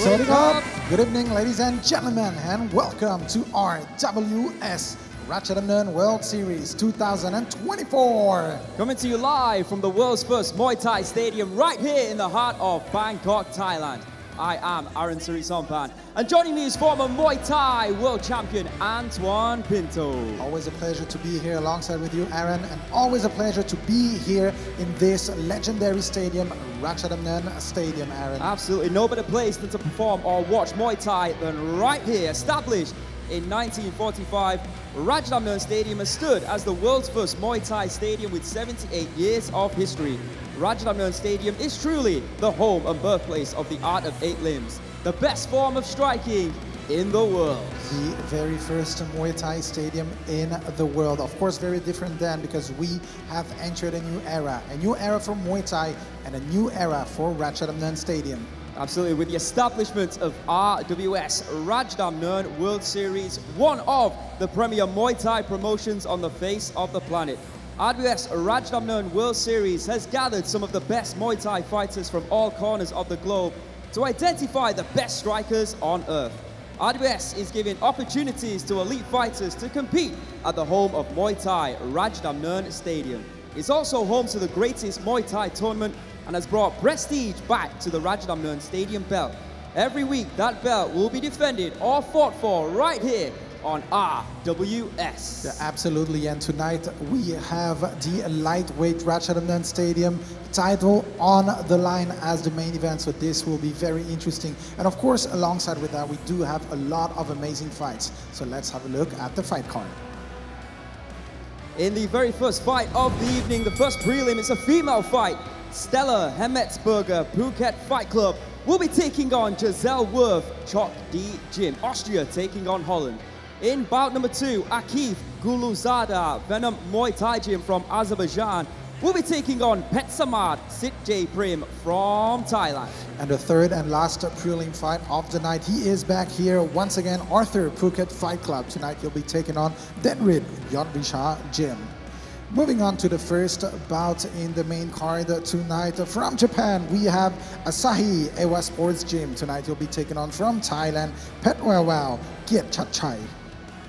Good evening, ladies and gentlemen, and welcome to RWS Rajadamnern World Series 2024. Coming to you live from the world's first Muay Thai stadium right here in the heart of Bangkok, Thailand. I am Aaron Surisampan, and joining me is former Muay Thai world champion Antoine Pinto. Always a pleasure to be here alongside with you, Aaron, and always a pleasure to be here in this legendary stadium, Rajadamnern Stadium, Aaron. Absolutely, no better place than to perform or watch Muay Thai than right here. Established in 1945, Rajadamnern Stadium has stood as the world's first Muay Thai stadium with 78 years of history. Rajadamnern Stadium is truly the home and birthplace of the art of 8 limbs, the best form of striking in the world. The very first Muay Thai stadium in the world. Of course, very different then, because we have entered a new era for Muay Thai and a new era for Rajadamnern Stadium. Absolutely, with the establishment of RWS Rajadamnern World Series, one of the premier Muay Thai promotions on the face of the planet. RWS Rajadamnern World Series has gathered some of the best Muay Thai fighters from all corners of the globe to identify the best strikers on earth. RWS is giving opportunities to elite fighters to compete at the home of Muay Thai, Rajadamnern Stadium. It's also home to the greatest Muay Thai tournament and has brought prestige back to the Rajadamnern Stadium belt. Every week, that belt will be defended or fought for right here on RWS. Yeah, absolutely, and tonight we have the lightweight Rajadamnern Stadium title on the line as the main event, so this will be very interesting. And of course, alongside with that, we do have a lot of amazing fights. So let's have a look at the fight card. In the very first fight of the evening, the first prelim is a female fight. Stella Hermetsberger Phuket Fight Club will be taking on Gisele Werth Chok D Gym, Austria taking on Holland. In bout number 2, Akif Guluzada Venom Muay Thai Gym from Azerbaijan will be taking on Petchsamart Sitjay Prim from Thailand. And the third and last prelim fight of the night, he is back here once again, Arthur Phuket Fight Club. Tonight he'll be taking on Dejrit 𝐷 Gym. Moving on to the first bout in the main card tonight. From Japan, we have Asahi Eiwa Sports Gym. Tonight he'll be taking on from Thailand, Petchwaewwaw 𝐔𝐀𝐈𝐒.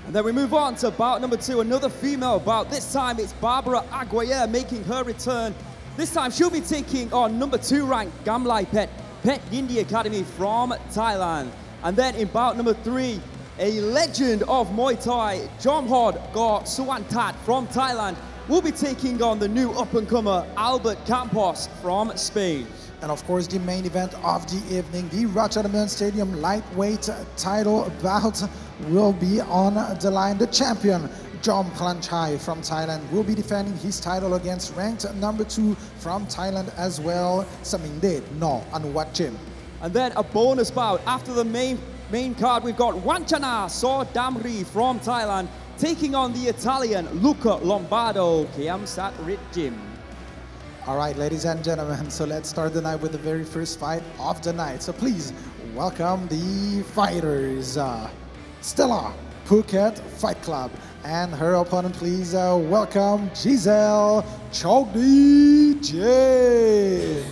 And then we move on to bout number 2, another female bout. This time it's Barbara Aguiar making her return. This time she'll be taking on number 2 ranked Kamlaipetch Pet Yindi Academy from Thailand. And then in bout number 3, a legend of Muay Thai, Jomhod Suwantat from Thailand, will be taking on the new up-and-comer Albert Campos from Spain. And of course, the main event of the evening, the Rajadamnern Stadium lightweight title bout will be on the line. The champion, Parunchai from Thailand, will be defending his title against ranked number 2 from Thailand as well, Samingdet Gym. And then a bonus bout after the main card, we've got Wanchana from Thailand taking on the Italian Luca Lombardo Gym. All right, ladies and gentlemen, so let's start the night with the very first fight of the night. So please welcome the fighters. Stella Phuket Fight Club, and her opponent, please welcome Gisele Chok D Gym.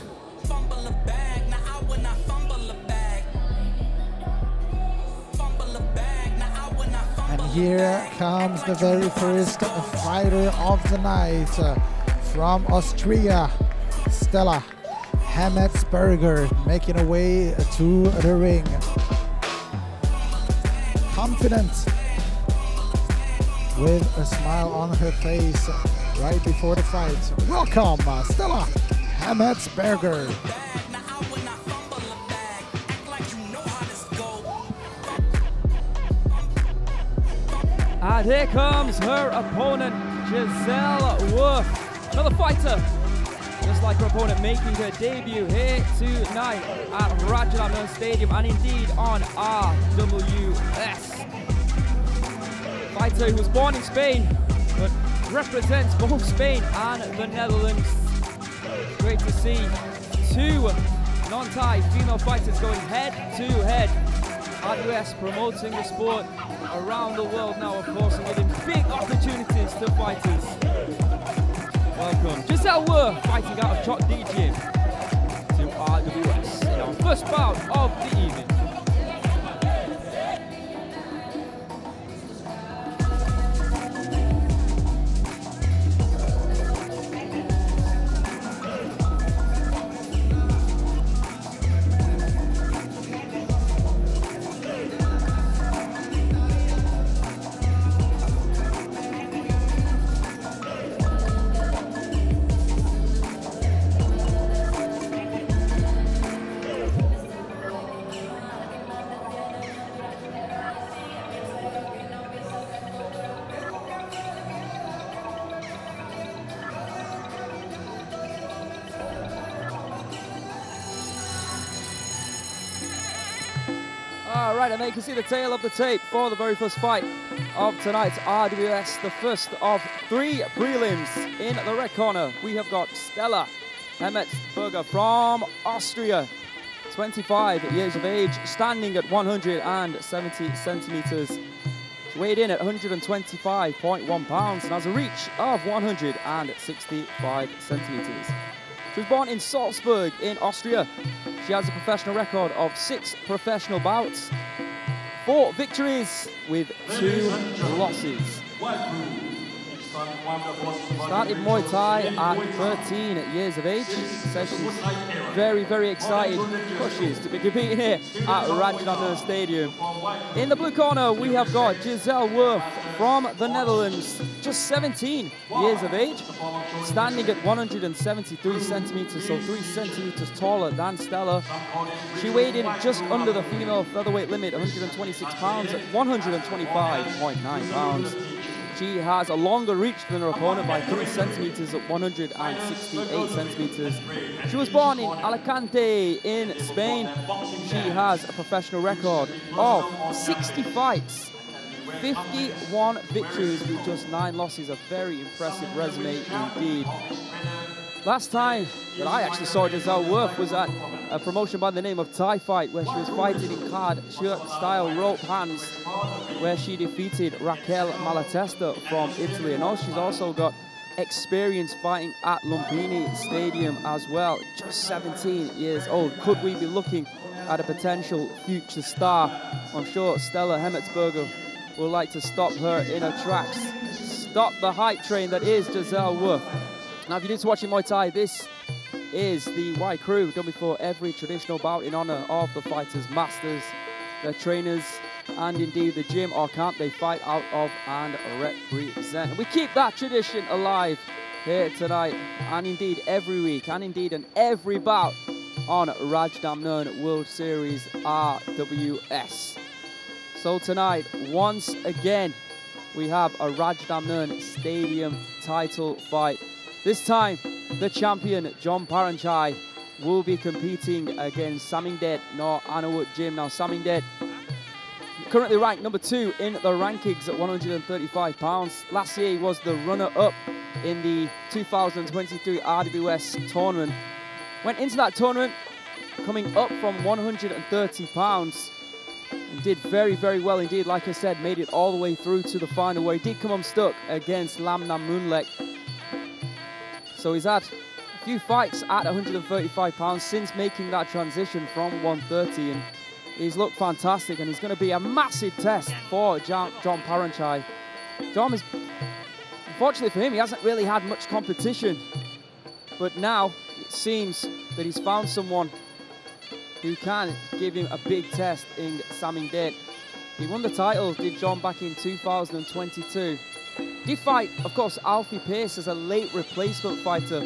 And here comes the very first fighter of the night. From Austria, Stella Hermetsberger making her way to the ring. Confident, with a smile on her face right before the fight. Welcome, Stella Hermetsberger. And here comes her opponent, Gisele Werth. Another fighter, just like her opponent, making her debut here tonight at Rajadamnern Stadium and indeed on RWS. Fighter who was born in Spain but represents both Spain and the Netherlands. Great to see 2 non-Thai female fighters going head to head. RWS promoting the sport around the world now, of course, and giving big opportunities to fighters. Welcome, Gisele Werth fighting out of Chok D Gym to RWS in our first bout of the evening. All right, and there you can see the tail of the tape for the very first fight of tonight's RWS, the first of 3 prelims. In the red corner, we have got Stella Hermetsberger from Austria, 25 years of age, standing at 170 centimeters. She weighed in at 125.1 pounds and has a reach of 165 centimeters. She was born in Salzburg in Austria. She has a professional record of 6 professional bouts, 4 victories with 2 losses. Started Muay Thai at 13 years of age. Says she's very, very excited, pushes to be competing here at Rajadamnern Stadium. In the blue corner, we have got Gisele Werth from the Netherlands, just 17 years of age, standing at 173 centimeters, so 3 centimeters taller than Stella. She weighed in just under the female featherweight limit, 126 pounds, at 125.9 pounds. She has a longer reach than her opponent by 3 centimeters at 168 centimeters. She was born in Alicante in Spain. She has a professional record of 60 fights, 51 victories with just 9 losses. A very impressive resume indeed. Last time that I actually saw Gisele Werth was at a promotion by the name of Thai Fight, where she was fighting in card shirt style rope hands, where she defeated Raquel Malatesta from Italy. And she's also got experience fighting at Lumpini Stadium as well. Just 17 years old. Could we be looking at a potential future star? I'm sure Stella Hermetsberger would like to stop her in her tracks. Stop the hype train that is Gisele Werth. Now, if you're new to watching Muay Thai, this is the White Crew, done before every traditional bout in honor of the fighters' masters, their trainers, and indeed the gym or camp they fight out of and represent. And we keep that tradition alive here tonight, and indeed every week, and indeed in every bout on Rajadamnern World Series RWS. So tonight, once again, we have a Rajadamnern Stadium title fight. This time, the champion, John Parunchai, will be competing against Samingdet no Anawut Gym. Now, Samingdet, currently ranked number 2 in the rankings at 135 pounds. Last year, he was the runner-up in the 2023 RWS tournament. Went into that tournament coming up from 130 pounds and did very, very well indeed. Like I said, made it all the way through to the final, where he did come unstuck against Lamnam Moonlek. So he's had a few fights at 135 pounds since making that transition from 130, and he's looked fantastic, and he's going to be a massive test for John Parunchai. John is, unfortunately for him, he hasn't really had much competition, but now it seems that he's found someone who can give him a big test in Samingdet. He won the title, did John, back in 2022. Did fight, of course, Alfie Pace as a late replacement fighter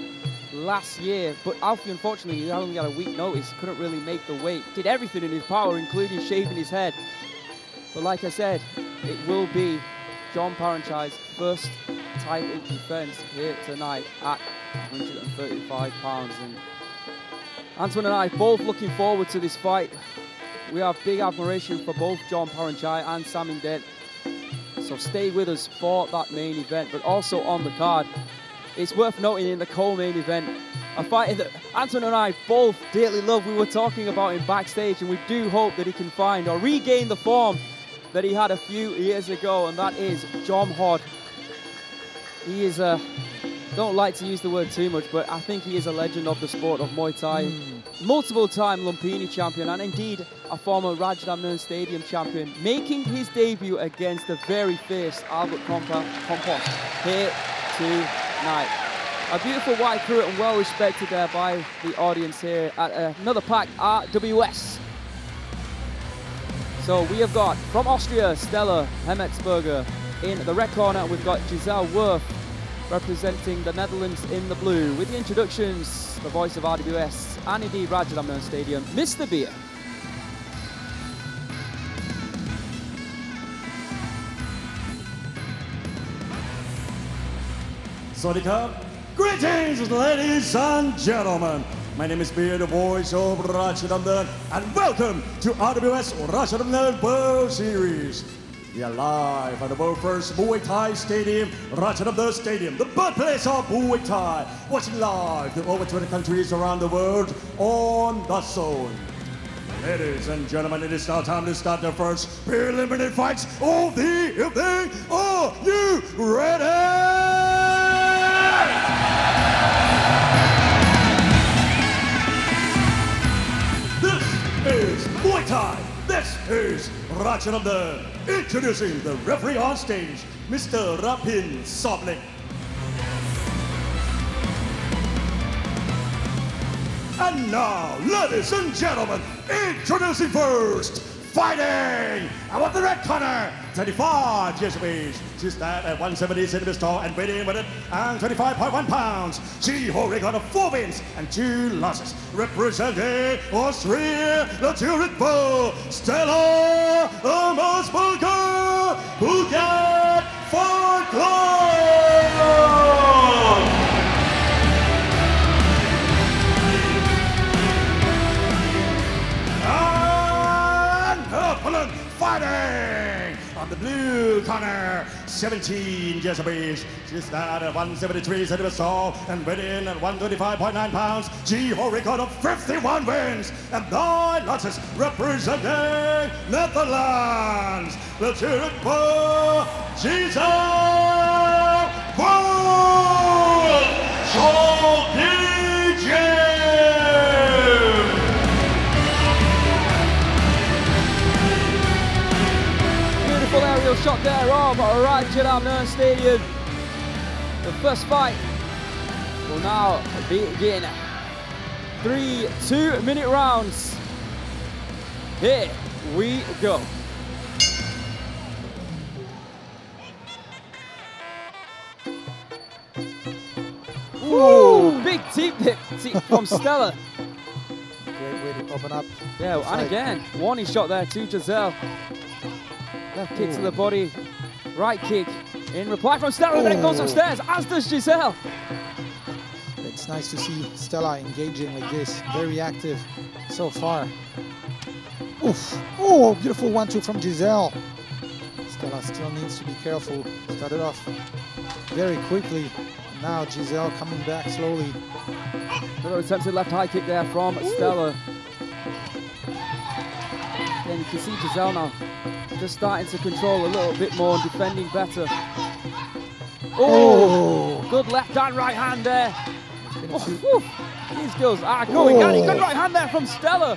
last year, but Alfie, unfortunately, he only had a week notice, couldn't really make the weight. Did everything in his power, including shaving his head. But like I said, it will be John Parunchai's first title defense here tonight at 135 pounds. And Antoine and I both looking forward to this fight. We have big admiration for both John Parunchai and Samingdet. So stay with us for that main event, but also on the card, it's worth noting in the co-main event, a fighter that Anton and I both dearly love. We were talking about him backstage, and we do hope that he can find or regain the form that he had a few years ago, and that is Jomhod. He is a, don't like to use the word too much, but I think he is a legend of the sport of Muay Thai. Multiple-time Lumpini champion, and indeed a former Rajadamnern Stadium champion, making his debut against the very fierce Albert Campos here tonight. A beautiful white crew and well respected there by the audience here at another packed RWS. So we have got, from Austria, Stella Hermetsberger. In the red corner, we've got Gisele Werth, representing the Netherlands in the blue. With the introductions, the voice of RWS and indeed Rajadamnern Stadium, Mr. Beer. Greetings, ladies and gentlemen. My name is Beer, the voice of Rajadamnern, and welcome to RWS Rajadamnern World Series. We are live at the world first Muay Thai Stadium, Rajadamnern Stadium, the birthplace of Muay Thai. Watching live to over 20 countries around the world on DAZN. Ladies and gentlemen, it is now time to start the first preliminary fights of the evening. Are you ready? This is Muay Thai. This is Rajadamnern. Introducing the referee on stage, Mr. Rapin Soblik. And now, ladies and gentlemen, introducing first, fighting out of the red corner, 35 years of age. She stands at 170 centimeters tall and weighing with it and 25.1 pounds. She holds a record of 4 wins and 2 losses. Representing Austria, the Dejrit, Stella Hermetsberger, Phuket Fight Club. Fighting on the blue corner, 17 years of age. She started at 173 centimeters tall and weighed in at 125.9 pounds. She holds a record of 51 wins and 9 losses, representing Netherlands. The Dejrit, Gisele, aerial shot there of Rajadamnern Stadium. The first fight will now begin. 3 2-minute rounds. Here we go. Ooh, big teep hit from Stella. Great way to open up. Yeah, and again, warning shot there to Gisele. Left kick to the body, right kick in reply from Stella, then it goes upstairs, as does Gisele. It's nice to see Stella engaging like this, very active so far. Oof, oh, beautiful 1-2 from Gisele. Stella still needs to be careful. Started off very quickly. Now Gisele coming back slowly. Another attempted left high kick there from Stella. Again, you can see Gisele now just starting to control a little bit more and defending better. Oh, good left and right hand there. These girls are going at it. Good right hand there from Stella.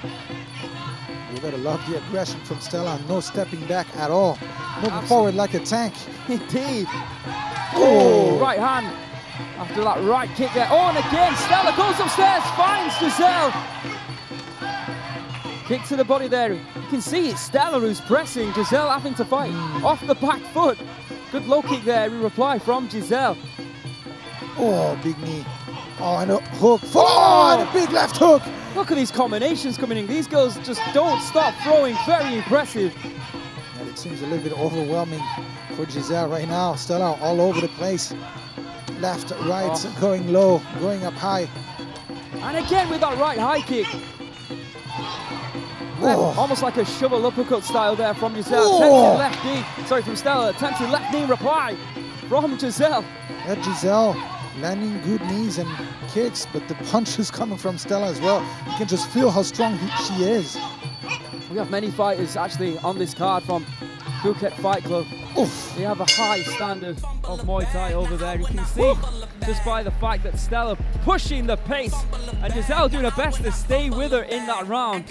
You gotta love the aggression from Stella. No stepping back at all. Moving forward like a tank. Indeed. Oh, right hand. After that right kick there. Oh, and again, Stella goes upstairs, finds Gisele. Kick to the body there. You can see it's Stella who's pressing. Gisele having to fight off the back foot. Good low kick there in reply from Gisele. Oh, big knee. Oh, and a hook. Oh, and a big left hook. Look at these combinations coming in. These girls just don't stop throwing. Very impressive. And it seems a little bit overwhelming for Gisele right now. Stella all over the place. Left, right, going low, going up high. And again with that right high kick. Left, almost like a shovel uppercut style there from Gisele. Attempted left knee, sorry, from Stella. Attempted left knee reply from Gisele. Yeah, Gisele landing good knees and kicks, but the punch is coming from Stella as well. You can just feel how strong she is. We have many fighters actually on this card from Phuket Fight Club. Oof. They have a high standard of Muay Thai over there. You can see just by the fact that Stella pushing the pace and Gisele doing her best to stay with her in that round.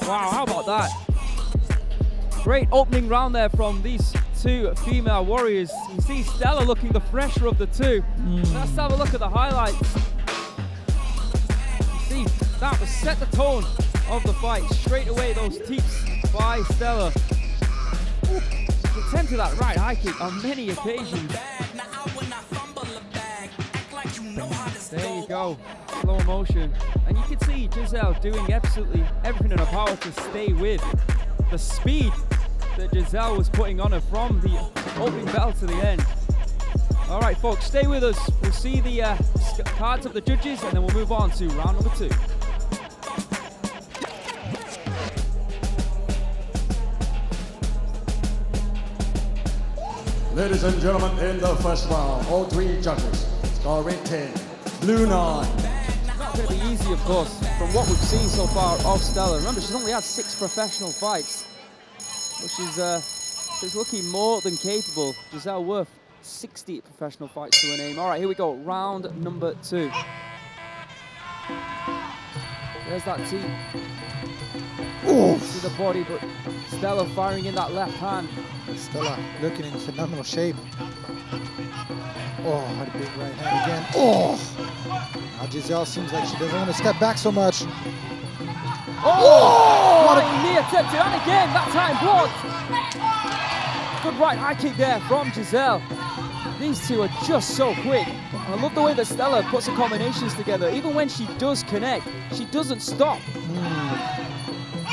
Wow, how about that? Great opening round there from these two female warriors. You see Stella looking the fresher of the two. Let's have a look at the highlights. You see, that was set the tone of the fight. Straight away, those teeps by Stella. Attempted that right high kick on many occasions. There you go, slow motion. And you can see Gisele doing absolutely everything in her power to stay with the speed that Gisele was putting on her from the opening bell to the end. All right, folks, stay with us. We'll see the cards of the judges, and then we'll move on to round number 2. Ladies and gentlemen, in the first round, all three judges score red 10, blue 9. Not going to be easy, of course, from what we've seen so far of Stella. Remember, she's only had 6 professional fights, which is she's looking more than capable. Gisele Werth, 60 professional fights to her name. All right, here we go, round number 2. There's that tee to the body, but Stella firing in that left hand. Stella looking in phenomenal shape. Oh, what a big right hand again. Oh! Now Gisele seems like she doesn't want to step back so much. Oh! What a knee attempted, and again, that time blocked. Good right high kick there from Gisele. These two are just so quick. I love the way that Stella puts the combinations together. Even when she does connect, she doesn't stop.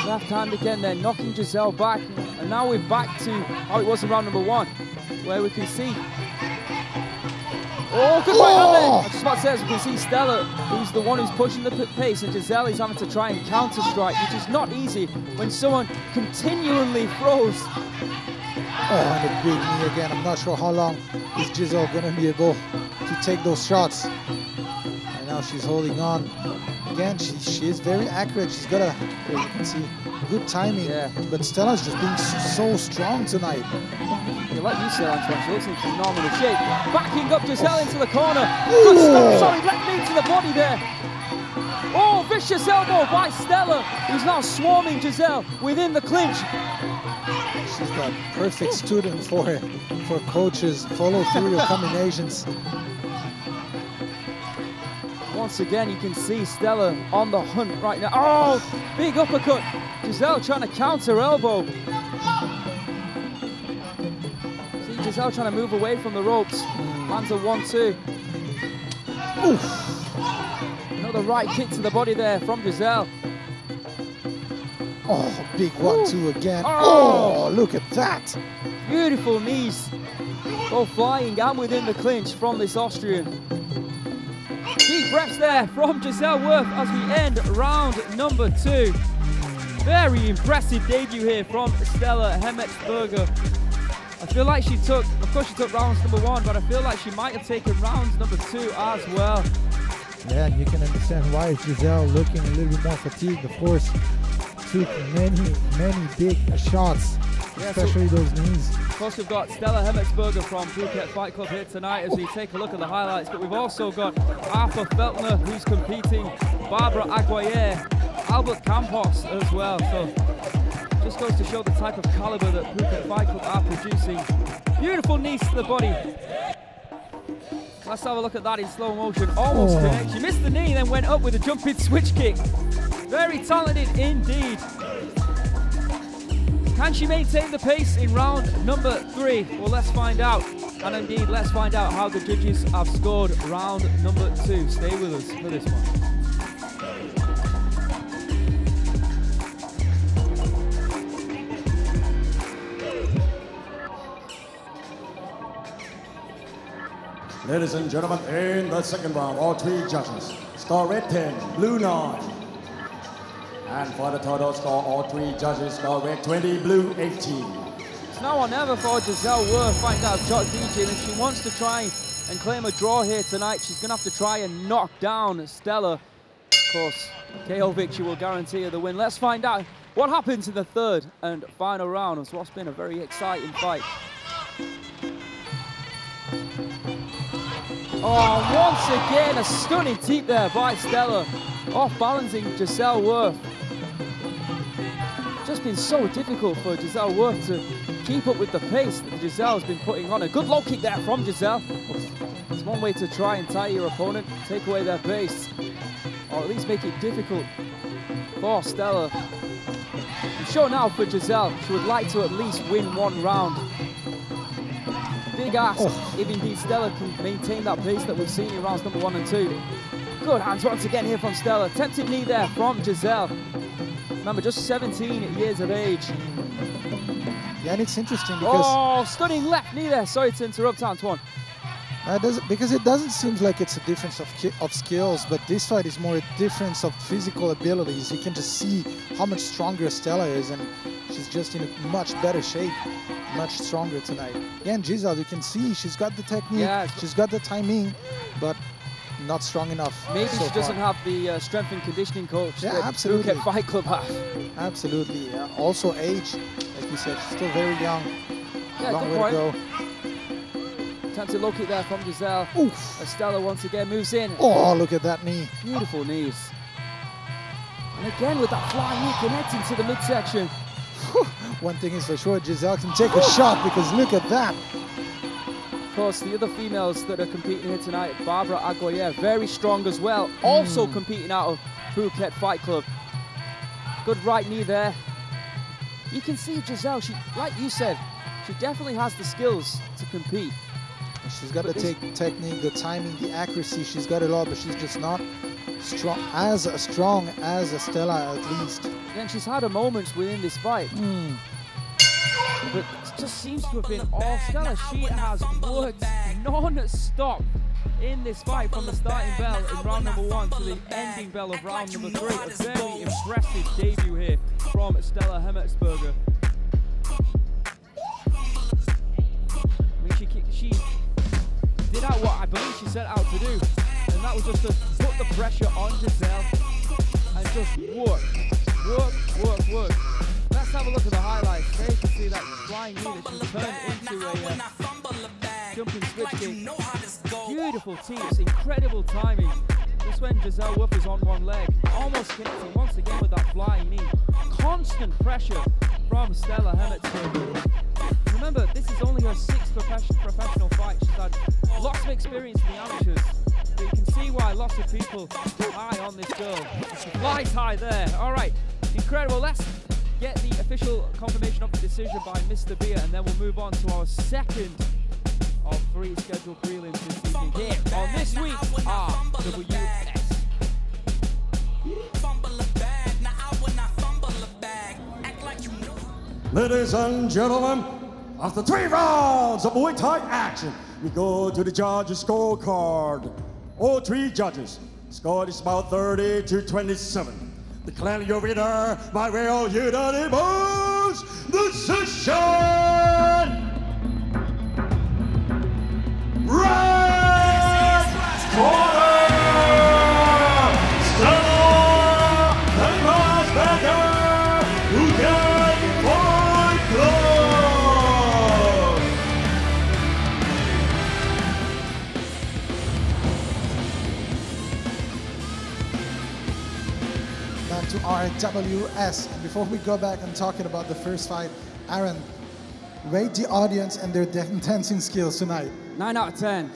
Left hand again there, knocking Gisele back. And now we're back to how it was in round number 1, where we can see. Oh, good right hand there. I was just about to say, as we can see Stella, who's the one who's pushing the pace, and Gisele is having to try and counter strike, which is not easy when someone continually throws. Oh, and a big knee again. I'm not sure how long is Gisele going to be able to take those shots. Right now she's holding on. Again, she is very accurate. She's got you can see, good timing. Yeah. But Stella's just being so strong tonight. Yeah, like you said, Antoine, she looks in phenomenal shape. Backing up Gisele into the corner. Good stop, sorry, left knee to the body there. Oh, vicious elbow by Stella, who's now swarming Gisele within the clinch. She's got perfect student for coaches. Follow through your combinations. Once again, you can see Stella on the hunt right now. Oh, big uppercut. Gisele trying to counter elbow. See Gisele trying to move away from the ropes. Lands a 1-2. Another right kick to the body there from Gisele. Oh, big 1-2 again. Oh, look at that. Beautiful knees, both flying and within the clinch from this Austrian. Deep breaths there from Gisele Werth as we end round number 2. Very impressive debut here from Stella Hermetsberger. I feel like she took, of course she took rounds number 1, but I feel like she might have taken rounds number 2 as well. Yeah, and you can understand why Gisele looking a little bit more fatigued. Of course, took many big shots, especially those knees. Of course, we've got Stella Hermetsberger from Phuket Fight Club here tonight as we take a look at the highlights, but we've also got Arthur Felkner, who's competing, Barbara Aguiar, Albert Campos as well. So just goes to show the type of caliber that Phuket Fight Club are producing. Beautiful knees to the body. Let's have a look at that in slow motion. Almost connect. She missed the knee, then went up with a jumping switch kick. Very talented indeed. Can she maintain the pace in round number 3? Well, let's find out. And indeed, let's find out how the judges have scored round number 2. Stay with us for this one. Ladies and gentlemen, in the second round, all 3 judges score red 10, blue 9. And for the total score, all 3 judges score red 20, blue 18. It's now or never for Gisele Werth fighting out Jot DJ, and if she wants to try and claim a draw here tonight, she's going to have to try and knock down Stella. Of course, 𝐾𝐃𝐈𝐒 will guarantee her the win. Let's find out what happens in the 3rd and final round of what's been a very exciting fight. Oh, once again, a stunning teep there by Stella, off-balancing Gisele Werth. Just been so difficult for Gisele Werth to keep up with the pace that Gisele's been putting on. A good low kick there from Gisele. It's one way to try and tire your opponent, take away their pace, or at least make it difficult for Stella. I'm sure now for Gisele, she would like to at least win 1 round. Big ask if indeed Stella can maintain that pace that we've seen in rounds number 1 and 2. Good hands once again here from Stella. Tempted knee there from Gisele. Remember, just 17 years of age. Yeah, and it's interesting because... Oh, stunning left knee there. Sorry to interrupt, Antoine. Because it doesn't seem like it's a difference of skills, but this fight is more a difference of physical abilities. You can just see how much stronger Stella is, and she's just in a much better shape, much stronger tonight. Again, Gisele, you can see she's got the technique, she's got the timing, but not strong enough. Maybe she doesn't have the strength and conditioning coach that absolutely. Phuket Fight Club have. Absolutely. Also age, like you said, she's still very young. Long way to go. Time to look it there from Gisele. Oof. Stella once again moves in. Oh, look at that knee. Beautiful knees. And again with that flying knee connecting to the midsection. One thing is for sure, Gisele can take a shot because look at that. Of course, the other females that are competing here tonight, Barbara Aguiar, very strong as well, also competing out of Phuket Fight Club. Good right knee there. You can see Gisele, like you said, she definitely has the skills to compete. She's got the technique, the timing, the accuracy. She's got it all, but she's just not strong as Stella, at least. And she's had her moments within this fight. But it just seems to have been all Stella. She has worked non-stop in this fight from the starting bell in round number 1 to the ending bell of round number 3. A very impressive debut here from Stella Hermetsberger. She did out what I believe she set out to do, and that was just to put the pressure on Gisele and just work. Let's have a look at the highlights. There you can see that flying knee that she turned into a jumping switch kick. Beautiful teams, incredible timing. Just when Gisele Werth is on one leg, almost connecting once again with that flying knee. Constant pressure from Stella Hermetsberger. Remember, this is only her 6th professional fight. She's had lots of experience in the amateurs. But you can see why lots of people are high on this girl. She flies high there. All right, incredible. Let's get the official confirmation of the decision by Mr. Beer, and then we'll move on to our second of 3 scheduled prelims this evening here on this week's RWS. Ladies and gentlemen, after 3 rounds of Muay Thai action, we go to the judges' scorecard. All 3 judges scored is about 30-27. Declaring your winner by way of unanimous decision. Red corner, Stella Hermetsberger, Phuket Fight Club. Back to RWS, and before we go back and talking about the first fight, Aaron, rate the audience and their dancing skills tonight. 9 out of 10.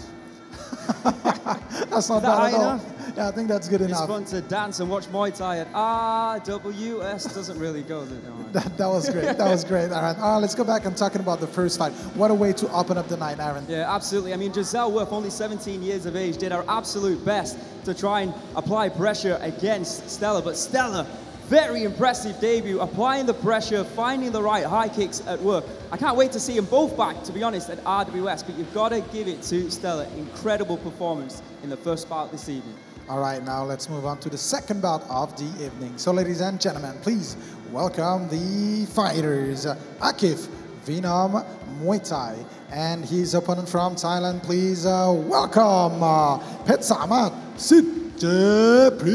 That's not bad at all. Yeah, I think that's good enough. It's fun to dance and watch Muay Thai at RWS. Doesn't really go there. That was great. That was great, Aaron. Let's go back and talking about the first fight. What a way to open up the night, Aaron. Yeah, absolutely. I mean, Gisele Werth, only 17 years of age, did her absolute best to try and apply pressure against Stella. But Stella, very impressive debut, applying the pressure, finding the right high kicks at work. I can't wait to see them both back, to be honest, at RWS, but you've got to give it to Stella. Incredible performance in the first bout this evening. All right, now let's move on to the second bout of the evening. So, ladies and gentlemen, please welcome the fighters. Akif, Venom Muay Thai, and his opponent from Thailand. Please welcome Petchsamart, Dejrit.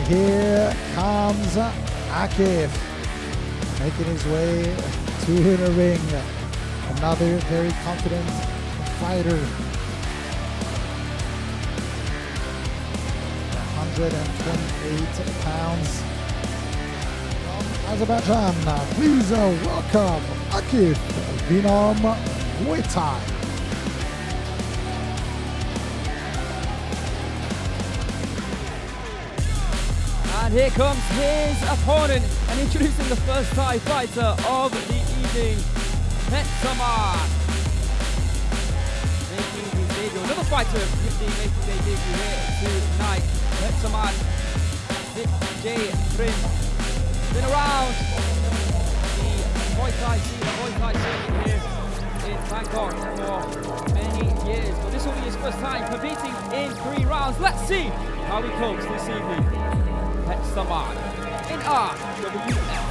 Here comes Akif, making his way to the ring. Another very confident fighter. 128 pounds. From Azerbaijan, please welcome Akif, Venom Muay Thai. And here comes his opponent, and introducing the first Thai fighter of the evening, Petchsamart. Making his debut, another fighter making their debut here tonight. Petchsamart Dejrit. Been around the Muay Thai scene, the Muay Thai scene here in Bangkok for many years, but this will be his first time competing in 3 rounds. Let's see how he copes this evening. Petchsamart in RWS.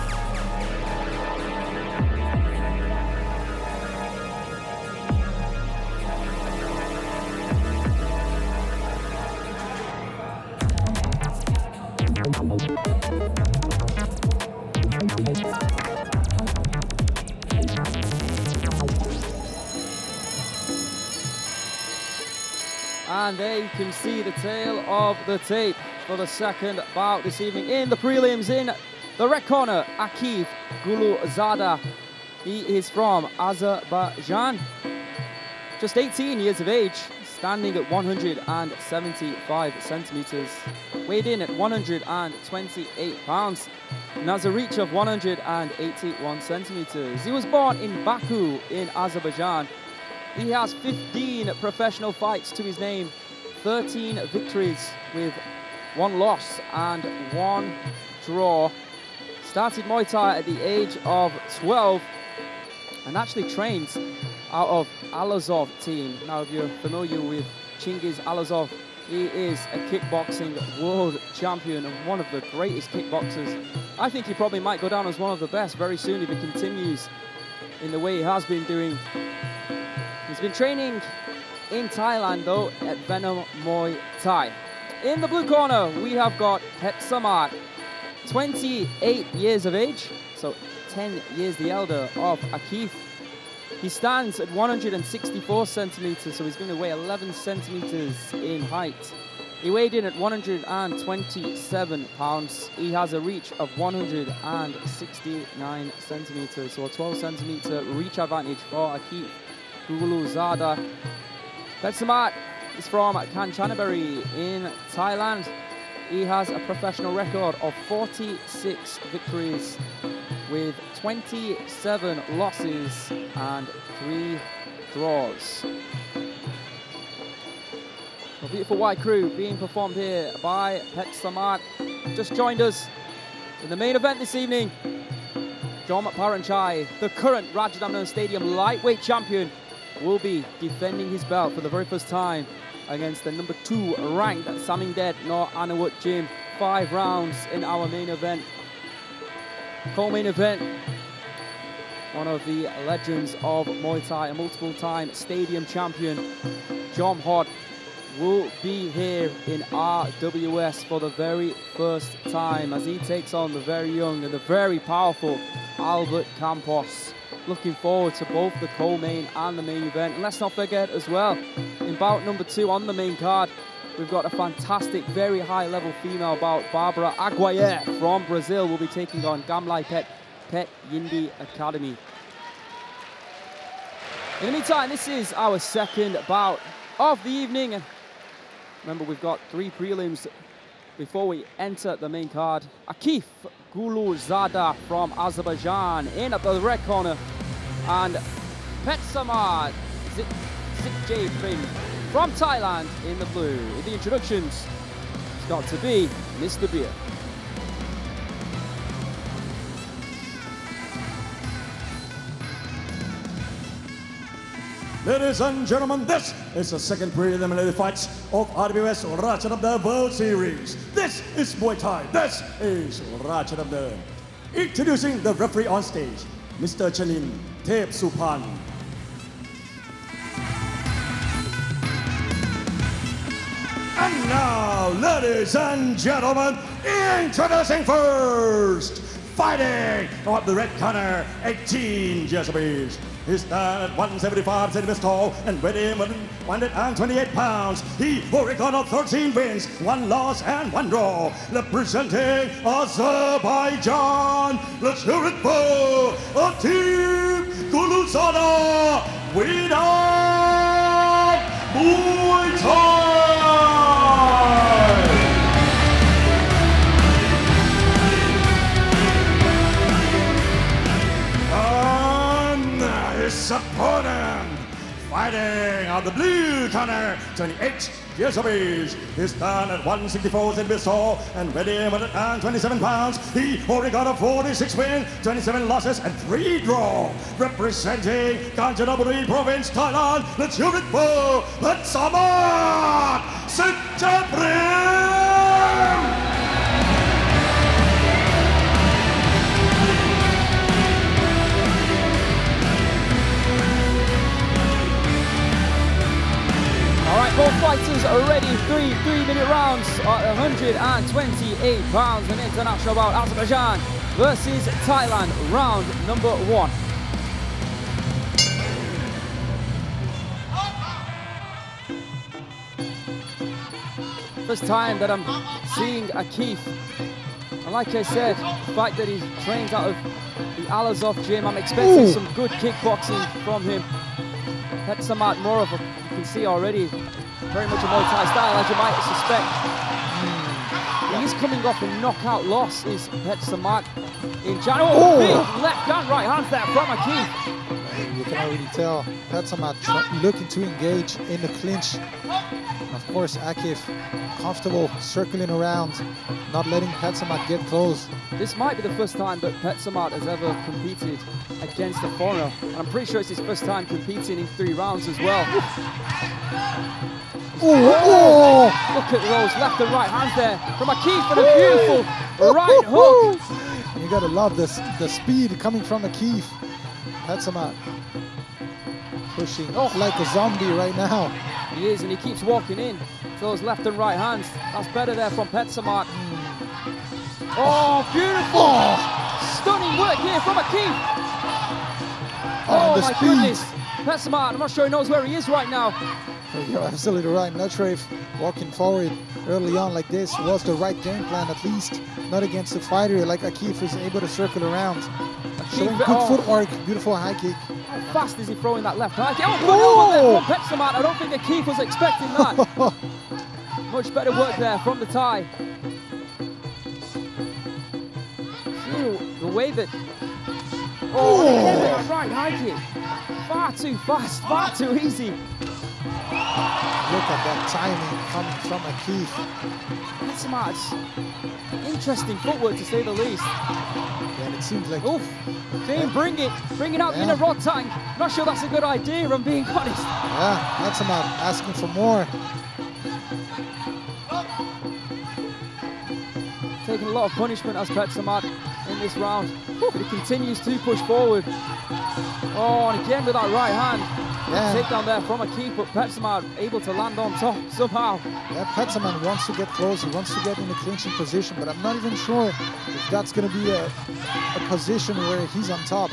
And there you can see the tail of the tape for the second bout this evening. In the prelims, in the red corner, Akif Guluzada. He is from Azerbaijan, just 18 years of age, standing at 175 centimeters, weighed in at 128 pounds, and has a reach of 181 centimeters. He was born in Baku in Azerbaijan. He has 15 professional fights to his name, 13 victories with 1 loss and 1 draw. Started Muay Thai at the age of 12 and actually trains out of Alazov team. Now, if you're familiar with Chingiz Alazov, he is a kickboxing world champion and one of the greatest kickboxers. I think he probably might go down as one of the best very soon if he continues in the way he has been doing. He's been training in Thailand, though, at Venom Muay Thai. In the blue corner, we have got Petchsamart, 28 years of age, so 10 years the elder of Akif. He stands at 164 centimeters, so he's going to weigh 11 centimeters in height. He weighed in at 127 pounds. He has a reach of 169 centimeters, so a 12 centimeter reach advantage for Akif Guluzada. Petchsamart is from Kanchanaburi in Thailand. He has a professional record of 46 victories with 27 losses and 3 draws. A beautiful white crew being performed here by Petchsamart. Just joined us in the main event this evening. Parunchai, the current Rajadamnern Stadium lightweight champion, will be defending his belt for the very first time against the number 2 ranked Samingdet Nor Anawut Gym. 5 rounds in our main event. Co-main event, one of the legends of Muay Thai, a multiple-time stadium champion, Jomhod, will be here in RWS for the very first time as he takes on the very young and the very powerful Albert Campos. Looking forward to both the co-main and the main event. And let's not forget as well, in bout number 2 on the main card, we've got a fantastic, very high-level female bout. Barbara Aguiar from Brazil will be taking on Kamlaipetch Pet Yindi Academy. In the meantime, this is our second bout of the evening. Remember, we've got 3 prelims before we enter the main card. Akif Guluzada from Azerbaijan in at the red corner, and Petchsamart Dejrit from Thailand in the blue. In the introductions, it's got to be Mr. Beer. Ladies and gentlemen, this is the second preliminary fights of RWS Rajadamnern World Series. This is Muay Thai. This is Rajadamnern. Introducing the referee on stage, Mr. Chalin Thepsupan. And now, ladies and gentlemen, introducing first, fighting on the red corner, 18 years of age. He stands at 175 centimeters tall and weighed in 128 pounds. He will record of 13 wins, 1 loss and 1 draw. Representing Azerbaijan, let's hear it for Akif Guluzada, winner Muay Thai. His opponent, Fighting on the blue corner, 28 years of age. He's done at 164 centimeters tall and ready at 127 pounds. He already got a 46 win, 27 losses and 3 draw. Representing Kanchanaburi Province, Thailand, the 𝐓𝐇𝐈𝐒 Petchsamart, Sitjaprim! All right, both fighters are ready. Three-minute rounds at 128 pounds. An international bout. Azerbaijan versus Thailand. Round number 1. First time that I'm seeing Akif. And like I said, the fact that he trains out of the Alazov gym, I'm expecting some good kickboxing from him. Petchsamart more of a, you can see already, very much a Muay Thai style, as you might suspect. He is coming off a knockout loss, is Petchsamart in January. Oh, big left and right hands there from Akif. You can already tell Petchsamart looking to engage in the clinch. Of course, Akif comfortable circling around, not letting Petchsamart get close. This might be the first time that Petchsamart has ever competed against a foreigner. And I'm pretty sure it's his first time competing in 3 rounds as well. Look at those left and right hands there from Akif and a beautiful right hook. You gotta love this, the speed coming from Akif. Petchsamart pushing like a zombie right now. He is, and he keeps walking in. Those left and right hands. That's better there from Petchsamart. Oh, beautiful! Stunning work here from Akif. Oh my goodness. Petchsamart, I'm not sure he knows where he is right now. You're absolutely right. Not sure if walking forward early on like this was the right game plan, at least not against a fighter like Akif, who's able to circle around. Showing good footwork, beautiful high kick. How fast is he throwing that left high kick? Oh, from Petchsamart. I don't think Akif was expecting that. Much better work there from the Thai. The way that... Oh, again, right high kick. Far too fast, far too easy. Look at that timing coming from Akif. Petchsamart's interesting footwork, to say the least. And it seems like... Oof. Dane, bring it out in a rod tank. Not sure that's a good idea, I'm being honest. Yeah, Petchsamart asking for more. Taking a lot of punishment as Petchsamart in this round. But he continues to push forward. Oh, and again with that right hand. Takedown there from Akif, but Petchsamart able to land on top somehow. Yeah, Petchsamart wants to get close. He wants to get in a clinching position, but I'm not even sure if that's going to be a position where he's on top.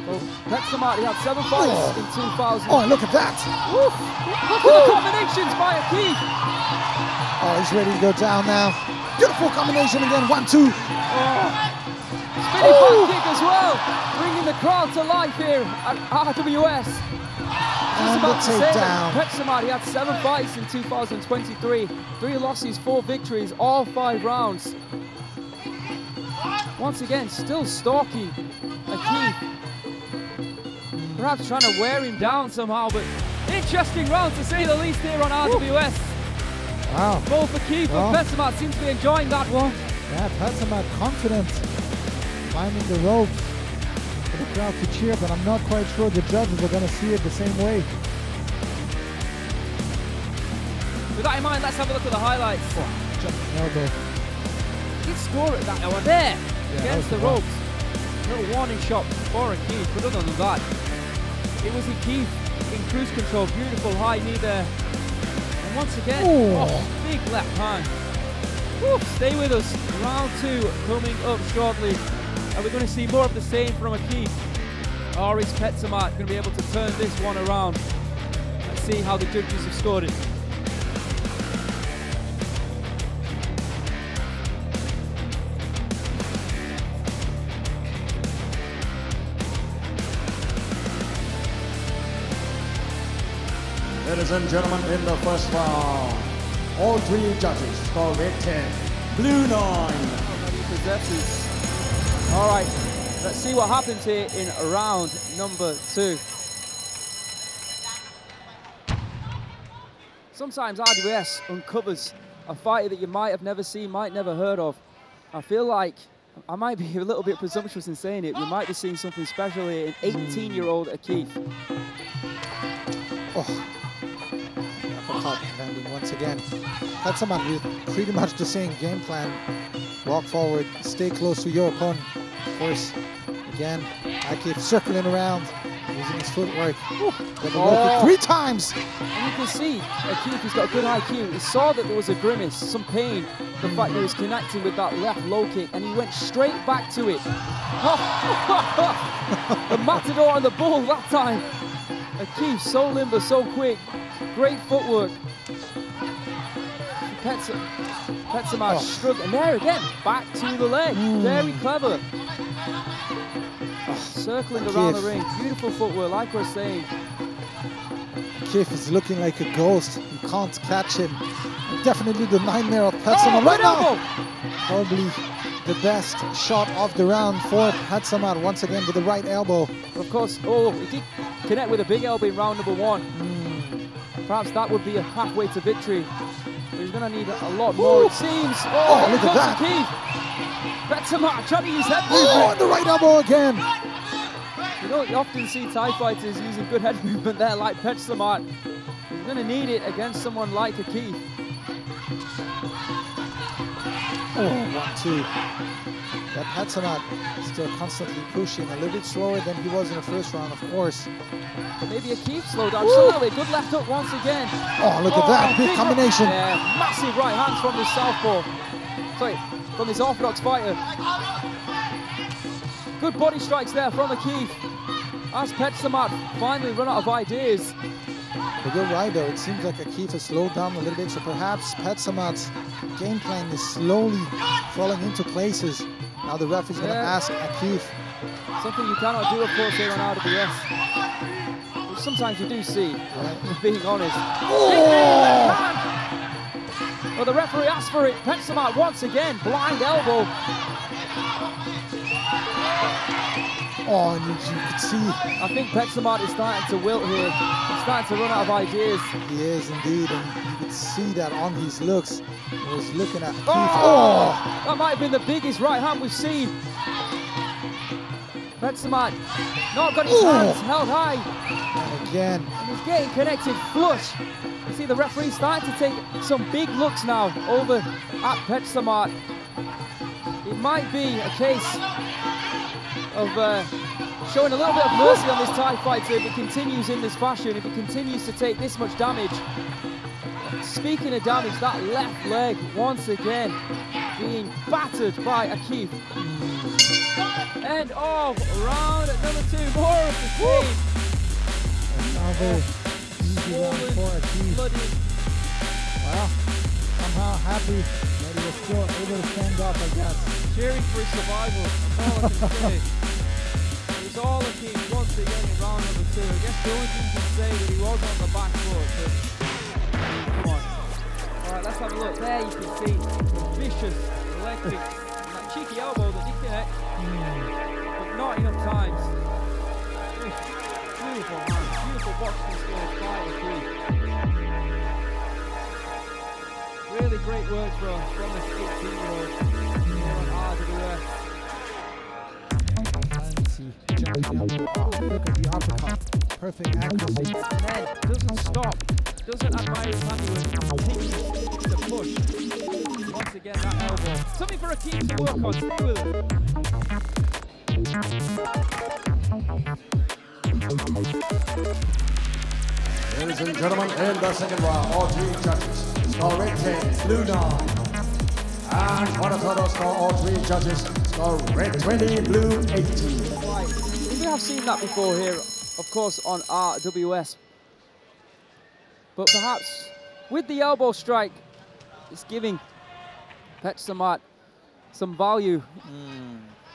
Well, Petchsamart, he had 7 fights in 2000. Oh, look at that! Look at the combinations by Akif. Oh, he's ready to go down now. Beautiful combination again, 1-2. Spinning back kick as well, bringing the crowd to life here at RWS. Just about to say that Petchsamart, he had 7 fights in 2023, 3 losses, 4 victories, all 5 rounds. Once again, still stalking Akif. Perhaps trying to wear him down somehow, but interesting round to say the least here on RWS. Wow. Both Akif and Petchsamart seem to be enjoying that one. Yeah, Petchsamart confident, climbing the ropes for the crowd to cheer, but I'm not quite sure the judges are going to see it the same way. With that in mind, let's have a look at the highlights. Jumping elbow. He did score at that one there, against the ropes. Little warning shot for Akif, but other than that, it was Akif in cruise control. Beautiful high knee there. And once again, big left hand. Stay with us. Round 2 coming up shortly. And we're going to see more of the same from Akif. Or is Petchsamart going to be able to turn this one around? Let's see how the judges have scored it. Ladies and gentlemen, in the first round, all 3 judges score red 10, blue 9. All right, let's see what happens here in round number 2. Sometimes RWS uncovers a fighter that you might have never seen, might never heard of. I feel like I might be a little bit presumptuous in saying it. We might be seeing something special here in 18-year-old Akif. Oh, uppercut landing once again. Petchsamart with pretty much the same game plan. Walk forward, stay close to your opponent. Of course, again, Akif circling around, using his footwork. Oh. 3 times! And you can see Akif has got a good IQ. He saw that there was a grimace, some pain, the fact that he was connecting with that left low kick, and he went straight back to it. Oh. The matador on the bull that time. Akif so limber, so quick. Great footwork. Petchsamart struggling. And there again, back to the leg. Very clever. Circling around the ring. Beautiful footwork, like we're saying. Akif is looking like a ghost. You can't catch him. Definitely the nightmare of Petchsamart right now. Probably the best shot of the round for Petchsamart once again with the right elbow. Of course, he did connect with a big elbow in round number 1. Perhaps that would be a pathway to victory. But he's going to need a lot more, it seems. Oh, look at that. Petchsamart trying to use head movement. Oh, and the right elbow again. You know, you often see Thai fighters using good head movement there, like Petchsamart. He's going to need it against someone like Akif. Oh, 1-2. That Petchsamart still constantly pushing, a little bit slower than he was in the first round, of course. Maybe Akif slowed down slowly. Good left hook once again. Oh, look at that, big combination. Yeah, massive right hands from this southpaw. Sorry, from this orthodox fighter. Good body strikes there from Akif. As Petchsamart finally run out of ideas. But you're right though, it seems like Akif has slowed down a little bit, so perhaps Petchsamart's game plan is slowly falling into places. Now the ref is going to ask Akif. Something you cannot do, of course, here on RWS. Which sometimes you do see, being honest. Oh! Well, the referee asked for it. Petchsamart once again, blind elbow. Oh, and you could see. I think Petchsamart is starting to wilt here. He's starting to run out of ideas. He is indeed, and you could see that on his looks. He was looking at Akif. Oh! That might have been the biggest right hand we've seen. Petchsamart not got his hands held high. And again. And he's getting connected flush. You see the referee starting to take some big looks now over at Petchsamart. It might be a case of showing a little bit of mercy on this Thai fighter if it continues in this fashion, if it continues to take this much damage. Speaking of damage, that left leg once again being battered by Akif. End of round number 2, more of the same. Another easy round for Akif. Well, somehow happy that he was still able to stand up, I guess. Cheering for his survival, that's all I can say. It was all Akif once again in round number 2. I guess the only thing you can say that he was on the back foot, but come on. Alright, let's have a look. There you can see the vicious leg kick and that cheeky elbow that did connect, but not enough times. Beautiful man, beautiful boxing skills by Akif. Really great work from this 18-year-old here on RWS. Look at the uppercut. Perfect accuracy. And then doesn't stop, doesn't admire his handiwork, continues to push. Once again, that elbow. Something for Akif to work on. Stay with it. Ladies and gentlemen, in the second round, all 3 judges score red 10, blue 9. And for the total score, all 3 judges score red 20, blue 18. Right. We have seen that before here, of course, on RWS. But perhaps with the elbow strike, it's giving Petchsamart some value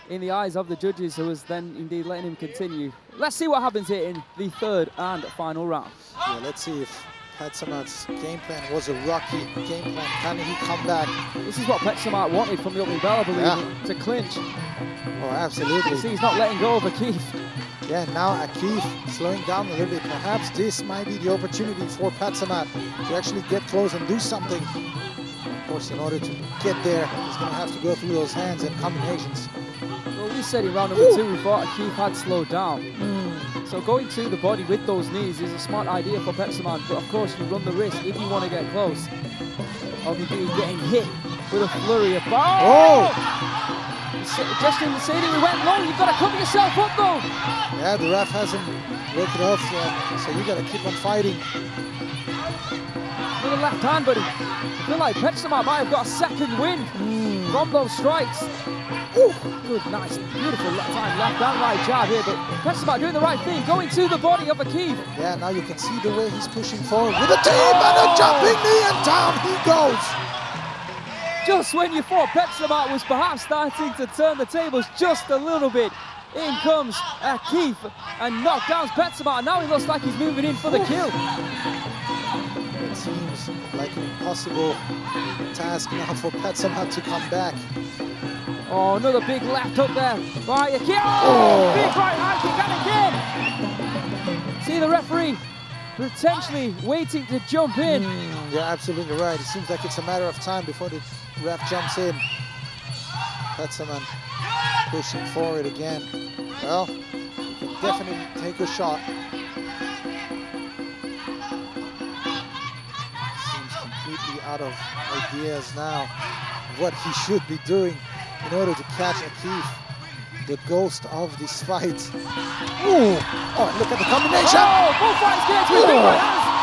in the eyes of the judges, who was then indeed letting him continue. Let's see what happens here in the 3rd and final round. Yeah, let's see if Petchsamart's game plan was a rocky game plan. Can he come back? This is what Petchsamart wanted from the opening bell, I believe, to clinch. Oh, absolutely. See, he's not letting go of Akif. Yeah, now Akif slowing down a little bit. Perhaps this might be the opportunity for Petchsamart to actually get close and do something. Of course, in order to get there, he's going to have to go through those hands and combinations. Well, we said in round number 2, we thought Akif had slowed down. So going to the body with those knees is a smart idea for Petchsamart, but of course you run the risk if you want to get close of getting hit with a flurry of power. Oh! Justin Mercedes, we went low. You've got to cover yourself up though. Yeah, the ref hasn't broke it off yet, so you got to keep on fighting. With a left hand, but I feel like Petchsamart might have got a second wind from those strikes. Ooh, good, nice, beautiful left hand, left and right jab here, but Petchsamart doing the right thing, going to the body of Akif. Yeah, now you can see the way he's pushing forward with a team and a jumping knee, and down he goes. Just when you thought Petchsamart was perhaps starting to turn the tables just a little bit, in comes Akif and knockdowns Petchsamart. Now he looks like he's moving in for the kill. It seems like an impossible task now for Petchsamart to come back. Oh, another big left hook there by Akif. Oh, big right high kick, and again. See the referee potentially waiting to jump in. You're absolutely right. It seems like it's a matter of time before the ref jumps in. Petchsamart pushing forward again. Well, he can definitely take a shot. Seems completely out of ideas now what he should be doing in order to catch Akif, the ghost of this fight. Ooh. Oh, look at the combination. Oh, both fighters get with big right hands.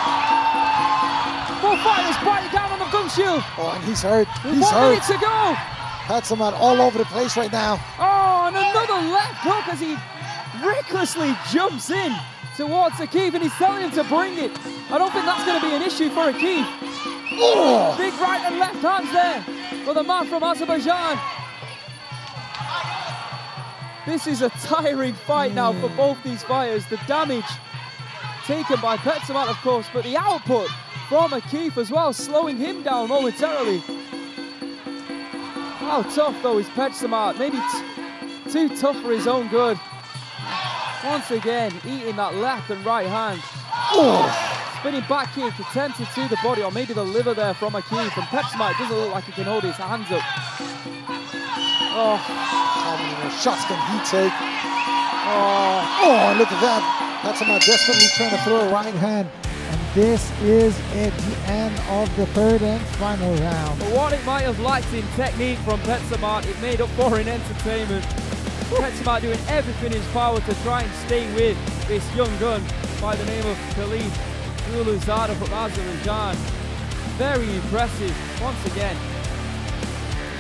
Both fighters biting down on the gum shield. Oh, and he's hurt. He's 1 hurt. minute to go. Petchsamart all over the place right now. Oh, and another left hook as he recklessly jumps in towards Akif, and he's telling him to bring it. I don't think that's going to be an issue for Akif. Oh. Big right and left hands there for the man from Azerbaijan. This is a tiring fight now for both these fighters. The damage taken by Petchsamart, of course, but the output from Akif as well, slowing him down momentarily. How tough, though, is Petchsamart? Maybe too tough for his own good. Once again, eating that left and right hand. Oh. Spinning back kick, attempted to the body, or maybe the liver there from Akif. And Petchsamart doesn't look like he can hold his hands up. Oh. How many more shots can he take? Oh, look at that. Petchsamart desperately trying to throw a right hand. And this is it, the end of the third and final round. But what it might have lacked in technique from Petchsamart, it made up for in entertainment. Petchsamart doing everything in his power to try and stay with this young gun by the name of Guluzada from Azerbaijan. Very impressive, once again.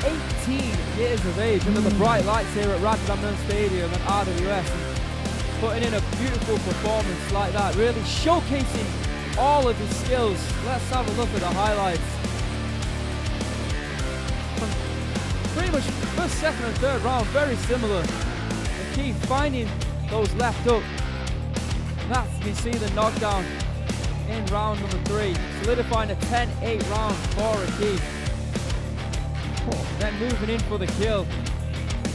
18 years of age under the bright lights here at Rajadamnern Stadium and RWS. And putting in a beautiful performance like that, really showcasing all of his skills. Let's have a look at the highlights. Pretty much first, second and third round, very similar. Akif finding those left hooks. That's, you can see the knockdown in round number 3, solidifying a 10-8 round for Akif. Then moving in for the kill.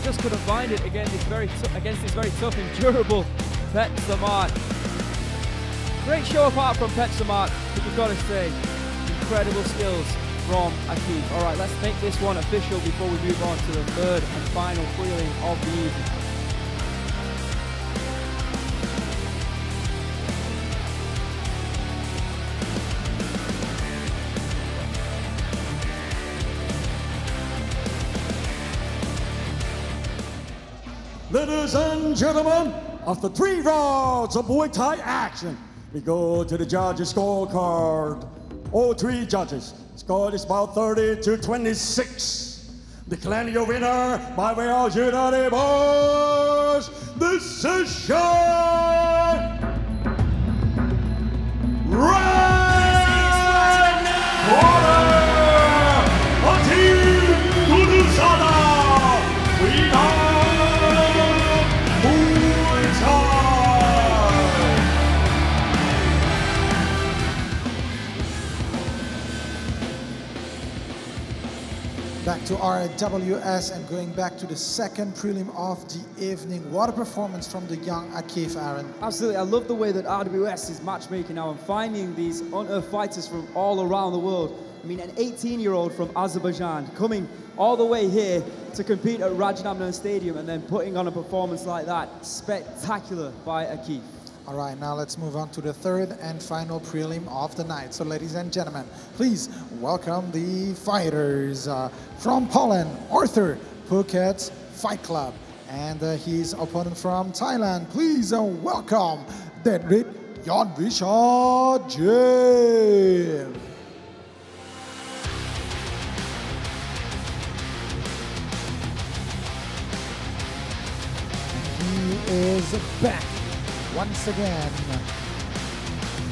Just couldn't find it against this very tough and durable Petchsamart. Great show apart from Petchsamart, but you've got to say, incredible skills from Akif. All right, let's make this one official before we move on to the third and final feeling of the evening. Ladies and gentlemen, after 3 rounds of Muay Thai action, we go to the judges' scorecard. All 3 judges. Score is about 30-26. Declaring your winner by way of unanimous decision. Red corner, Team Guluzada. We are Back to RWS and going back to the second prelim of the evening. What a performance from the young Akif, Aaron. Absolutely, I love the way that RWS is matchmaking now and finding these unearthed fighters from all around the world. I mean, an 18-year-old from Azerbaijan coming all the way here to compete at Rajadamnern Stadium and then putting on a performance like that. Spectacular by Akif. All right, now let's move on to the third and final prelim of the night. So ladies and gentlemen, please welcome the fighters from Poland, Arthur Phuket Fight Club, and his opponent from Thailand. Please welcome Dejrit Jim. He is back once again,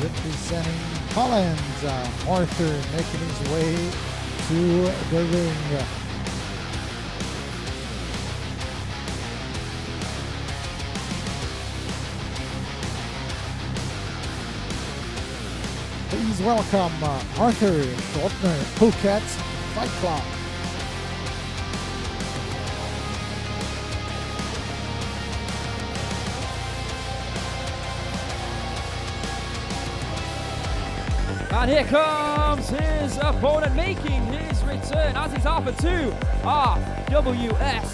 representing Poland. Arthur making his way to the ring. Please welcome Arthur Phuket Fight Club. And here comes his opponent making his return as it's half a 2. RWS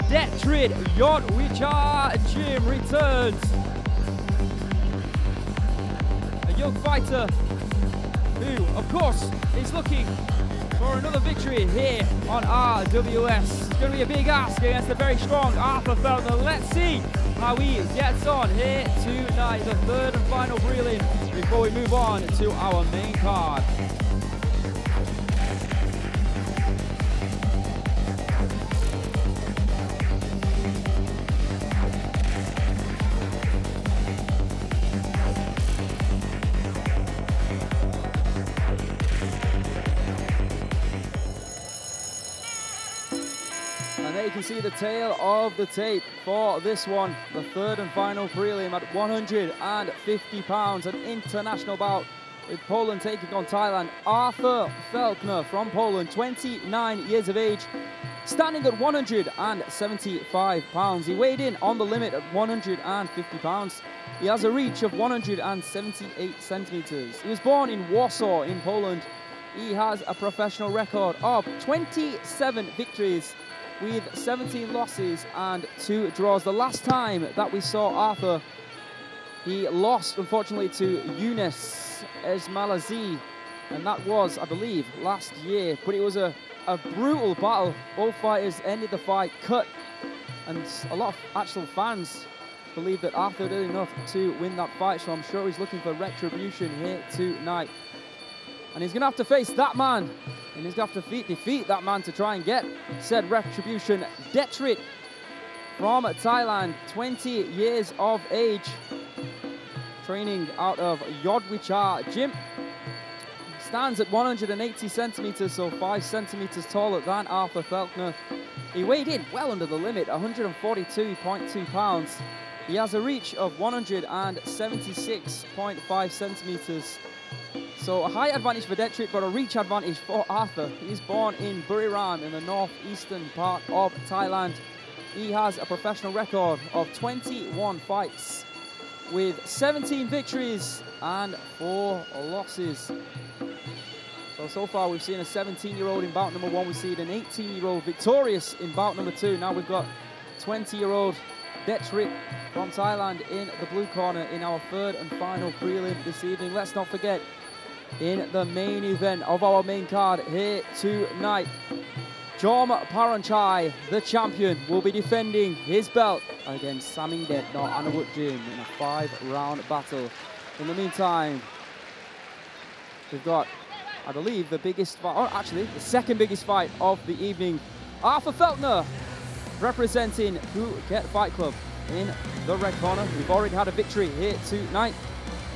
Dejrit Jim returns. A young fighter who, of course, is looking for another victory here on RWS. It's going to be a big ask against the very strong Arthur Felkner. Let's see how he gets on here tonight, the third and final prelim before we move on to our main card. And there you can see the tail of the tape for this one, the third and final prelim at 150 pounds, an international bout with Poland taking on Thailand. Arthur Felkner from Poland, 29 years of age, standing at 175 pounds. He weighed in on the limit at 150 pounds. He has a reach of 178 centimeters. He was born in Warsaw in Poland. He has a professional record of 27 victories with 17 losses and 2 draws. The last time that we saw Arthur, he lost, unfortunately, to Younes Esmaili, and that was, I believe, last year. But it was a brutal battle. Both fighters ended the fight cut, and a lot of actual fans believe that Arthur did enough to win that fight, so I'm sure he's looking for retribution here tonight. And he's going to have to face that man, and he's going to have to defeat that man to try and get said retribution. Dejrit from Thailand, 20 years of age, training out of 𝐓𝐇𝐈𝐒 Gym. Stands at 180 centimeters, so 5 centimeters taller than Arthur Felkner. He weighed in well under the limit, 142.2 pounds. He has a reach of 176.5 centimeters. So a height advantage for Dejrit, but a reach advantage for Arthur. He's born in Buriram in the northeastern part of Thailand. He has a professional record of 21 fights with 17 victories and 4 losses. So far we've seen a 17-year-old in bout number 1. We've seen an 18-year-old victorious in bout number 2. Now we've got 20-year-old Dejrit from Thailand in the blue corner in our third and final prelim this evening. Let's not forget, in the main event of our main card here tonight, Parunchai, the champion, will be defending his belt against Samingdet in a 5-round battle. In the meantime, we've got, I believe, the biggest fight, or actually the second biggest fight of the evening. Arthur Felkner representing Phuket Fight Club in the red corner. We've already had a victory here tonight.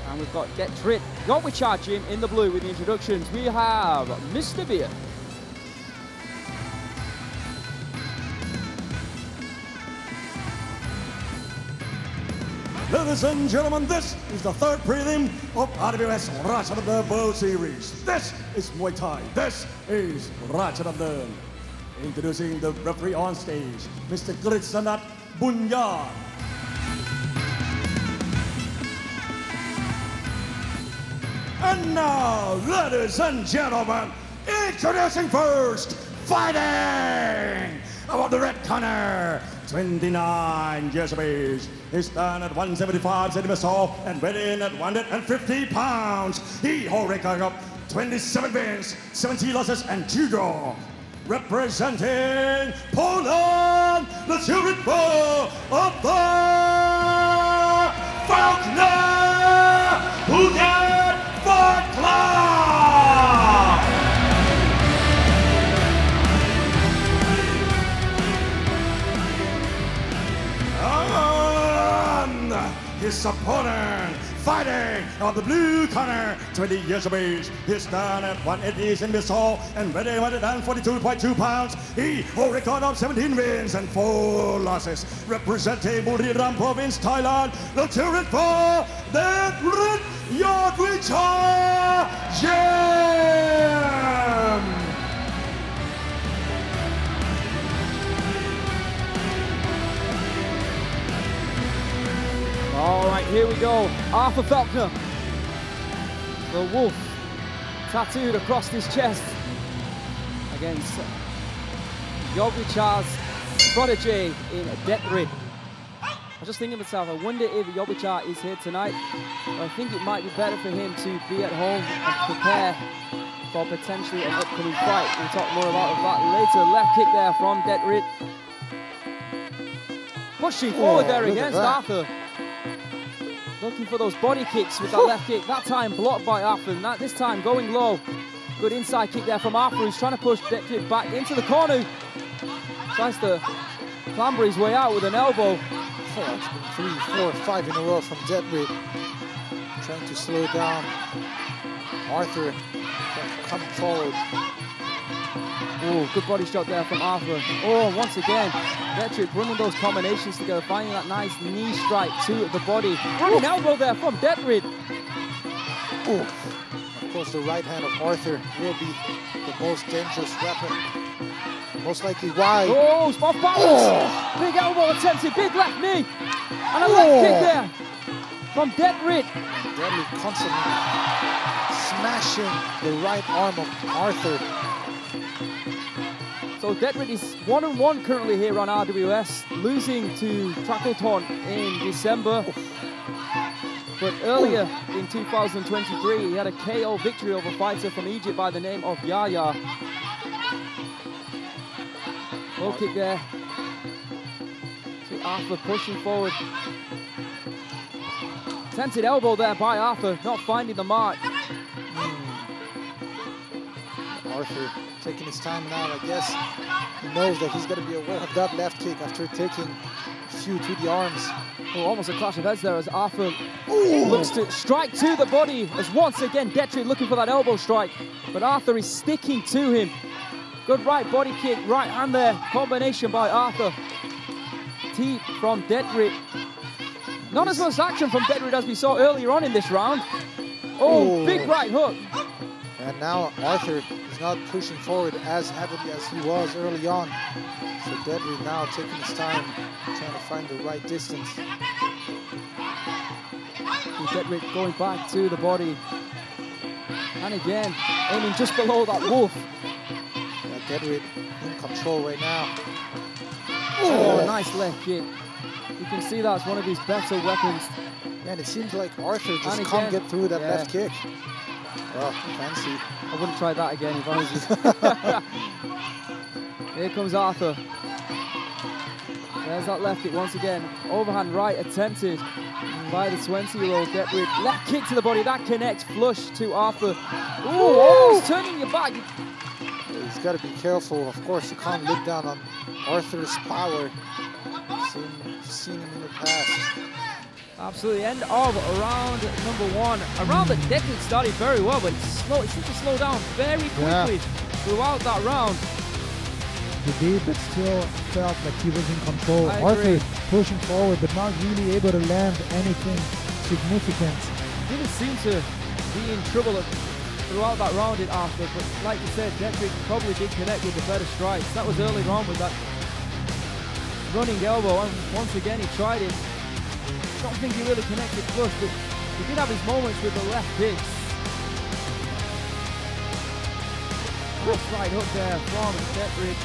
And we've got Dejrit Jim in the blue with the introductions. We have Mr. Beer. Ladies and gentlemen, this is the third prelim of RWS Rajadamnern World Series. This is Muay Thai. This is Rajadamnern. Introducing the referee on stage, Mr. Guluzada Bunyad. And now, ladies and gentlemen, introducing first, fighting about the red corner, 29 years of age. He stands at 175 centimeters tall and weighing at 150 pounds. He holds a record of 27 wins, 17 losses, and 2 draws. Representing Poland, the Dejrit of the Felkner Fight Club. And his opponent, fighting on the blue corner, 20 years of age. He stands at 180 centimeters tall and weighing 142.2 pounds. He holds a record of 17 wins and 4 losses. Representing Buriram Province, Thailand, the Dejrit Gym. All right, here we go. Arthur Felkner, the wolf, tattooed across his chest against 𝐓𝐇𝐈𝐒's protege in Dejrit. I was just thinking to myself, I wonder if 𝐓𝐇𝐈𝐒 is here tonight. I think it might be better for him to be at home and prepare for potentially an upcoming fight. We'll talk more about that later. Left kick there from Dejrit. Pushing forward there against Arthur. Looking for those body kicks with that left kick. That time blocked by Arthur. This time going low. Good inside kick there from Arthur, who's trying to push Dejrit back into the corner. Tries to clamber his way out with an elbow. 3, 4, 5 in a row from Dejrit. Trying to slow down Arthur from coming forward. Oh, good body shot there from Arthur. Oh, once again, Dejrit bringing those combinations together, finding that nice knee strike to the body. Running elbow there from Dejrit. Oh, of course, the right hand of Arthur will be the most dangerous weapon. Most likely why. Oh, spot balance. Oh. Big elbow attempted, big left knee. And a left kick there from Dejrit. Dejrit constantly smashing the right arm of Arthur. So Dejrit is 1-1 currently here on RWS, losing to Trakelton in December. But earlier in 2023, he had a KO victory over a fighter from Egypt by the name of Yahya. Low kick there. See Arthur pushing forward. Tented elbow there by Arthur, not finding the mark. Arthur taking his time now, I guess. He knows that he's got to be aware of that left kick after taking a few to the arms. Oh, almost a clash of heads there as Arthur looks to strike to the body, as once again Dejrit looking for that elbow strike. But Arthur is sticking to him. Good right body kick, right hand there. Combination by Arthur. Deep from Dejrit. Not as much action from Dejrit as we saw earlier on in this round. Oh, big right hook. And now Arthur is not pushing forward as heavily as he was early on. So Dejrit now taking his time, trying to find the right distance. Dejrit going back to the body. And again, aiming just below that wolf. Yeah, Dejrit in control right now. Oh, nice left kick. You can see that's one of his better weapons. Man, it seems like Arthur just can't get through that left kick. Oh, fancy. I wouldn't try that again if I was you. Here comes Arthur. There's that left kick once again. Overhand right attempted by the 20-year-old Dejrit. Left kick to the body, that connects flush to Arthur. Ooh, almost turning your back. He's got to be careful. Of course, you can't look down on Arthur's power. Seen him in the past. Absolutely, end of round number 1. A round that Dejrit started very well, but it seemed to slow down very quickly throughout that round. He did, but still felt like he was in control. Arthur pushing forward, but not really able to land anything significant. Didn't seem to be in trouble throughout that round in Arthur, but like you said, Dejrit probably did connect with the better strikes. That was early on with that running elbow, and once again he tried it. I don't think he really connected flush, but he did have his moments with the left kicks. Nice right hook there from Dejrit.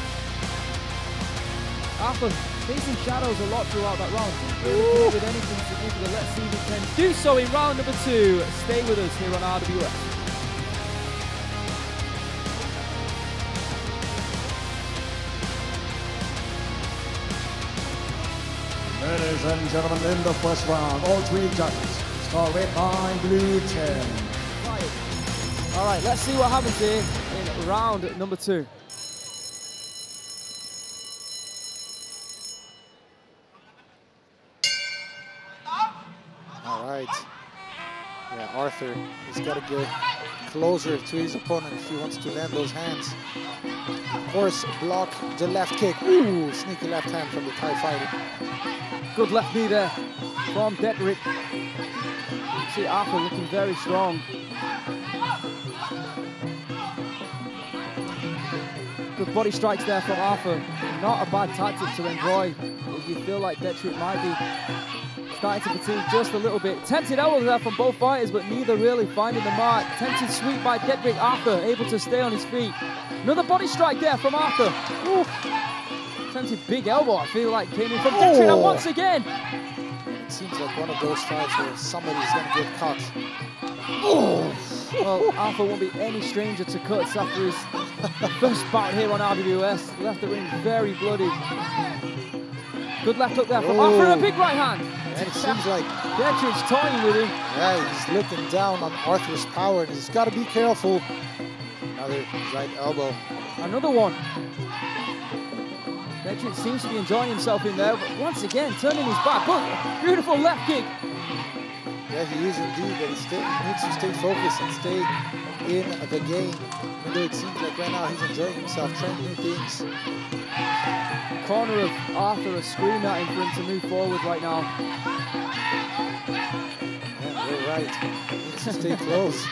Arthur facing shadows a lot throughout that round. Didn't really connect with anything significant. Let's see if he can do so in round number 2. Stay with us here on RWS. Ladies and gentlemen, in the first round, all 3 judges score red 9, blue 10. All right, let's see what happens here in round number 2. All right. Yeah, Arthur, he's got to get closer to his opponent if he wants to land those hands. Of course, block the left kick. Ooh, sneaky left hand from the Thai fighter. Good left knee there from Dejrit. See Arthur looking very strong. Good body strikes there from Arthur. Not a bad tactic to employ if you feel like Dejrit might be starting to fatigue just a little bit. Tempted elbows there from both fighters, but neither really finding the mark. Tempted sweep by Dejrit. Arthur able to stay on his feet. Another body strike there from Arthur. Ooh. Tempted big elbow, I feel like, came in from Dejrit, and once again. It seems like one of those fights where somebody's going to get cut. Oh. Well, Arthur won't be any stranger to cuts after his first bout here on RWS. Left the ring very bloody. Good left hook there from Arthur, and a big right hand. And it seems like Dejrit's toying with him. Yeah, he's looking down on Arthur's power, and he's got to be careful. Another right elbow. Another one. Dejrit seems to be enjoying himself in there, but once again, turning his back. But beautiful left kick. Yeah, he is indeed, but he needs to stay focused and stay in the game. Even though it seems like right now he's enjoying himself, trying new things. The corner of Arthur is screaming at him for him to move forward right now. Yeah, you're right. He needs to stay close.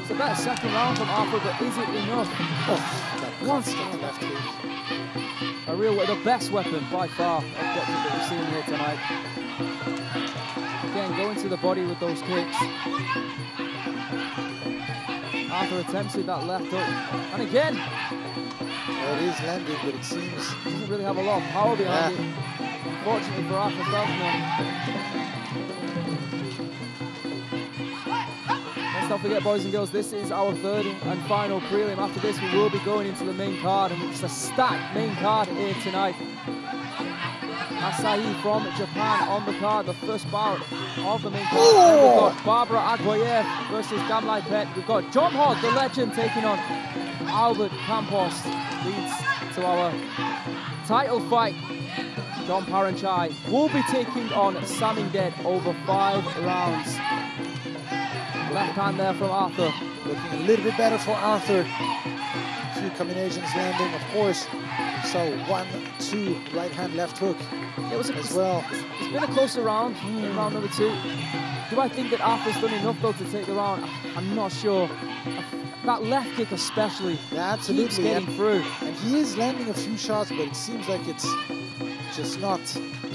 It's a better second round from Arthur, but is it enough? Oh, that constant left kick. The best weapon by far of Dejrit that we've seen here tonight. Again, going to the body with those kicks. Arthur attempted that left hook, and again. Well, it is landing, but it seems doesn't really have a lot of power behind it. Unfortunately for Arthur Felkner. Let's not forget, boys and girls, this is our third and final prelim. After this, we will be going into the main card, and it's a stacked main card here tonight. Asahi from Japan on the card, the first bout of the main card. Then we've got Barbara Aguiar versus Kamlaipetch. We've got Jomhod, the legend, taking on Albert Campos. Leads to our title fight. John Parunchai will be taking on Samingdet over 5 rounds. Left hand there from Arthur. Looking a little bit better for Arthur. A few combinations landing, of course. So 1-2 right hand, left hook as well. It's been a closer round in round number 2. Do I think that Arthur's done enough though to take the round? I'm not sure. That left kick especially keeps getting through. And he is landing a few shots, but it seems like it's just not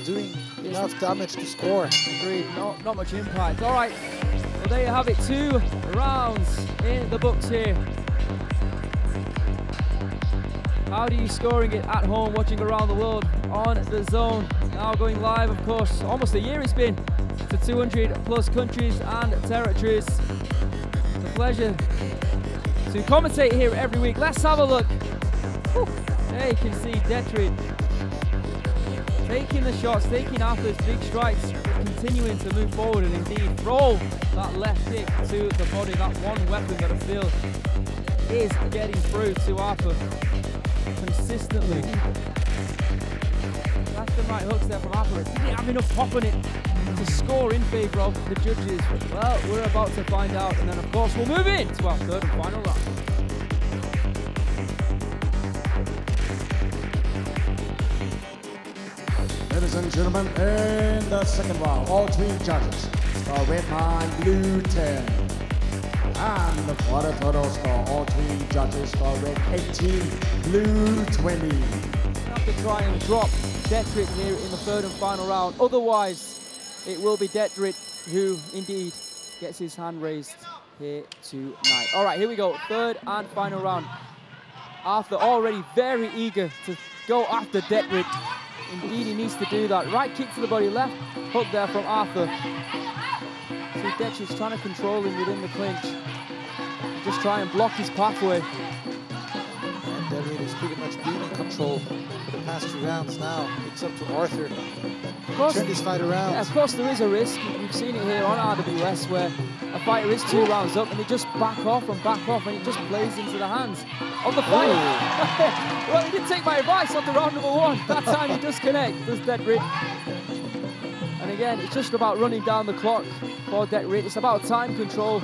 doing enough damage to score. Agreed, not much impact. All right, well there you have it, 2 rounds in the books here. How do you scoring it at home, watching around the world on DAZN? Now going live, of course, almost a year it's been, to 200+ countries and territories. It's a pleasure to commentate here every week. Let's have a look. Whew. There you can see Dejrit taking the shots, taking Arthur's big strikes, continuing to move forward and indeed throw that left kick to the body. That one weapon that I feel is getting through to Arthur consistently. Left and right hooks there from Arthur. Did he have enough pop on it to score in favour of the judges? Well, we're about to find out, and then of course we'll move in to our third and final round. Ladies and gentlemen, in the second round, all 3 judges are red 9, blue 10. And for the total score, all three judges score red 18, blue 20. Have to try and drop Dejrit here in the third and final round. Otherwise, it will be Dejrit who indeed gets his hand raised here tonight. All right, here we go. Third and final round. Arthur already very eager to go after Dejrit. Indeed, he needs to do that. Right kick to the body, left hook there from Arthur. See, Dejrit's trying to control him within the clinch. Just try and block his pathway. And Dejrit is pretty much being in control for the past 2 rounds now. It's up to Arthur to turn this fight around. Yeah, of course, there is a risk. We've seen it here on RWS where a fighter is 2 rounds up and they just back off and it just plays into the hands of the fighter. Well, he didn't take my advice after round number 1. That time he does connect, does Dejrit. And again, it's just about running down the clock for Dejrit. It's about time control.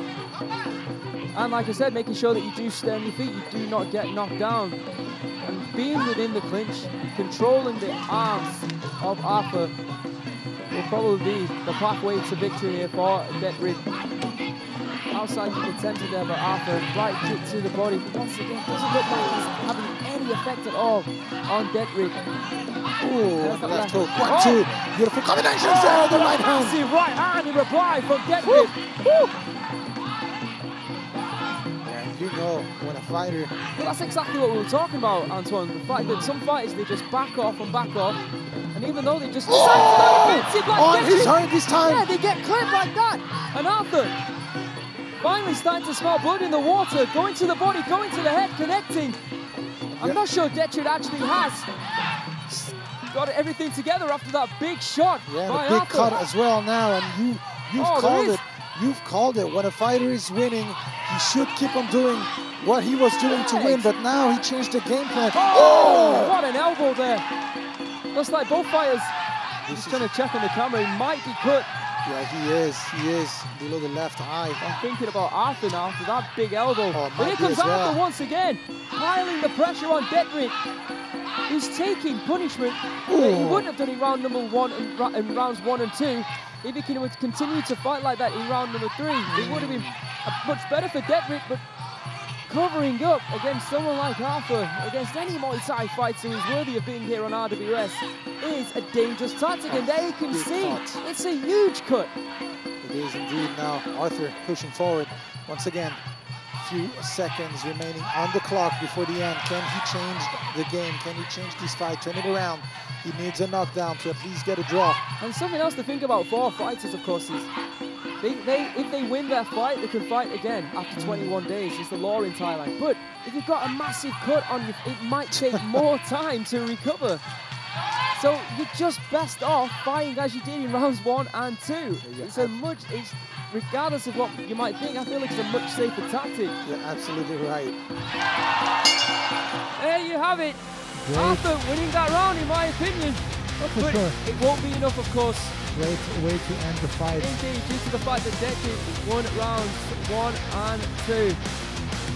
And like I said, making sure that you do stay on your feet, you do not get knocked down. And being within the clinch, controlling the arms of Arthur will probably be the pathway to victory here for Dejrit. Outside kick attempted there by Arthur, right kick to the body. But once again, doesn't look like he's having any effect at all on Dejrit. Oh, left hook. 1, 2. Beautiful combination there. The right hand. Massive right hand in reply from Dejrit. You know, when a fighter... Well, that's exactly what we were talking about, Antoine. The fact that some fighters, they just back off. And even though they just decide to on his heart this time. Yeah, they get clipped like that. And Arthur finally starting to smell blood in the water, going to the body, going to the head, connecting. I'm not sure Dejrit actually has got everything together after that big shot by the big Arthur. cut as well now, and you've called it. You've called it. When a fighter is winning, he should keep on doing what he was doing to win, but now he changed the game plan. Oh! What an elbow there. Looks like both fighters, he's trying to check on the camera, he might be cut. Yeah, he is below the left eye. I'm thinking about Arthur now after that big elbow. But here comes Arthur Arthur once again, piling the pressure on Dejrit. He's taking punishment that he wouldn't have done in round number 1 and in rounds 1 and 2. If he can continue to fight like that in round number 3, it would have been much better for Dejrit, but covering up against someone like Arthur, against any Muay Thai fighter who's worthy of being here on RWS, is a dangerous tactic, and there you can see, it's a huge cut. It is indeed now. Arthur pushing forward once again. Few seconds remaining on the clock before the end. Can he change the game? Can he change this fight, turn it around? He needs a knockdown to at least get a draw. And something else to think about for fighters, of course, is if they win their fight, they can fight again after 21 days. It's the law in Thailand. But if you've got a massive cut on you, it might take more time to recover. So you're just best off fighting as you did in rounds 1 and 2. It's regardless of what you might think, I feel like it's a much safer tactic. You're absolutely right. There you have it. Great. Arthur winning that round, in my opinion. But it won't be enough, of course. Great way to end the fight. Indeed, due to the fact that Dejrit won rounds 1 and 2.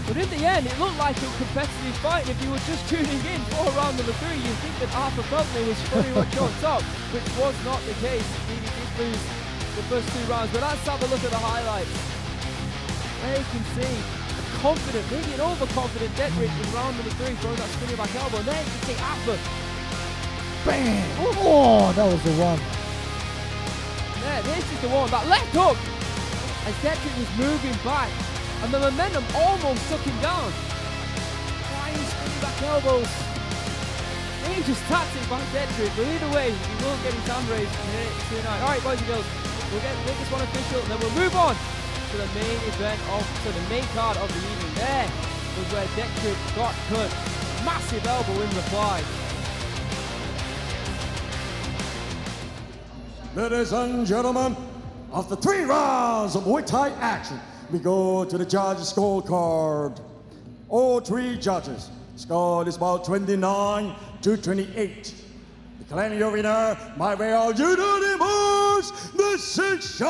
But in the end, it looked like a competitive fight. If you were just tuning in for round number 3, you'd think that Arthur Felkner was very much on top, which was not the case. He did lose the first 2 rounds. But let's have a look at the highlights. There you can see a confident, maybe an overconfident Dejrit in round number 3, throwing that spinning back elbow. And there you can see Arthur. Bam! Oh, that was the one. Yeah, this is the one. That left hook as Dejrit was moving back. And the momentum almost took him down. Flying spinning back elbows. Dangerous tactic by Dejrit, but either way, he will get his hand raised here tonight. All right, boys and girls, we'll make this one official, and then we'll move on to the main event the main card of the evening. There was where Dejrit got cut. Massive elbow in reply. Ladies and gentlemen, after 3 rounds of Muay Thai action, we go to the judges' scorecard. All 3 judges scored is about 29 to 28. Declaring your winner by way of unanimous decision.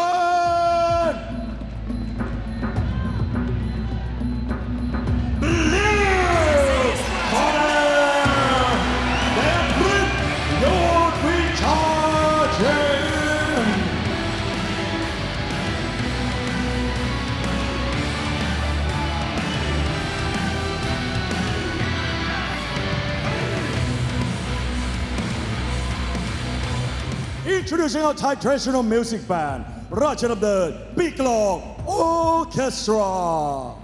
Introducing our Thai traditional music band, Rajadamnern Big Long Orchestra.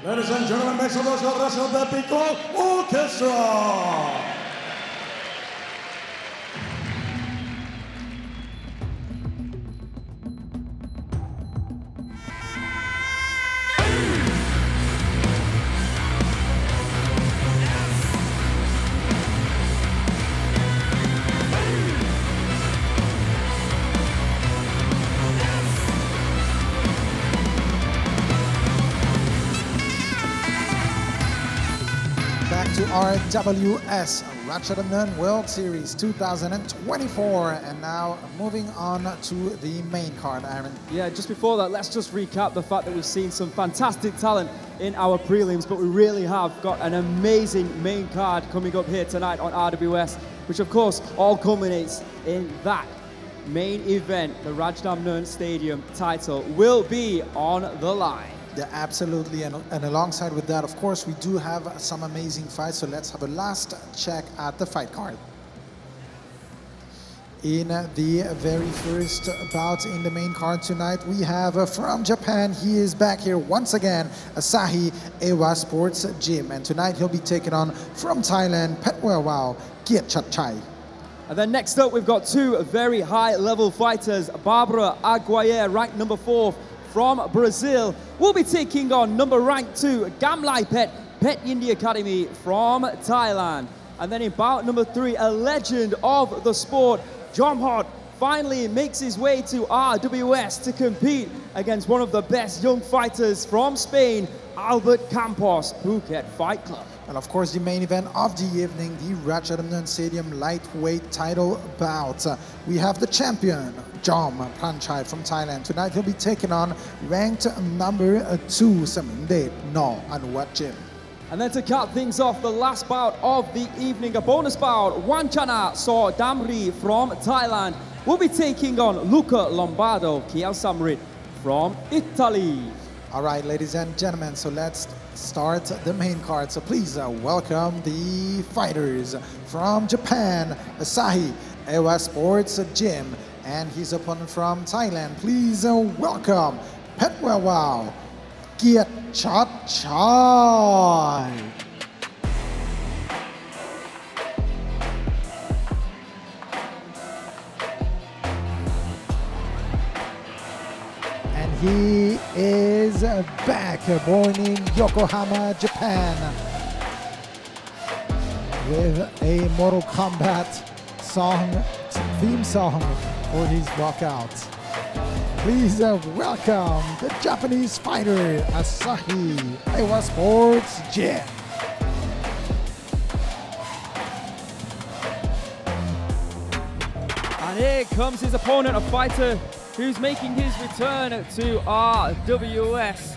Ladies and gentlemen, make some noise for the rest of the Big Long Orchestra. To RWS Rajadamnern World Series 2024, and now moving on to the main card, Aaron. Yeah, just before that, let's just recap the fact that we've seen some fantastic talent in our prelims, but we really have got an amazing main card coming up here tonight on RWS, which of course all culminates in that main event. The Rajadamnern Stadium title will be on the line. Yeah, absolutely, and alongside with that, of course, we do have some amazing fights, so let's have a last check at the fight card. In the very first bout in the main card tonight, we have from Japan, he is back here once again, Asahi Eiwa Sports Gym, and tonight he'll be taking on from Thailand, Petchwaewwaw, 𝐔𝐀𝐈𝐒. And then next up, we've got two very high-level fighters, Barbara Aguiar, ranked number 4, from Brazil, will be taking on ranked 2, Kamlaipetch, Pet India Academy from Thailand. And then in bout number 3, a legend of the sport, Jomhod, finally makes his way to RWS to compete against one of the best young fighters from Spain, Albert Campos, Phuket Fight Club. And of course, the main event of the evening, the Rajadamnern Stadium lightweight title bout. We have the champion, Parunchai from Thailand. Tonight he'll be taking on ranked number 2, Samingdet Anuwat. And then to cap things off, the last bout of the evening, a bonus bout, Wanchana Dejrit from Thailand will be taking on Luca Lombardo Kielsamrit from Italy. All right, ladies and gentlemen, so let's start the main card. So please welcome the fighters from Japan, Asahi Eiwa Sports Gym, and his opponent from Thailand. Please welcome Petchwaewwaw, 𝐔𝐀𝐈𝐒. He is back, born in Yokohama, Japan, with a Mortal Kombat theme song for his walkout. Please welcome the Japanese fighter, Asahi Eiwa Sports Gym. And here comes his opponent, a fighter who's making his return to RWS,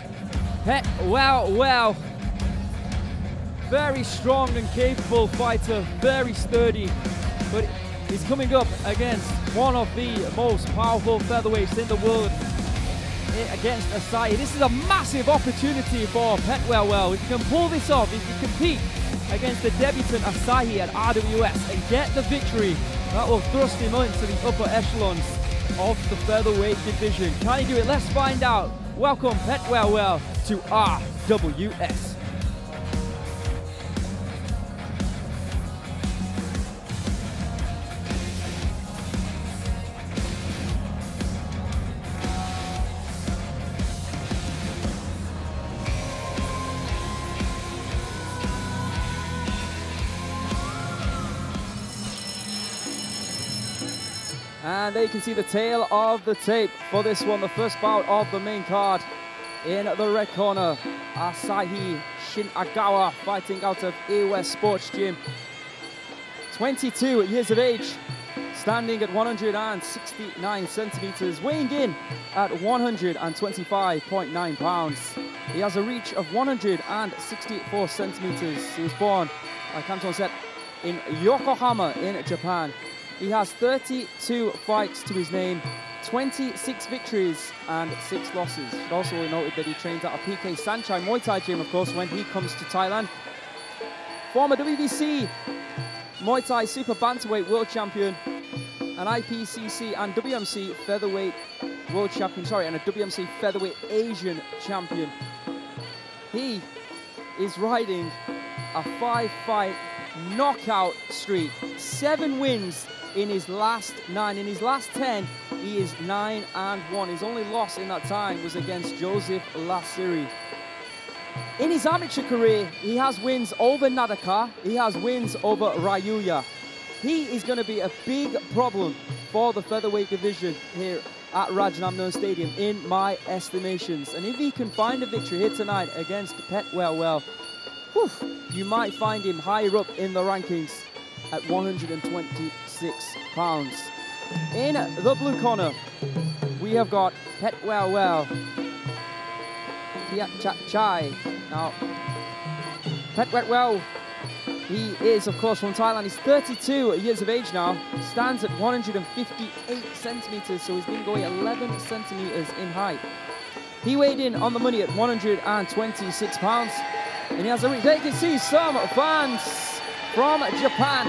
Petchwaewwaw. Very strong and capable fighter, very sturdy, but he's coming up against one of the most powerful featherweights in the world. against Asahi. This is a massive opportunity for Petchwaewwaw. If you can pull this off, if you compete against the debutant Asahi at RWS and get the victory, that will thrust him into the upper echelons of the featherweight division. Can he do it? Let's find out. Welcome Petchwaewwaw to RWS. And there you can see the tail of the tape for this one, the first bout of the main card. In the red corner, Asahi Shinagawa, fighting out of Eiwa Sports Gym. 22 years of age, standing at 169 centimeters, weighing in at 125.9 pounds. He has a reach of 164 centimeters. He was born, like Canton said, in Yokohama in Japan. He has 32 fights to his name, 26 victories and 6 losses. Should also be noted that he trains at a PK Sanchai Muay Thai gym, of course, when he comes to Thailand. Former WBC Muay Thai Super Bantamweight World Champion, an IPCC and WMC Featherweight World Champion, and a WMC Featherweight Asian Champion. He is riding a 5-fight knockout streak, 7 wins in his last 9. In his last 10, he is 9-1. His only loss in that time was against Joseph Lassiri. In his amateur career, he has wins over Nadaka, he has wins over Ryuya. He is going to be a big problem for the featherweight division here at Rajadamnern Stadium, in my estimations. And if he can find a victory here tonight against Petchwaewwaw, you might find him higher up in the rankings at 126 pounds. In the blue corner, we have got Petchwaewwaw Chai. Now, Petchwaewwaw, he is, of course, from Thailand. He's 32 years of age now, stands at 158 centimeters, so he's going to go 11 centimeters in height. He weighed in on the money at 126 pounds. And he has a reach. There you can see some fans from Japan.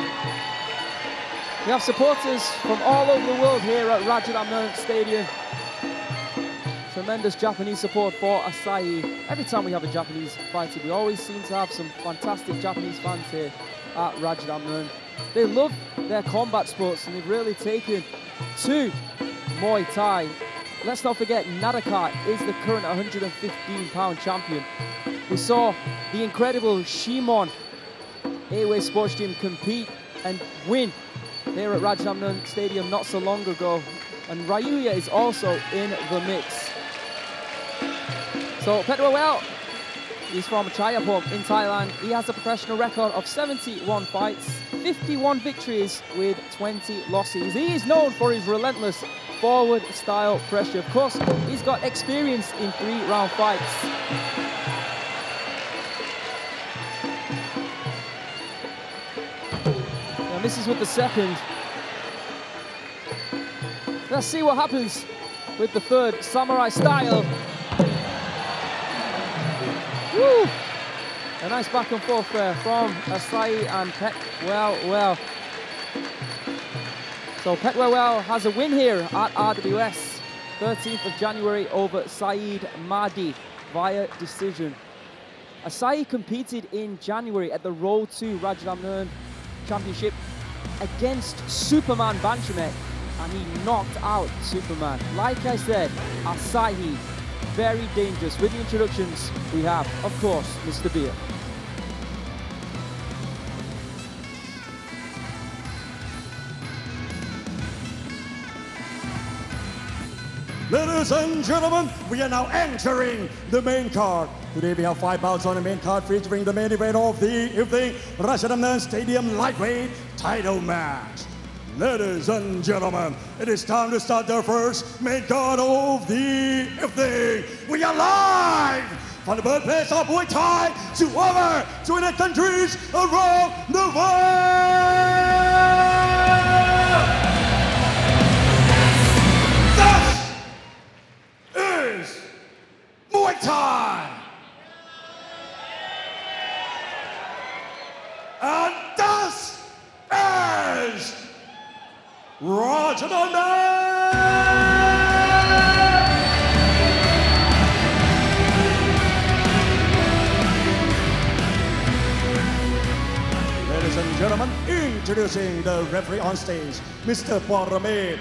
We have supporters from all over the world here at Rajadamnern Stadium. Tremendous Japanese support for Asahi. Every time we have a Japanese fighter, we always seem to have some fantastic Japanese fans here at Rajadamnern. They love their combat sports and they've really taken to Muay Thai. Let's not forget, Nadaka is the current 115-pound champion. We saw the incredible Shimon Eiwa Sports Gym compete and win here at Rajadamnern Stadium not so long ago. And Ryuya is also in the mix. So Petchwaewwaw, he's from Chayapom in Thailand. He has a professional record of 71 fights, 51 victories with 20 losses. He is known for his relentless forward style pressure. Of course, he's got experience in 3-round fights. Now misses with the second. Let's see what happens with the third, samurai style. Woo! A nice back and forth there from Asahi and Petchwaewwaw. So Petchwaewwaw has a win here at RWS, 13th of January over Saeed Mahdi via decision. Asahi competed in January at the Road to Rajadamnern Championship against Superman Banchamek, and he knocked out Superman. Like I said, Asahi, very dangerous. With the introductions, we have, of course, Mr. Beer. Ladies and gentlemen, we are now entering the main card. Today we have 5 bouts on the main card featuring the main event of the evening, Rajadamnern Stadium lightweight title match. Ladies and gentlemen, it is time to start the first main card of the evening. We are live from the birthplace of Muay Thai to over 200 countries around the world. This is Ladies and gentlemen, introducing the referee on stage, Mr. Parunchai.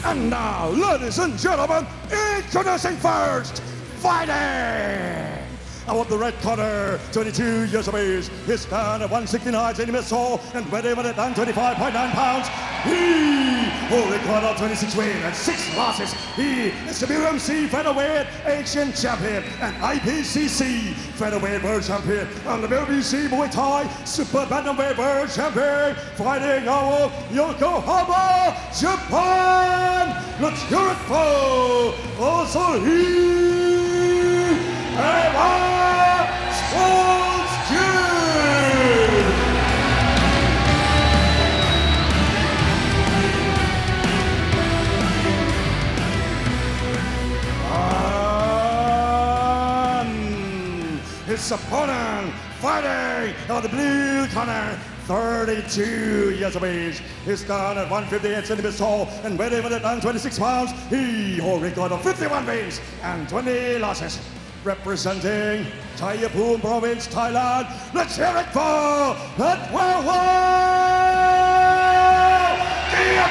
And now, ladies and gentlemen, introducing first, fighting! Out of the red corner, 22 years of age, his stand at 169 centimeters tall and weighing 125.9 pounds. He holds a record of 26 wins and 6 losses. He is the WMC featherweight Asian champion and IPCC featherweight world champion and the WBC Muay Thai super bantamweight world champion, fighting out of Yokohama, Japan. Let's hear it for Asahi Eiwa Sports Gym. His opponent fighting on the blue corner, 32 years of age. He's down at 158 centimeters tall and weighing 126 pounds. He holds a record of 51 wins and 20 losses. Representing Chaiyaphum Province, Thailand, let's hear it for Petchwaewwaw! Petchsamart!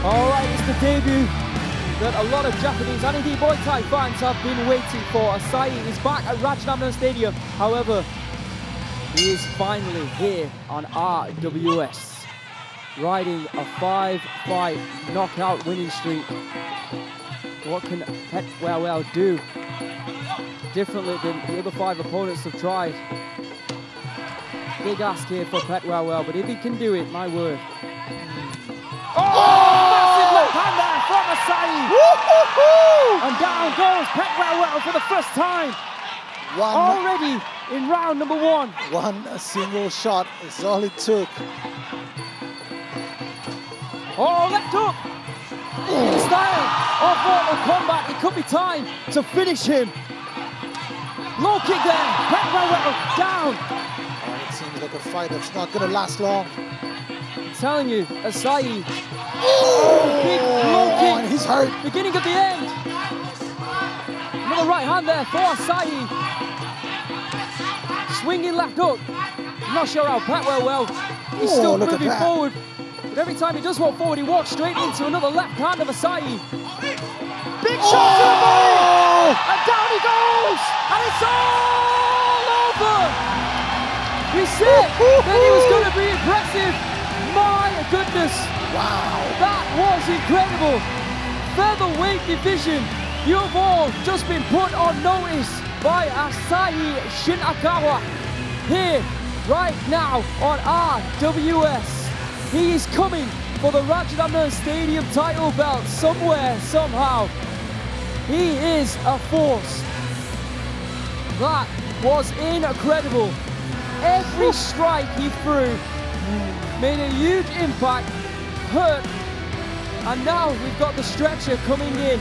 All right, it's the debut that a lot of Japanese and indeed Muay Thai fans have been waiting for. Asahi is back at Rajadamnern Stadium. However, he is finally here on RWS, riding a 5-fight knockout winning streak. What can Petchwaewwaw do differently than the other 5 opponents have tried? Big ask here for Petchwaewwaw, but if he can do it, my word. Massive left hand there from Asahi. And down goes Petchwaewwaw for the first time. Already in round number 1. One single shot is all it took. Oh, left hook. In style of Mortal Kombat, it could be time to finish him. Low kick there, Petchwaewwaw down. It seems like a fight that's not going to last long. I'm telling you, Asahi. Oh, big low kick. And he's hurt. Beginning of the end. Another right hand there for Asahi. Swinging left hook. I'm not sure how Petchwaewwaw. He's still moving forward. But every time he does walk forward, he walks straight into another left hand of Asahi. Big shot to the body! And down he goes! And it's all over! We said that he was going to be impressive. My goodness! Wow! That was incredible! Featherweight division, you've all just been put on notice by Asahi Shinakawa here right now on RWS. He is coming for the Rajadamnern Stadium title belt somewhere, somehow. He is a force. That was incredible. Every strike he threw made a huge impact, hurt, and now we've got the stretcher coming in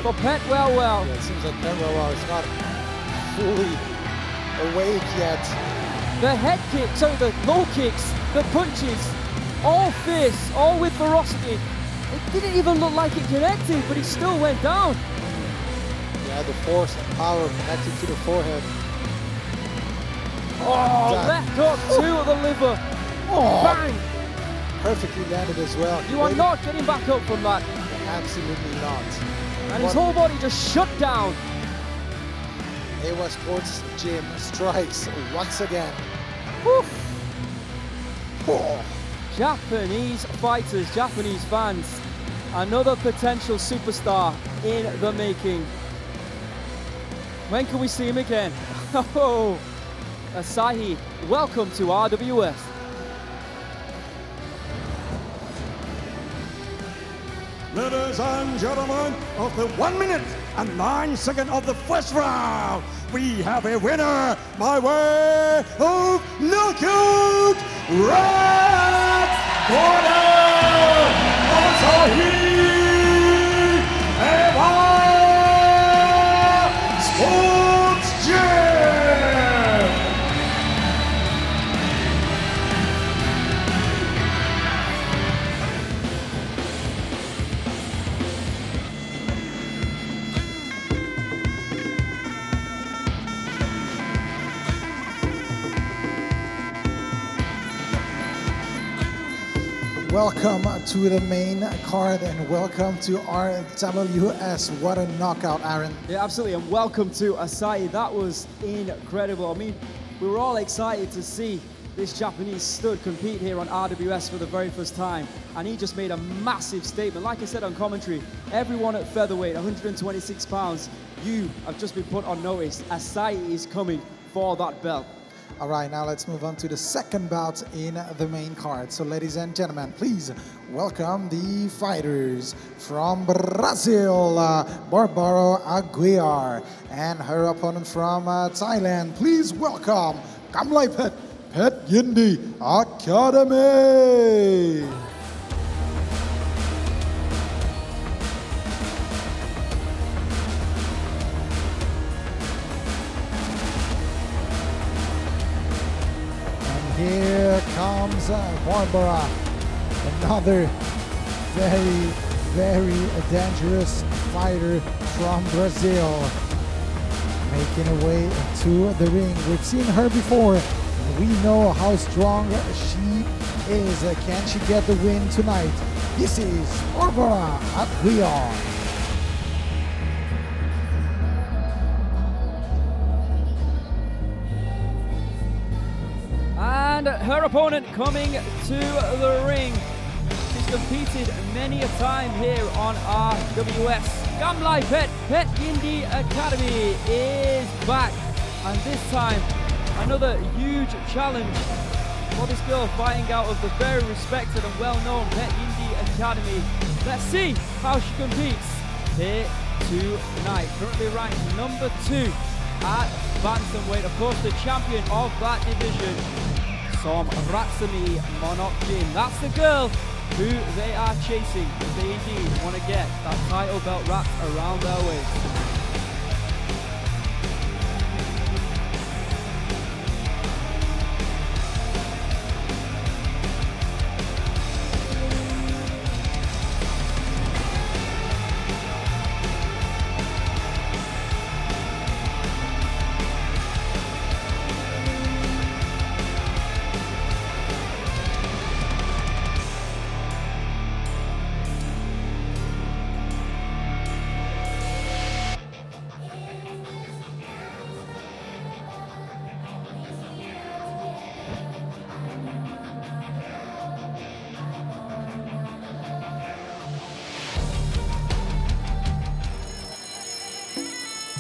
for Petchwaewwaw. Yeah, it seems like Petchwaewwaw is not fully awake yet. The head kicks, so the low kicks, the punches, all fierce, all with ferocity. It didn't even look like it connected, but he still went down. Yeah, the force and power connected to the forehead. Oh, left hook to the liver. Oh, bang! Perfectly landed as well. You are not getting back up from that. Absolutely not. And his whole body just shut down. Eiwa Sports Gym strikes once again. Oh. Japanese fighters, Japanese fans. Another potential superstar in the making. When can we see him again? Oh, Asahi, welcome to RWS. Ladies and gentlemen, after 1 minute and 9 seconds of the first round, we have a winner by way of knockout red corner. welcome to the main card and welcome to RWS. What a knockout, Aaron. Yeah, absolutely, and welcome to Asahi. That was incredible. I mean, we were all excited to see this Japanese stud compete here on RWS for the very first time, and he just made a massive statement. Like I said on commentary, everyone at featherweight, 126 pounds, you have just been put on notice. Asahi is coming for that belt. All right, now let's move on to the second bout in the main card. So ladies and gentlemen, please welcome the fighters from Brazil, Barbara Aguiar, and her opponent from Thailand. Please welcome Kamlaipetch Academy. Here comes Barbara, another very dangerous fighter from Brazil, making her way to the ring. We've seen her before, and we know how strong she is. Can she get the win tonight? This is Barbara Aguiar. And her opponent coming to the ring. She's competed many a time here on RWS. Kamlaipetch Academy is back, and this time another huge challenge for this girl fighting out of the very respected and well-known Petchsamart Academy. Let's see how she competes here tonight. Currently ranked number 2 at bantamweight, of course the champion of that division, 𝐓𝐇𝐈𝐒. That's the girl who they are chasing if they indeed want to get that title belt wrapped around their waist.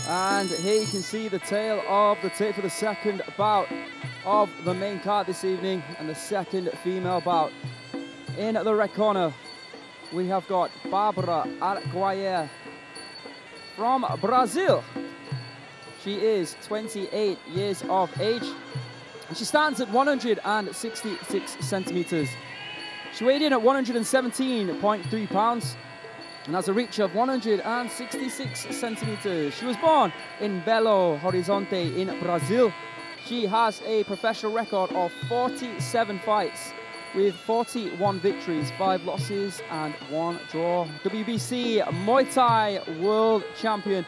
And here you can see the tail of the tape for the second bout of the main card this evening, and the second female bout. In the red corner, we have got Barbara Aguiar from Brazil. She is 28 years of age, and she stands at 166 centimeters. She weighed in at 117.3 pounds. And has a reach of 166 centimeters. She was born in Belo Horizonte in Brazil. She has a professional record of 47 fights with 41 victories, 5 losses and 1 draw. WBC Muay Thai World Champion.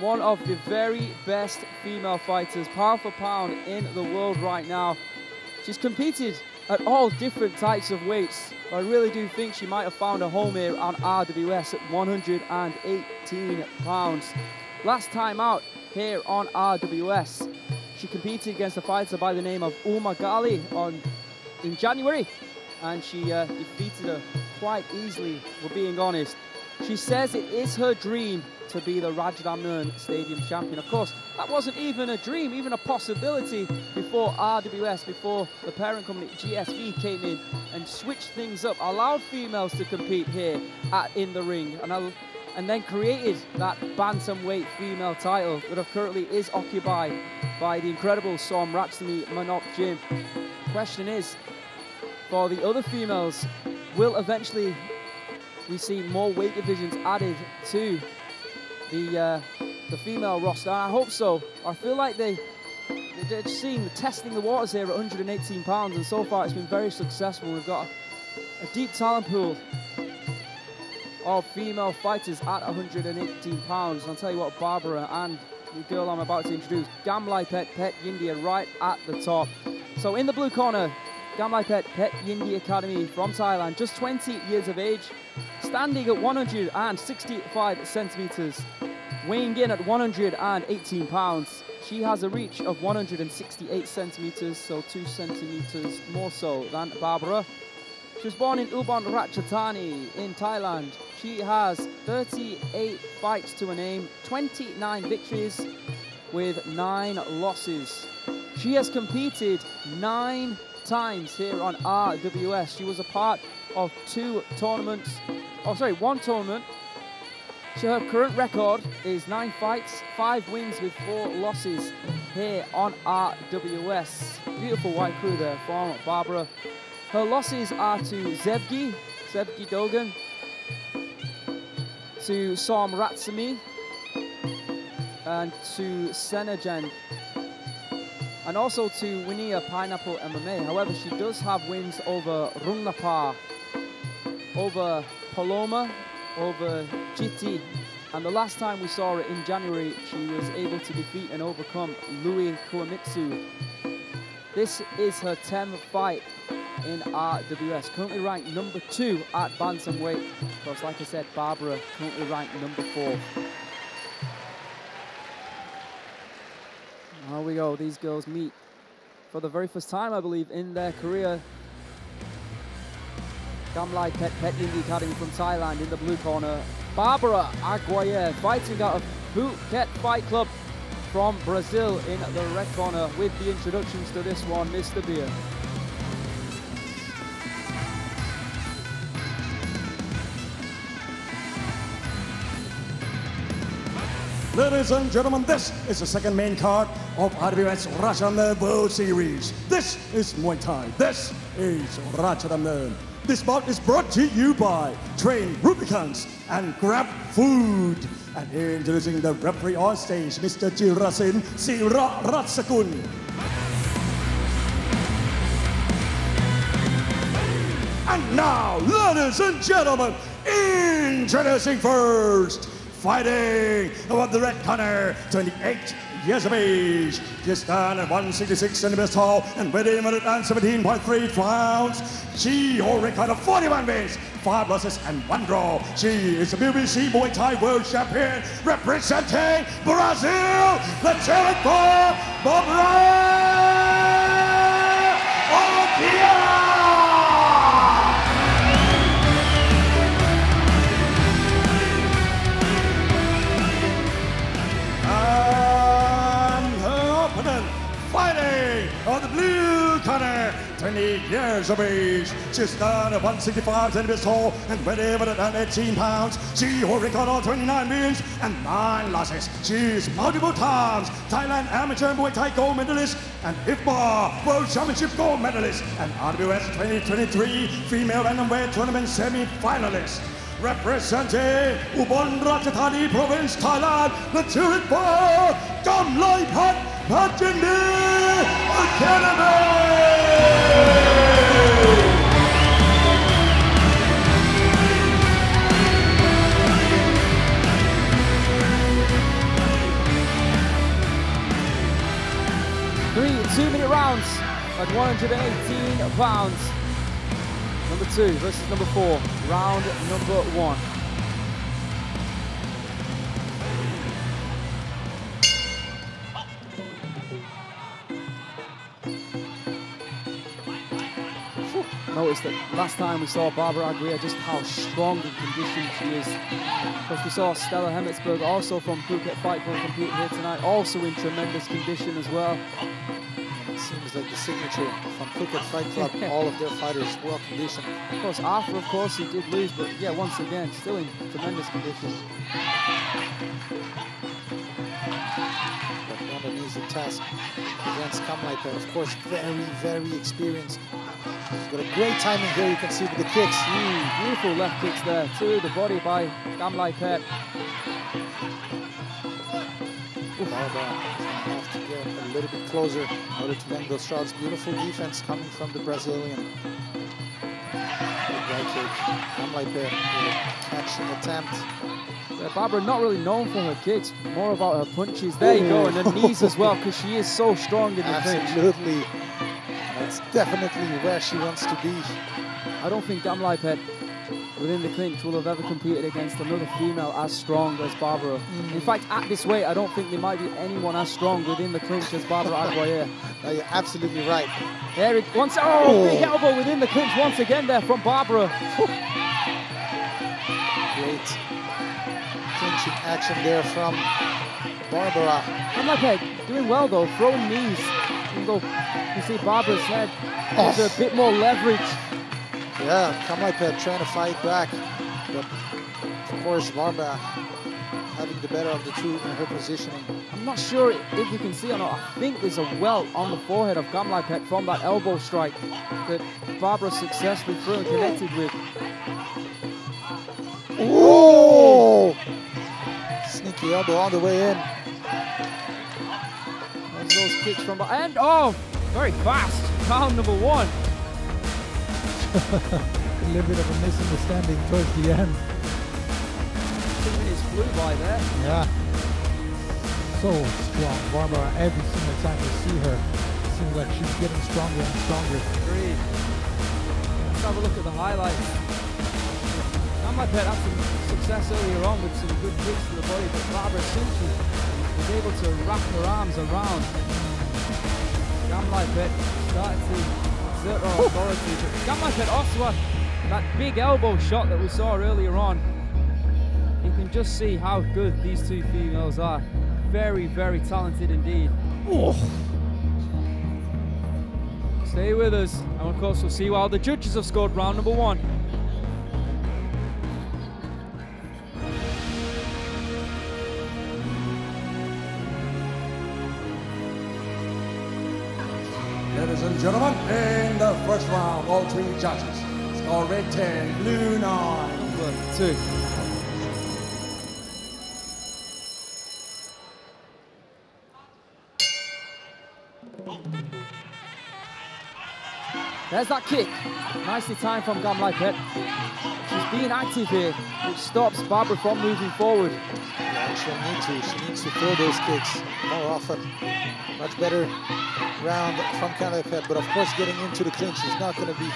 One of the very best female fighters, pound for pound, in the world right now. She's competed at all different types of weights. I really do think she might have found a home here on RWS at 118 pounds. Last time out here on RWS, she competed against a fighter by the name of Uma Gali in January, and she defeated her quite easily, we're being honest. She says it is her dream to be the Rajadamnern Stadium champion. Of course, that wasn't even a dream, even a possibility before RWS, before the parent company GSV came in and switched things up, allowed females to compete here in the ring, and then created that bantamweight female title that currently is occupied by the incredible 𝐓𝐇𝐈𝐒. Question is, for the other females, will eventually we see more weight divisions added to the female roster? And I hope so. I feel like they're just testing the waters here at 118 pounds, and so far it's been very successful. We've got a deep talent pool of female fighters at 118 pounds. And I'll tell you what, Barbara and the girl I'm about to introduce, Kamlaipetch are right at the top. So in the blue corner, Kamlaipetch Pet Yindi Academy from Thailand, just 20 years of age, standing at 165 centimeters, weighing in at 118 pounds. She has a reach of 168 centimeters, so 2 centimeters more so than Barbara. She was born in Ubon Ratchathani in Thailand. She has 38 fights to her name, 29 victories with 9 losses. She has competed 9 times here on RWS. She was a part of 1 tournament. Her current record is 9 fights, 5 wins with 4 losses here on RWS. Beautiful white crew there from Barbara. Her losses are to Zevgi Dogan, to Som Ratsami, and to Senajan, and also to Winia Pineapple MMA. However, she does have wins over Rungnapa, over Paloma, over Chiti, and the last time we saw her in January, she was able to defeat and overcome Louis Kuamitsu. This is her 10th fight in RWS, currently ranked number 2 at bantamweight. Of course, like I said, Barbara currently ranked number 4. Here we go, these girls meet for the very first time, I believe, in their career. Kamlaipetch Pet Yindi Academy from Thailand in the blue corner. Barbara Aguiar fighting out of Phuket Fight Club from Brazil in the red corner, with the introductions to this one, Mr. Beer. Ladies and gentlemen, this is the second main card of RWS Rajadamnern World Series. This is Muay Thai. This is Rajadamnern. This bout is brought to you by Train Rubicons and Grab Food. And introducing the referee on stage, Mr. Jirasin Siraratsakun. And now, ladies and gentlemen, introducing first, fighting about the red corner, 28 years of age, just stand at 166 centimeters tall and weighing 117.3 pounds. She holds a record of 41 wins, 5 losses and 1 draw. She is the BBC Muay Thai World Champion representing Brazil. Let's hear it for Barbara Aguiar. Fighting on the blue corner, 20 years of age, just down at 165 centimeters tall and weighing 118 pounds. She holds a record of 29 wins and 9 losses. She is multiple times Thailand Amateur Muay Thai gold medalist and 𝐓𝐇𝐈𝐒 World Championship gold medalist and RWS 2023 Female Bantamweight Tournament semi-finalist. Representing Ubon Ratchathani Province, Thailand, the Dejrit for Kamlaipetch Pet Yindi Academy! Three 2-minute rounds at 118 pounds. Number 2 versus number 4, round number 1. Notice that last time we saw Barbara Aguiar, just how strong and conditioned she is. Of course, we saw Stella Hermetsberger, also from Phuket Fight Club, compete here tonight, also in tremendous condition as well. It seems like the signature from Phuket Fight Club, all of their fighters well conditioned. Of course, Arthur, of course, he did lose, but yeah, once again, still in tremendous condition. But not an easy task against Kamlaipetch. Of course, very, very experienced. He's got a great timing here, you can see with the kicks. Beautiful left kicks there to the body by Kamlaipetch. Barbara have to get a little bit closer in order to land those shots. Beautiful defense coming from the Brazilian. Good right kick. Kamlaipetch with a catching attempt. Yeah, Barbara not really known for her kicks, more about her punches. There you go, and her knees as well, because she is so strong in the clinch. Absolutely. I'd That's definitely where she wants to be. I don't think Kamlaipetch within the clinch will have ever competed against another female as strong as Barbara. In fact, at this weight, I don't think there might be anyone as strong within the clinch as Barbara Aguiar. You're absolutely right. There it once. Big elbow within the clinch once again there from Barbara. Great clinching action there from Barbara. Kamlaipetch doing well though, throwing knees. You see Barbara's head. There's a bit more leverage. Yeah, Kamlaipetch trying to fight back, but of course Barbara having the better of the two in her positioning. I'm not sure if you can see or not. I think there's a welt on the forehead of Kamlaipetch from that elbow strike that Barbara successfully threw and connected with. Oh! Sneaky elbow all the way in. There's those kicks from the end. Very fast. Round number 1. A little bit of a misunderstanding towards the end. 2 minutes flew by there. Yeah. So strong, Barbara. Every single time we see her, it seems like she's getting stronger and stronger. Agreed. Let's have a look at the highlights. Kamlaipetch had some success earlier on with some good kicks to the body, but Barbara Sinchi was able to wrap her arms around Kamlaipetch, started to exert her authority. But Kamlaipetch also had that big elbow shot that we saw earlier on. You can just see how good these two females are. Very, very talented indeed. Stay with us, and of course we'll see how the judges have scored round number 1. Ladies and gentlemen, in the first round, all 3 judges score red 10, blue 9. Number 2. There's that kick. Nicely timed from Kamlaipetch. She's being active here, which stops Barbara from moving forward. Yeah, she'll need to. She needs to throw those kicks more often. Much better round from Kamlaipetch, but of course getting into the clinch is not going to be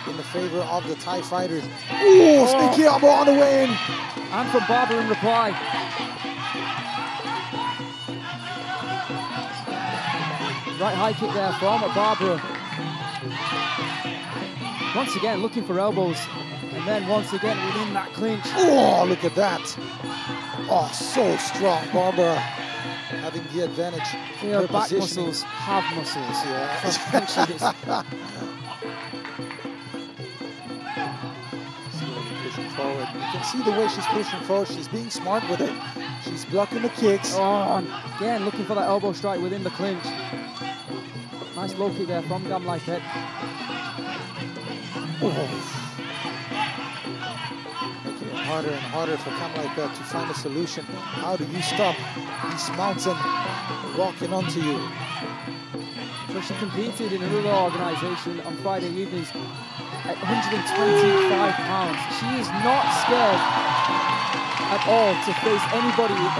in the favor of the Thai fighter. Ooh, sneaky elbow on the way in. And from Barbara in reply. Right high kick there from Barbara. Once again looking for elbows, and then once again within that clinch. Oh, look at that. Oh, so strong, Barbara. Having the advantage. Her back muscles have muscles. Yeah. Slowly pushing forward. You can see the way she's pushing forward. She's being smart with it. She's blocking the kicks. Oh, again looking for that elbow strike within the clinch. Nice low kick there from Kamlaipetch. Making it harder and harder for Kamlaipetch to find a solution. How do you stop these mountain walking onto you? So she competed in another organisation on Friday evenings at 125 pounds. She is not scared at all to face anybody with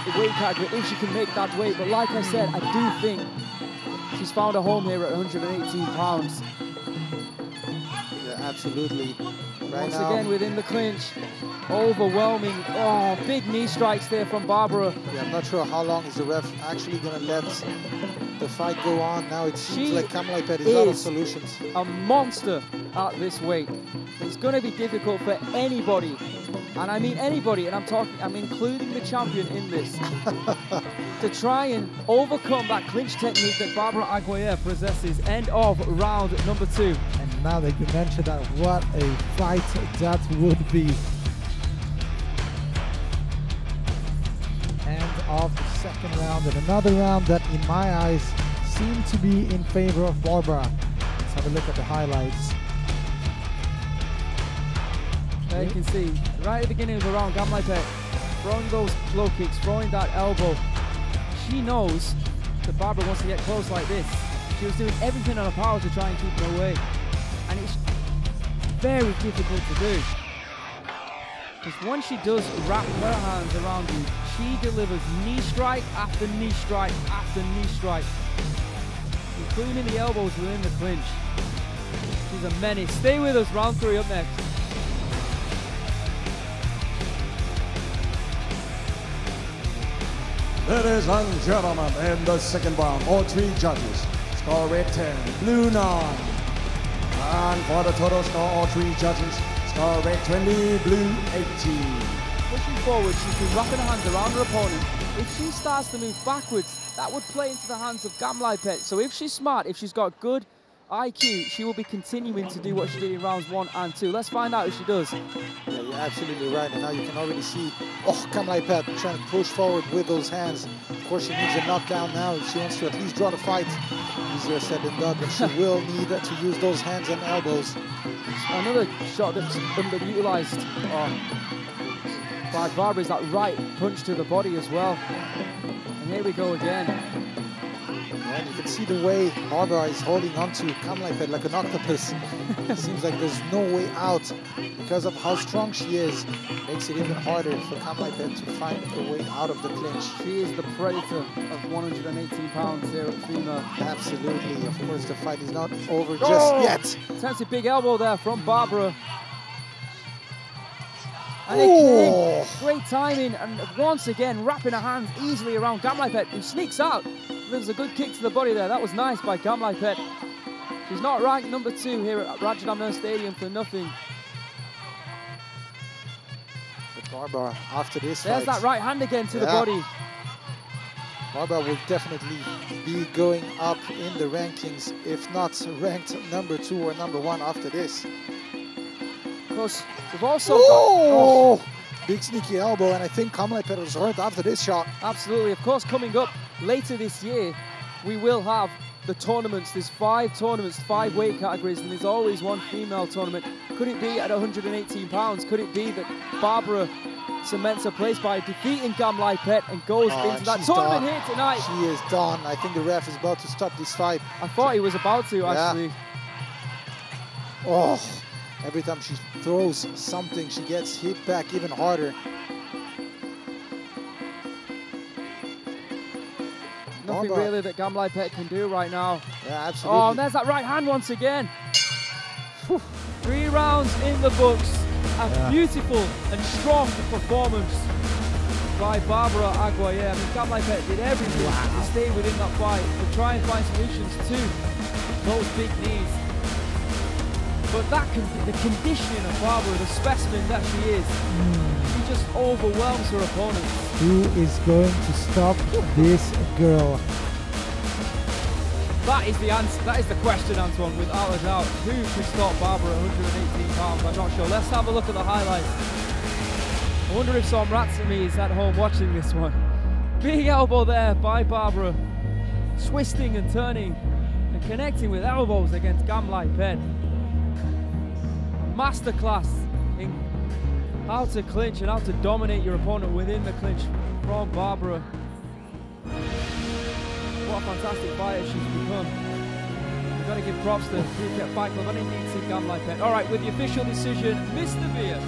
8 weight category if she can make that weight. But like I said, I do think she's found a home here at 118 pounds. Yeah, absolutely. Once again within the clinch, overwhelming. Oh, big knee strikes there from Barbara. Yeah, I'm not sure how long is the ref actually going to let the fight go on. Now it seems like Kamlaipetch is out of solutions. A monster at this weight. It's going to be difficult for anybody, and I mean anybody, and I'm including the champion in this, to try and overcome that clinch technique that Barbara Aguiar possesses. End of round number 2. And now that you mentioned that, what a fight that would be. End of the second round, and another round that in my eyes seemed to be in favor of Barbara. Let's have a look at the highlights. There you can see, right at the beginning of the round, Kamlaipetch throwing those low kicks, throwing that elbow. She knows that Barbara wants to get close like this. She was doing everything in her power to try and keep her away. And it's very difficult to do. Because once she does wrap her hands around you, she delivers knee strike after knee strike after knee strike. including the elbows within the clinch. She's a menace. Stay with us, round 3 up next. Ladies and gentlemen, in the second round, all 3 judges score red 10, blue 9. And for the total score, all 3 judges score red 20, blue 18. Pushing forward, she's been wrapping her hands around her opponent. If she starts to move backwards, that would play into the hands of Kamlaipetch. So if she's smart, if she's got good IQ, she will be continuing to do what she did in rounds 1 and 2. Let's find out if she does. Yeah, you're absolutely right. And now you can already see, Kamlaipetch trying to push forward with those hands. Of course, she needs a knockdown now if she wants to at least draw the fight. Easier said than done, but she will need to use those hands and elbows. Another shot that's underutilized by Barbara is that right punch to the body as well. And here we go again. And you can see the way Barbara is holding on to Kamlaipetch like an octopus. It seems like there's no way out because of how strong she is. Makes it even harder for Kamlaipetch to find a way out of the clinch. She is the predator of 118 pounds here at female. Absolutely. Of course, the fight is not over just yet. Attempts a big elbow there from Barbara. And again, great timing, and once again wrapping her hands easily around Kamlaipetch, who sneaks out. There's a good kick to the body there. That was nice by Kamlaipetch. She's not ranked number 2 here at Rajadamnern Stadium for nothing. But Barbara, after this There's fight, that right hand again to the body. Barbara will definitely be going up in the rankings, if not ranked number 2 or number 1 after this. Of course, we've also got... Big sneaky elbow, and I think Kamlaipetch was hurt after this shot. Absolutely. Of course, coming up later this year, we will have the tournaments. There's 5 tournaments, 5 weight categories, and there's always one female tournament. Could it be at 118 pounds? Could it be that Barbara cements her place by defeating Kamlaipetch and goes into that tournament here tonight? She is done. I think the ref is about to stop this fight. I thought he was about to, actually. Every time she throws something, she gets hit back even harder. Nothing really that Kamlaipetch can do right now. Yeah, absolutely. Oh, and there's that right hand once again. 3 rounds in the books. A beautiful and strong performance by Barbara Aguiar. I mean, Kamlaipetch did everything to stay within that fight, to try and find solutions to those big knees. But the conditioning of Barbara, the specimen that she is, she just overwhelms her opponent. Who is going to stop this girl? That is the answer. That is the question, Antoine, without a doubt. Who can stop Barbara at 118 pounds? I'm not sure. Let's have a look at the highlights. I wonder if Somratsumi is at home watching this one. Big elbow there by Barbara, twisting and turning and connecting with elbows against Kamlaipetch. Masterclass in how to clinch and how to dominate your opponent within the clinch from Barbara. What a fantastic fighter she's become. We've got to give props to Phuket Fight Club and indeed to Kamlaipetch. All right, with the official decision, Mr. Beer.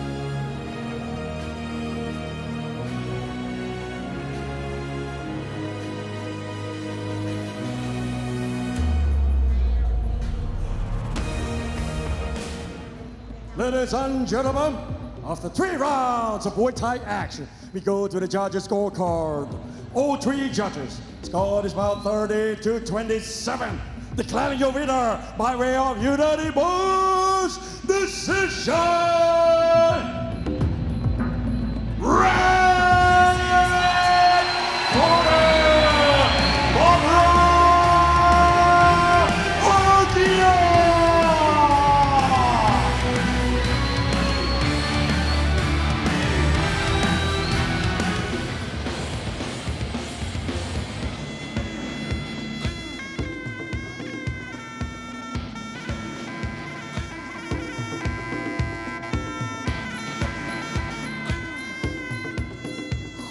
Ladies and gentlemen, after 3 rounds of Muay Thai action, we go to the judges' scorecard. All 3 judges scored is about 30-27. Declaring your winner by way of unanimous decision. Red corner, Barbara Aguiar.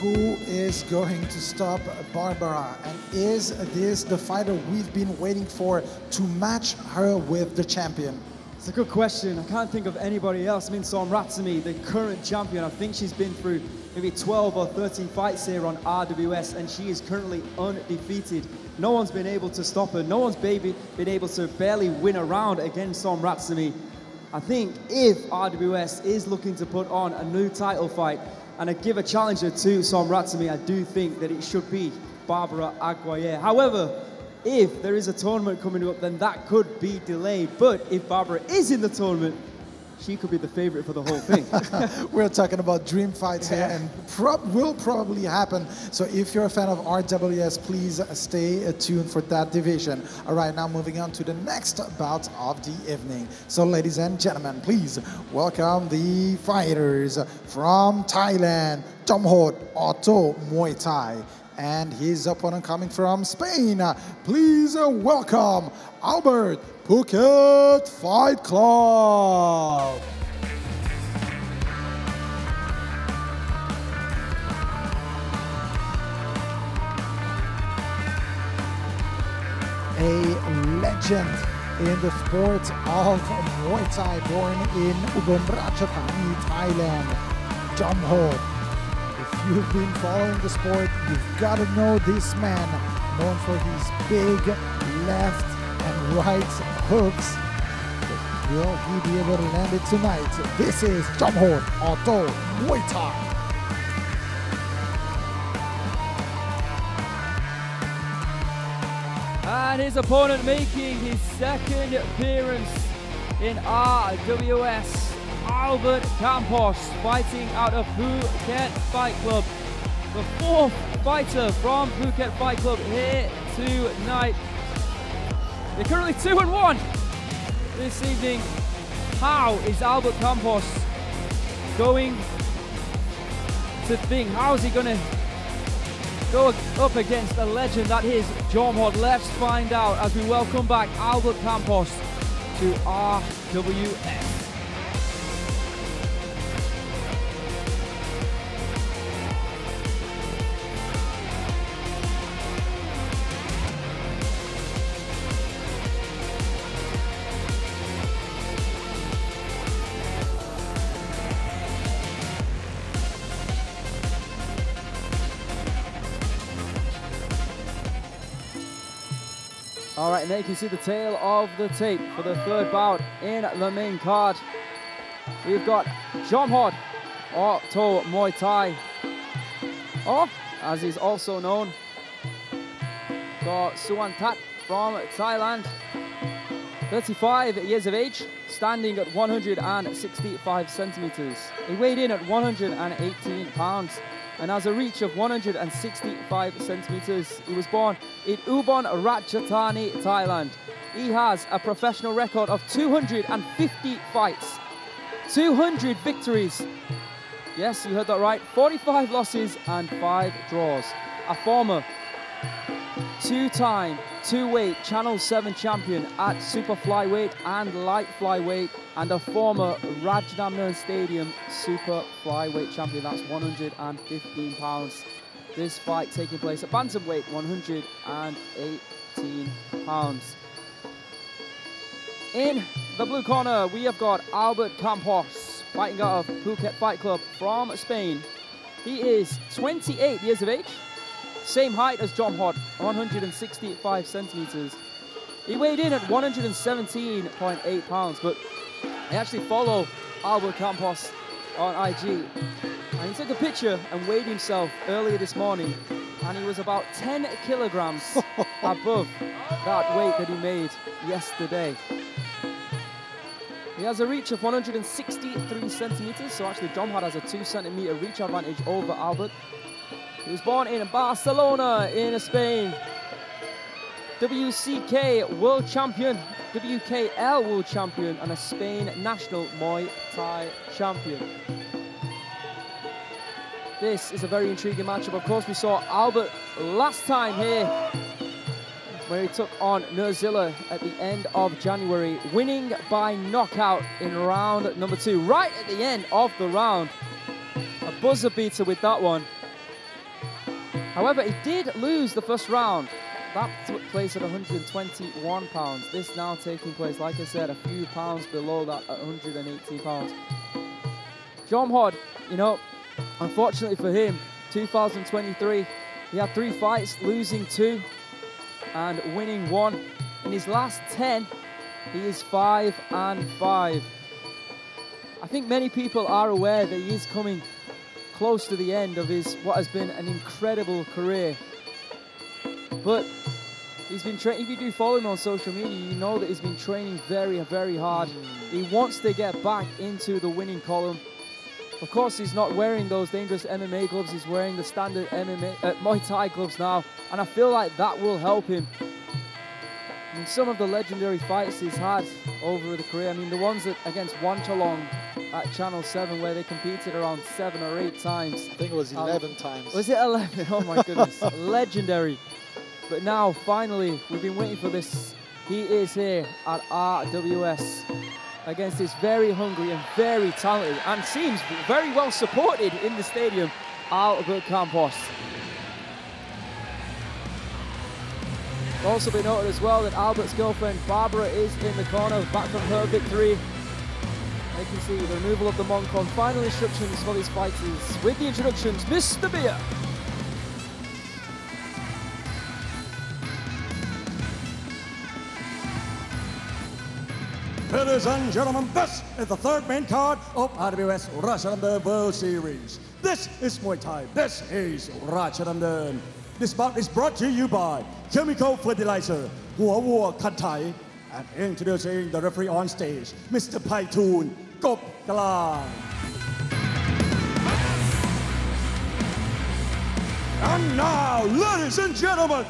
Who is going to stop Barbara? And is this the fighter we've been waiting for to match her with the champion? It's a good question. I can't think of anybody else. I mean, Somratsumi, the current champion, I think she's been through maybe 12 or 13 fights here on RWS, and she is currently undefeated. No one's been able to stop her. No one's been able to barely win a round against Somratsumi. I think if RWS is looking to put on a new title fight and give a challenger to Somratsumi, I do think that it should be Barbara Aguiar. However, if there is a tournament coming up, then that could be delayed. But if Barbara is in the tournament, she could be the favorite for the whole thing. We're talking about dream fights here, and will probably happen. So if you're a fan of RWS, please stay tuned for that division. All right, now moving on to the next bout of the evening. So ladies and gentlemen, please welcome the fighters from Thailand, Jomhod Auto Muay Thai, and his opponent coming from Spain. Please welcome Albert Phuket Fight Club. A legend in the sport of Muay Thai, born in Ubon Ratchathani, Thailand, Jomhod. If you've been following the sport, you've got to know this man, known for his big left and right hooks. But will he be able to land it tonight? This is Jomhod Auto Muay Thai. And his opponent making his second appearance in RWS, Albert Campos, fighting out of Phuket Fight Club. The fourth fighter from Phuket Fight Club here tonight. They're currently 2-1 this evening. How is Albert Campos going to think? How is he going to go up against a legend that is Jomhod? Let's find out as we welcome back Albert Campos to RWS. All right, and there you can see the tail of the tape for the third bout in the main card. We've got Jomhod Auto Muay Thai, or as he's also known, got Suwantat from Thailand, 35 years of age, standing at 165 centimeters. He weighed in at 118 pounds. And has a reach of 165 centimeters. He was born in Ubon Ratchathani, Thailand. He has a professional record of 250 fights, 200 victories. Yes, you heard that right. 45 losses and 5 draws. A former two-time, two-weight Channel 7 champion at super flyweight and light flyweight, and a former Rajadamnern Stadium super flyweight champion. That's 115 pounds. This fight taking place at bantamweight, 118 pounds. In the blue corner, we have got Albert Campos, fighting out of Phuket Fight Club from Spain. He is 28 years of age. Same height as Jomhod, 165 centimeters. He weighed in at 117.8 pounds, but I actually follow Albert Campos on IG. And he took a picture and weighed himself earlier this morning, and he was about 10 kilograms above that weight that he made yesterday. He has a reach of 163 centimeters, so actually Jomhod has a 2 centimeter reach advantage over Albert. He was born in Barcelona in Spain. WCK World Champion, WKL World Champion, and a Spain National Muay Thai Champion. This is a very intriguing matchup. Of course, we saw Albert last time here, where he took on Nurzilla at the end of January, winning by knockout in round number 2. Right at the end of the round. A buzzer beater with that one. However, he did lose the first round. That took place at 121 pounds. This now taking place, like I said, a few pounds below that at 118 pounds. Jomhod, you know, Unfortunately for him, 2023, he had 3 fights, losing 2 and winning 1. In his last 10, he is 5-5. I think many people are aware that he is coming close to the end of what has been an incredible career. But he's been training. If you do follow him on social media, you know that he's been training very, very hard. He wants to get back into the winning column. Of course, he's not wearing those dangerous MMA gloves. He's wearing the standard Muay Thai gloves now, and I feel like that will help him. I mean, some of the legendary fights he's had over the career, I mean, the ones against Wanchana at Channel 7, where they competed around 7 or 8 times. I think it was 11 times. Was it 11? Oh my goodness, legendary. But now, finally, we've been waiting for this. He is here at RWS against this very hungry and very talented and seems very well supported in the stadium, Albert Campos. Also be noted as well that Albert's girlfriend Barbara is in the corner, back from her victory. You can see the removal of the Moncon. Final instructions for these fighters with the introductions, Mr. Beer. Ladies and gentlemen, this is the 3rd main card of RWS Rajadamnern World Series. This is Muay Thai. This is Rajadamnern. This bout is brought to you by Chemical Fertilizer, 𝐓𝐇𝐈𝐒, and introducing the referee on stage, Mr. Paitun Gopgalan. And now, ladies and gentlemen,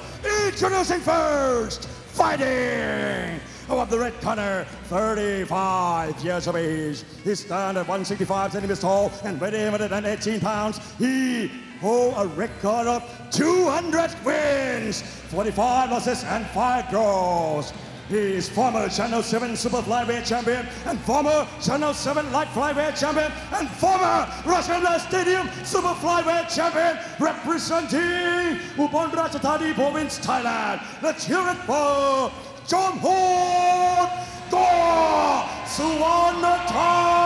introducing first, fighting of the red corner, 35 years of age. He stands at 165 centimeters tall and weighing 118 pounds. He holds a record of 200 wins, 45 losses and 5 draws. He is former Channel 7 Super Flyweight Champion and former Channel 7 Light Flyweight Champion and former Rajadamnern Stadium Super Flyweight Champion, representing Ubon Ratchathani Province, Thailand. Let's hear it for Jomhod Suwarnathai.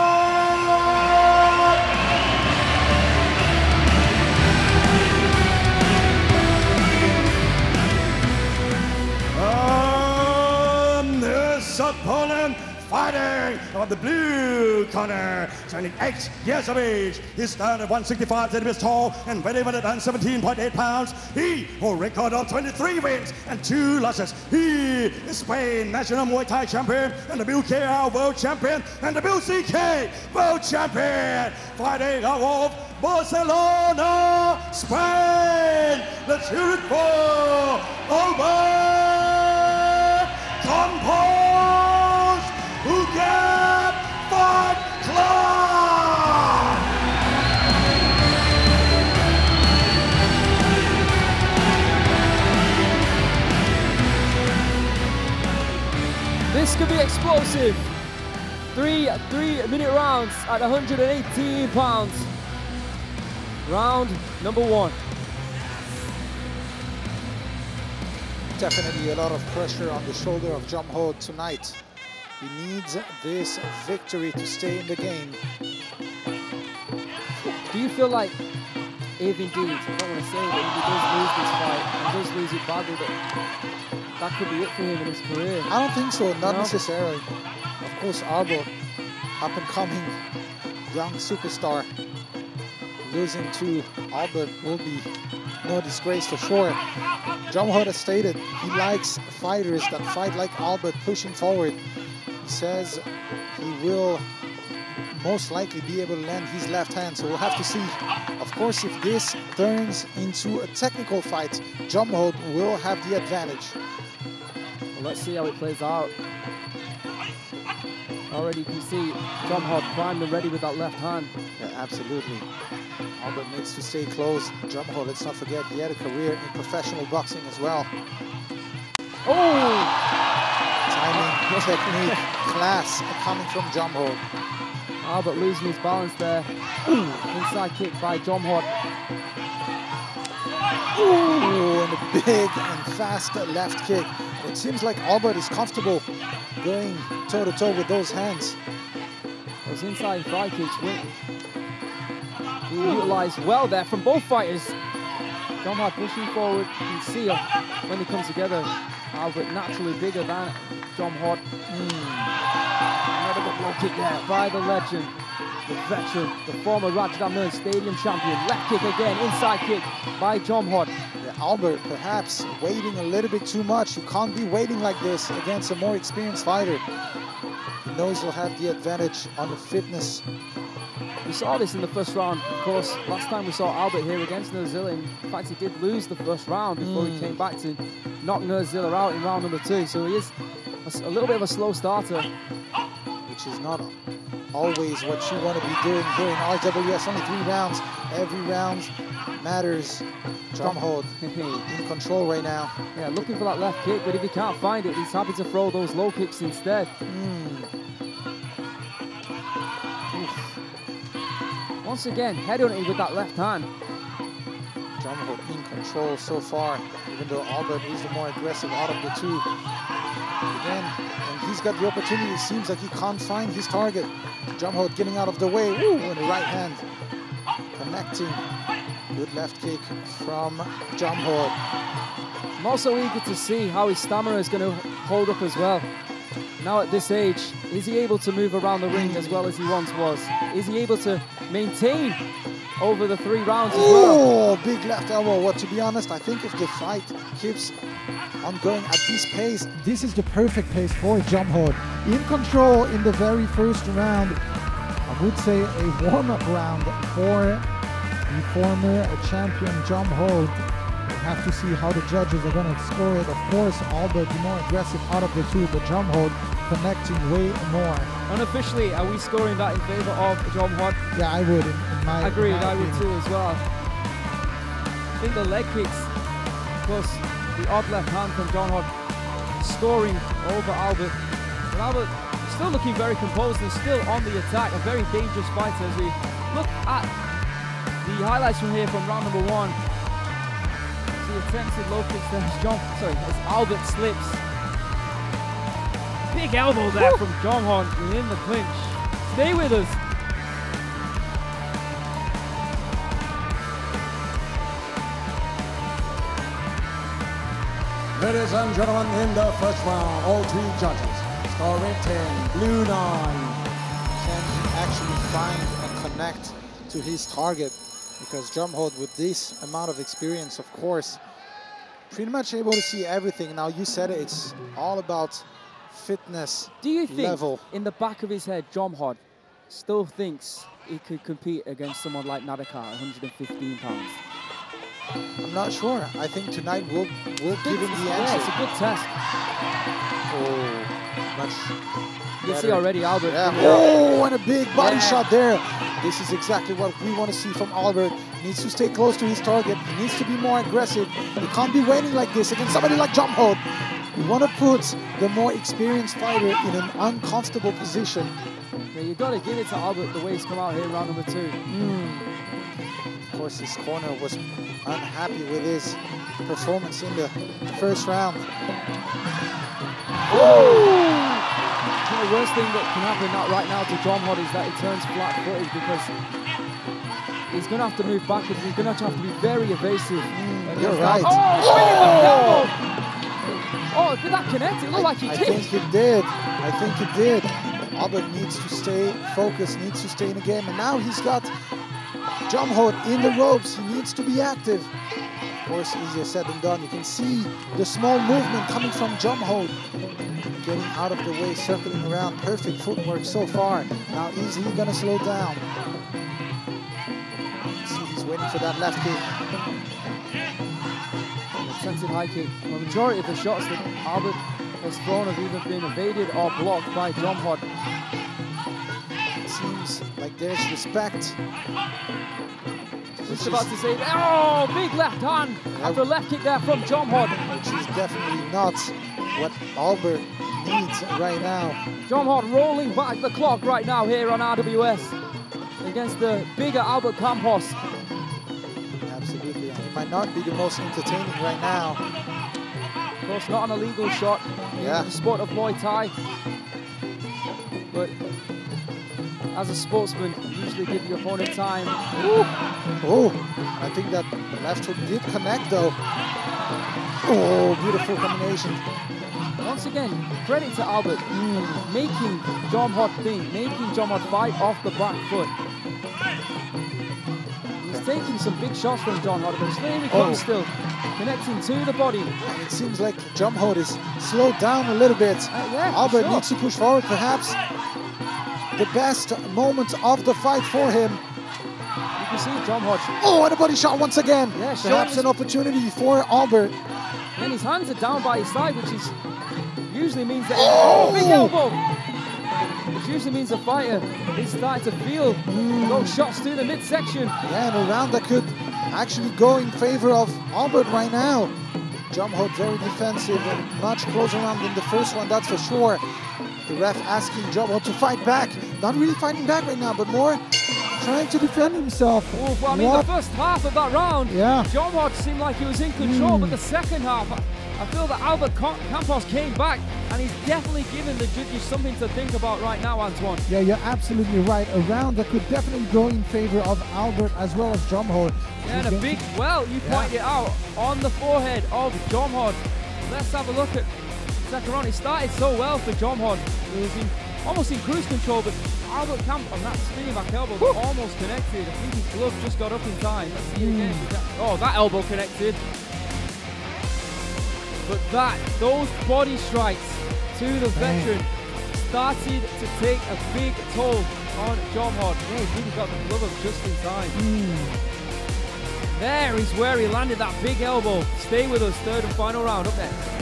His opponent fighting on the blue corner, standing 8 years of age. He stands at 165 centimeters tall and weighing 117.8 pounds. He holds a record of 23 wins and 2 losses. He is Spain National Muay Thai Champion and the WKL World Champion and the WCK World Champion, fighting out of Barcelona, Spain. Let's hear it for Albert Campos, Phuket Fight Club. This could be explosive. Three-minute rounds at 118 pounds. Round number 1. Definitely a lot of pressure on the shoulder of Jomhod tonight. He needs this victory to stay in the game. Do you feel like, if indeed, I don't want to say that if he does lose this fight and does lose it badly, that could be it for him in his career? I don't think so, not necessarily. Of course, Albert, up-and-coming young superstar, losing to Albert will be no disgrace for sure. Jomhod has stated he likes fighters that fight like Albert, pushing forward. He says he will most likely be able to land his left hand, so we'll have to see. Of course, if this turns into a technical fight, Jomhod will have the advantage. Well, let's see how it plays out. Already you can see Jomhod primed and ready with that left hand. Yeah, absolutely. Albert needs to stay close. Jomhod, let's not forget, he had a career in professional boxing as well. Oh! Timing, technique, class coming from Jomhod. Albert losing his balance there. Ooh, inside kick by Jomhod. Ooh, and a big and fast left kick. It seems like Albert is comfortable going toe-to-toe with those hands. Those inside thigh kicks, being utilised well there from both fighters. Jomhod pushing forward. You can see when they come together, Albert naturally bigger than Jomhod. Another good low kick there by the legend, the veteran, the former Rajadamnern Stadium champion. Left kick again, inside kick by Jomhod. Yeah, Albert perhaps waiting a little bit too much. You can't be waiting like this against a more experienced fighter. He knows he'll have the advantage on the fitness. We saw this in the first round. Of course, last time we saw Albert here against Nurzilla. In fact, he did lose the first round before he came back to knock Nurzilla out in round number 2. So he is a little bit of a slow starter. Which is not always what you want to be doing here in RWS. Only 3 rounds. Every round matters. Jomhod in control right now. Yeah, looking for that left kick, but if he can't find it, he's happy to throw those low kicks instead. Once again, headhunting with that left hand. Jomhod in control so far, even though Albert is the more aggressive out of the 2. Again, when he's got the opportunity, it seems like he can't find his target. Jomhod getting out of the way. Ooh, with the right hand. Connecting. Good left kick from Jomhod. I'm also eager to see how his stamina is going to hold up as well. Now at this age, is he able to move around the ring as well as he once was? Is he able to maintain over the 3 rounds as well? Oh, big left elbow. Well, to be honest, I think if the fight keeps on going at this pace, this is the perfect pace for Jomhod. In control in the very first round. I would say a warm-up round for the former champion Jomhod. We'll have to see how the judges are going to score it. Of course, Albert the more aggressive out of the 2, but Jomhod connecting way more. Unofficially, are we scoring that in favor of Jomhod? Yeah, I would. In my Agreed, in my I would opinion. too as well. I think the leg kicks, plus the odd left hand from Jomhod, scoring over Albert. But Albert still looking very composed and still on the attack. A very dangerous fighter as we look at the highlights from here from round number 1. The attempted low kicks there as Albert slips. Big elbow there from Jomhod in the clinch. Stay with us. Ladies and gentlemen, in the first round, all 3 judges scoring 10, blue 9. Can he actually find and connect to his target? Because Jomhod, with this amount of experience, of course, pretty much able to see everything. Now, you said it, it's all about fitness. Do you think, level. in the back of his head, Jomhod still thinks he could compete against someone like Nadekar, 115 pounds? I'm not sure. I think tonight we'll give him the answer. Yeah, it's a good test. Oh, much You better. see already Albert. Yeah. Oh, and a big body shot there. This is exactly what we want to see from Albert. He needs to stay close to his target. He needs to be more aggressive. He can't be waiting like this against somebody like Jomhod. You want to put the more experienced fighter in an uncomfortable position. Yeah, you got to give it to Albert the way he's come out here in round number 2. Of course, his corner was unhappy with his performance in the first round. The worst thing that can happen right now to Jomhod is that he turns flat-footed because he's going to have to move backwards. He's going to have to be very evasive. You're right. Oh, did that connect? It looked like he did. I think it did. I think it did. Albert needs to stay focused, needs to stay in the game. And now he's got Jomhod in the ropes. He needs to be active. Of course, easier said than done. You can see the small movement coming from Jomhod. Getting out of the way, circling around. Perfect footwork so far. Now, is he going to slow down? See, he's waiting for that left kick. Attempted high kick. The majority of the shots that Albert has thrown have either been evaded or blocked by Jomhod. It seems like there's respect. Just about to say, oh, big left hand after a left kick there from Jomhod. Which is definitely not what Albert needs right now. Jomhod rolling back the clock right now here on RWS against the bigger Albert Campos. Absolutely. It might not be the most entertaining right now. Of course, not an illegal shot in the sport of Muay Thai. But as a sportsman, usually give your opponent time. Oh, I think that left hook did connect though. Oh, beautiful combination. Once again, credit to Albert, making Jomhod think, making Jomhod fight off the back foot. He's taking some big shots from Jomhod, but here he comes still, connecting to the body. And it seems like Jomhod is slowed down a little bit. Yeah, Albert needs to push forward, perhaps the best moment of the fight for him. You can see Jomhod. Oh, and a body shot once again. Yeah, perhaps an opportunity for Albert. And his hands are down by his side, which is usually means that big elbow. Which usually means the fighter is starting to feel those shots through the midsection. Yeah, and a round that could actually go in favor of Albert right now. Jomhod very defensive and much closer round than the first one, that's for sure. The ref asking Jomhod to fight back. Not really fighting back right now, but more trying to defend himself. Oh, well, I mean, the first half of that round, Jomhod seemed like he was in control, but the second half, I feel that Albert Campos came back, and he's definitely given the judges something to think about right now, Antoine. Yeah, you're absolutely right. A round that could definitely go in favor of Albert as well as Jomhod. Yeah, and a big, well, you pointed it out, on the forehead of Jomhod. Let's have a look at the second round. It started so well for Jomhod. He was almost in cruise control, but Albert Campos on that spinning back elbow was almost connected. I think his glove just got up in time. Let's see it again. Oh, that elbow connected. But those body strikes to the veteran started to take a big toll on Jomhod. Yeah, he really got the glove up just in time. There is where he landed that big elbow. Stay with us, third and final round up next.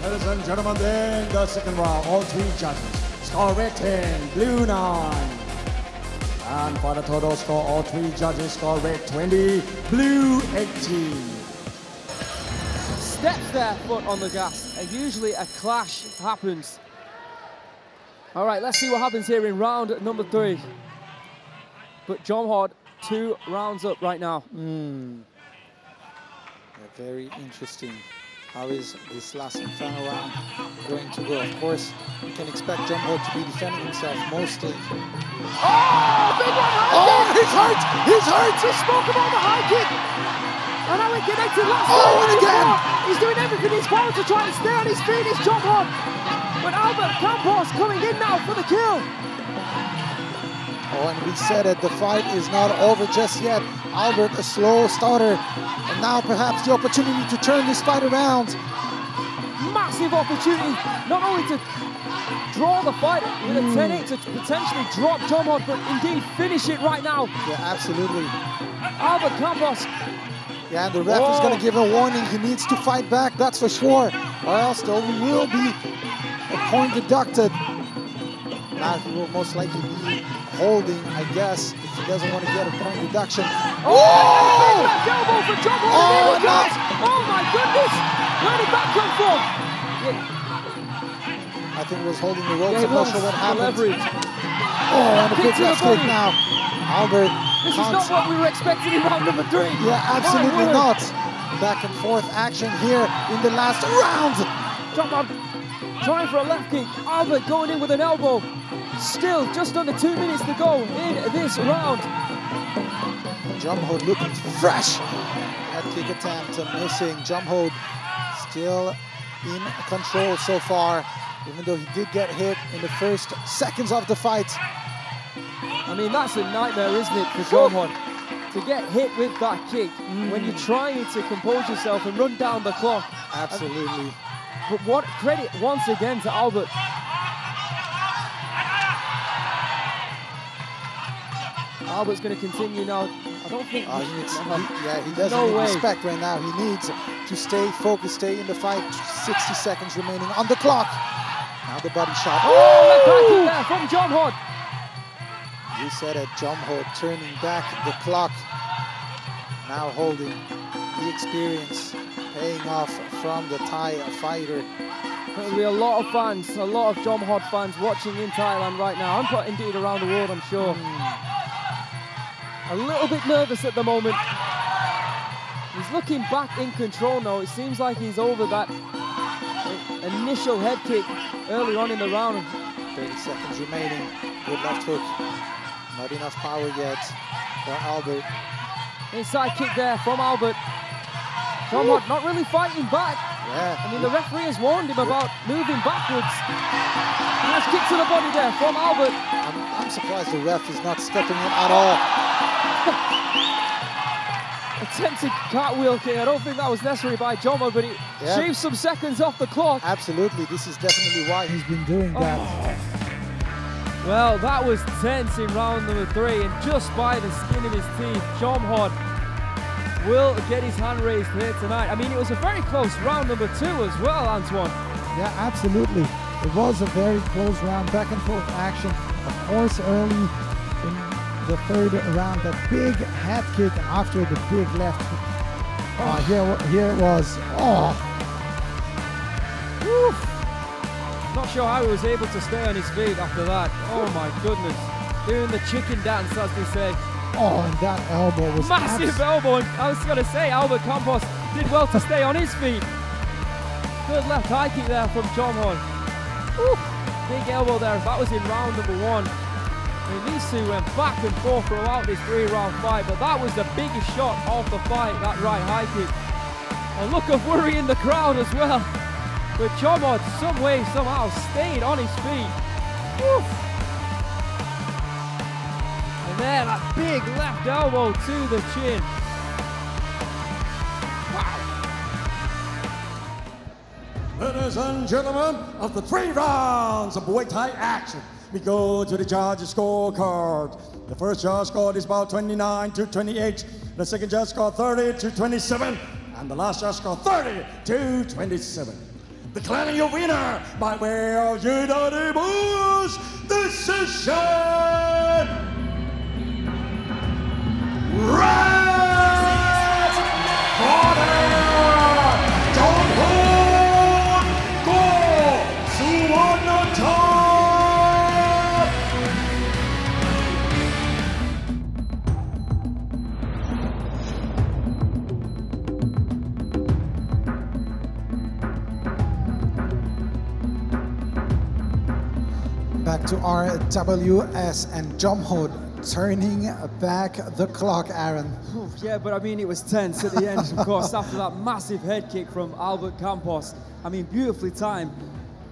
Ladies and gentlemen, then the second round, all three judges. Score red 10, blue 9. And for the total score, all three judges score red 20, blue 18. Steps their foot on the gas, and usually a clash happens. All right, let's see what happens here in round number 3. But Jomhod, 2 rounds up right now. Very interesting. How is this last and final round going to go? Of course, you can expect Jomhod to be defending himself mostly. Oh, big one! Oh, he's hurt! He's hurt! He spoke about the high kick! And how he connected last time. Oh, and again! He's doing everything in his power to try and stay on his feet, is Jomhod. But Albert Campos coming in now for the kill. Oh, and we said it, the fight is not over just yet. Albert, a slow starter. And now perhaps the opportunity to turn this fight around. Massive opportunity, not only to draw the fight with a 10-8 to potentially drop Jomhod, but indeed finish it right now. Yeah, absolutely. Albert Campos. Yeah, and the ref is going to give a warning. He needs to fight back, that's for sure. Or else there will be a point deducted. Now he will most likely be holding, I guess, if he doesn't want to get a point deduction. Oh! Left elbow for Jomhod, and there he goes! Oh my goodness! Where did that come from? I think he was holding the ropes. Yeah, I'm not sure what happened. Leverage. Oh, and a big left kick now. Albert. This is not what we were expecting in round number 3. Yeah, absolutely not. Back and forth action here in the last round. Jomhod trying for a left kick. Albert going in with an elbow. Still just under 2 minutes to go in this round. Jomhod looking fresh. Head kick attempt missing. Jomhod still in control so far, even though he did get hit in the first seconds of the fight. I mean, that's a nightmare, isn't it, for Jomhod? To get hit with that kick when you're trying to compose yourself and run down the clock. Absolutely. But what credit once again to Albert. Albert's going to continue now. I don't think he doesn't need respect right now. He needs to stay focused, stay in the fight. 60 seconds remaining on the clock. Now the body shot. Oh, left hand kick there from Jomhod. You said it, Jomhod turning back the clock. Now holding the experience, paying off from the Thai fighter. There'll be a lot of fans, a lot of Jomhod fans watching in Thailand right now, and indeed around the world, I'm sure. A little bit nervous at the moment. He's looking back in control now. It seems like he's over that initial head kick early on in the round. 30 seconds remaining. Good left hook. Not enough power yet for Albert. Inside kick there from Albert. Jomhod not really fighting back. Yeah. I mean, the referee has warned him about moving backwards. Nice kick to the body there from Albert. I'm surprised the ref is not stepping in at all. Attempted cartwheel kick. I don't think that was necessary by Jomhod, but he shaved some seconds off the clock. Absolutely. This is definitely why he's been doing that. Well, that was tense in round number 3, and just by the skin of his teeth, Jomhod will get his hand raised here tonight. I mean, it was a very close round number 2 as well, Antoine. Yeah, absolutely. It was a very close round, back and forth action. Of course, early in the 3rd round, that big head kick, and after the big left hook. Here it was. Woof. Not sure how he was able to stay on his feet after that. Oh my goodness. Doing the chicken dance, as they say. And that elbow was massive elbow. And I was going to say, Albert Campos did well to stay on his feet. Good left high kick there from Jomhod. Big elbow there. That was in round number 1. I mean, these two went back and forth throughout this 3-round fight, but that was the biggest shot of the fight, that right high kick. A look of worry in the crowd as well. But Jomhod, some way, somehow, stayed on his feet. Woof. And there, that big left elbow to the chin. Wow. Ladies and gentlemen, of the 3 rounds of Muay Thai action, we go to the judges' scorecard. The first judge scored is about 29-28. The second judge scored 30-27. And the last judge scored 30-27. Declaring your winner by way of unanimous decision, red corner, Jomhod Guluzada. Back to RWS and Jomhod turning back the clock, Aaron. Yeah, but I mean, it was tense at the end, of course, after that massive head kick from Albert Campos. I mean, beautifully timed.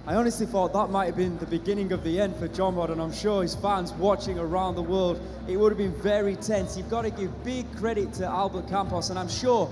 I honestly thought that might have been the beginning of the end for Jomhod, and I'm sure his fans watching around the world, it would have been very tense. You've got to give big credit to Albert Campos, and I'm sure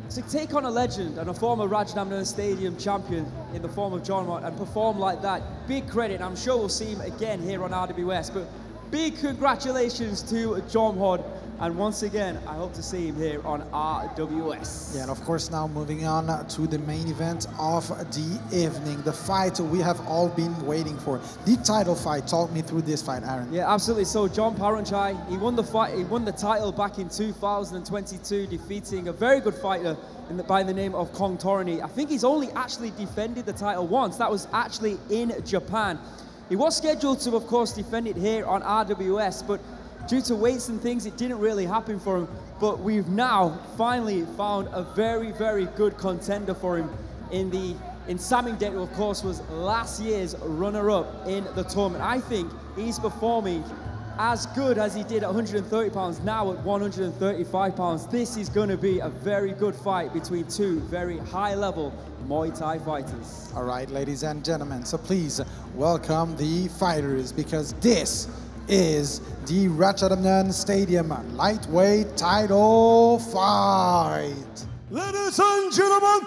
to take on a legend and a former Rajadamnern Stadium champion in the form of Jomhod and perform like that, big credit. I'm sure we'll see him again here on RWS, but big congratulations to Jomhod. And once again, I hope to see him here on RWS. Yeah, and of course now moving on to the main event of the evening, the fight we have all been waiting for. The title fight. Talk me through this fight, Aaron. Yeah, absolutely. So John Parunchai, he won the fight. He won the title back in 2022, defeating a very good fighter by the name of Kong Torani. I think he's only actually defended the title once. That was actually in Japan. He was scheduled to, of course, defend it here on RWS, but due to weights and things, it didn't really happen for him. But we've now finally found a very, very good contender for him in Samingdet, who of course was last year's runner-up in the tournament. I think he's performing as good as he did at 130 pounds, now at 135 pounds. This is going to be a very good fight between two very high-level Muay Thai fighters. All right, ladies and gentlemen, so please welcome the fighters, because this is the Rajadamnern Stadium lightweight title fight. Ladies and gentlemen,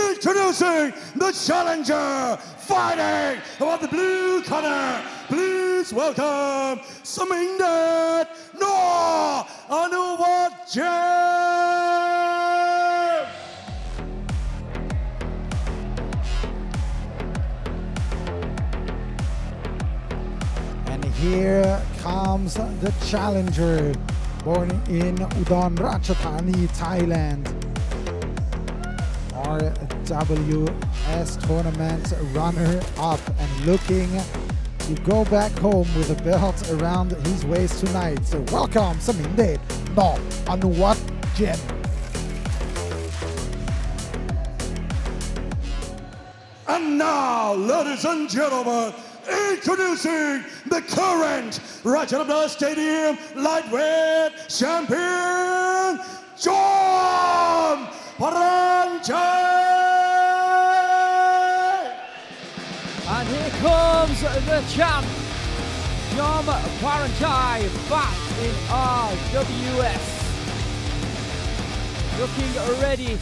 introducing the challenger, fighting about the blue corner. Please welcome Samingdet No Anuwat. And here comes the challenger, born in Udon Ratchathani, Thailand. RWS tournament runner-up and looking to go back home with a belt around his waist tonight. So welcome Samingdet No Anuwat. now, ladies and gentlemen, introducing the current Rajadamnern Stadium lightweight champion, Parunchai! And here comes the champ, Parunchai, back in RWS. Looking ready.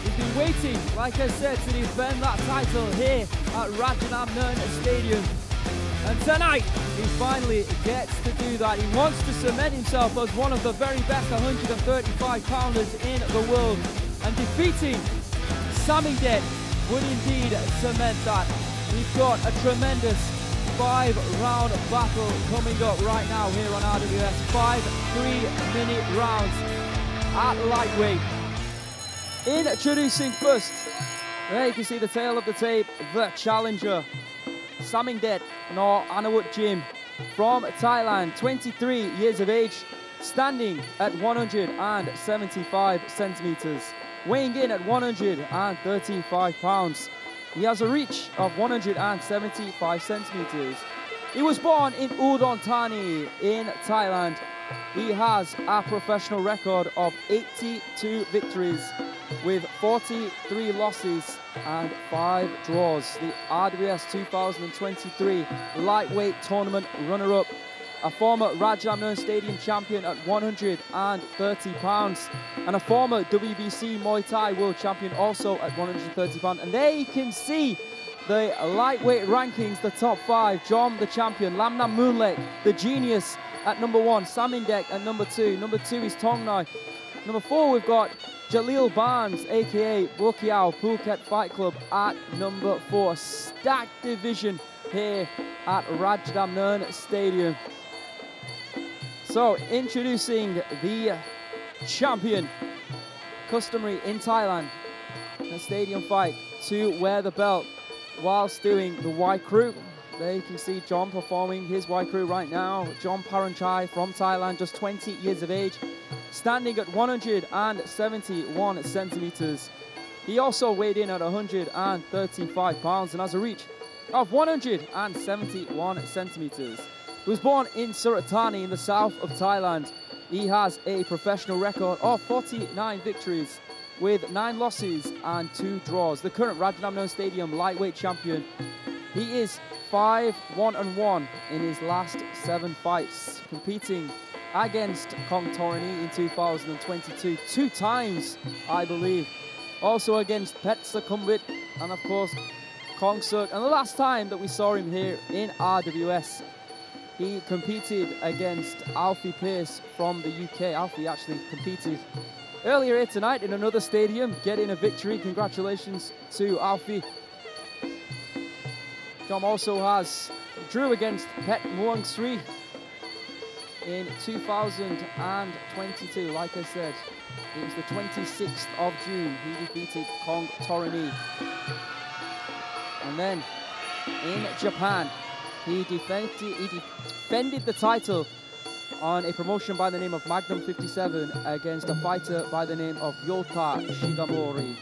He's been waiting, like I said, to defend that title here at Rajadamnern Stadium. And tonight, he finally gets to do that. He wants to cement himself as one of the very best 135-pounders in the world. And defeating Samingdet would indeed cement that. We've got a tremendous 5-round battle coming up right now here on RWS. 5 3-minute rounds at lightweight. Introducing first, there you can see the tail of the tape, the challenger, Samingdet nor Anawut Jim from Thailand, 23 years of age, standing at 175 centimeters, weighing in at 135 pounds. He has a reach of 175 centimeters. He was born in Udon Thani in Thailand. He has a professional record of 82 victories with 43 losses and 5 draws. The RWS 2023 lightweight tournament runner-up, a former Rajadamnern Stadium champion at 130 pounds, and a former WBC Muay Thai world champion also at 130 pounds. And there you can see the lightweight rankings, the top 5. Jom, the champion, Lamnam Moonlek, the genius, at number 1, Samingdet at number 2. Number 2 is Tongnai. Number 4, we've got Jalil Barnes, aka Bukiao Phuket Fight Club, at number 4. Stacked division here at Rajadamnern Stadium. So, introducing the champion, customary in Thailand, a stadium fight to wear the belt whilst doing the white crew. There you can see John performing his white crew right now. John Parunchai from Thailand, just 20 years of age, standing at 171 centimeters. He also weighed in at 135 pounds and has a reach of 171 centimeters. He was born in Surat Thani in the south of Thailand. He has a professional record of 49 victories with 9 losses and 2 draws. The current Rajadamnern Stadium lightweight champion. He is 5-1-1 in his last 7 fights, competing against Kong Torani in 2022, 2 times, I believe. Also against Petchsamart and of course Kong Suk. And the last time that we saw him here in RWS, he competed against Alfie Pearce from the UK. Alfie actually competed earlier here tonight in another stadium, getting a victory. Congratulations to Alfie. John also drew against Pet Muang Sri in 2022. Like I said, it was the 26th of June. He defeated Kong Torani. And then in Japan, he defended the title on a promotion by the name of Magnum 57 against a fighter by the name of Yota Shigemori.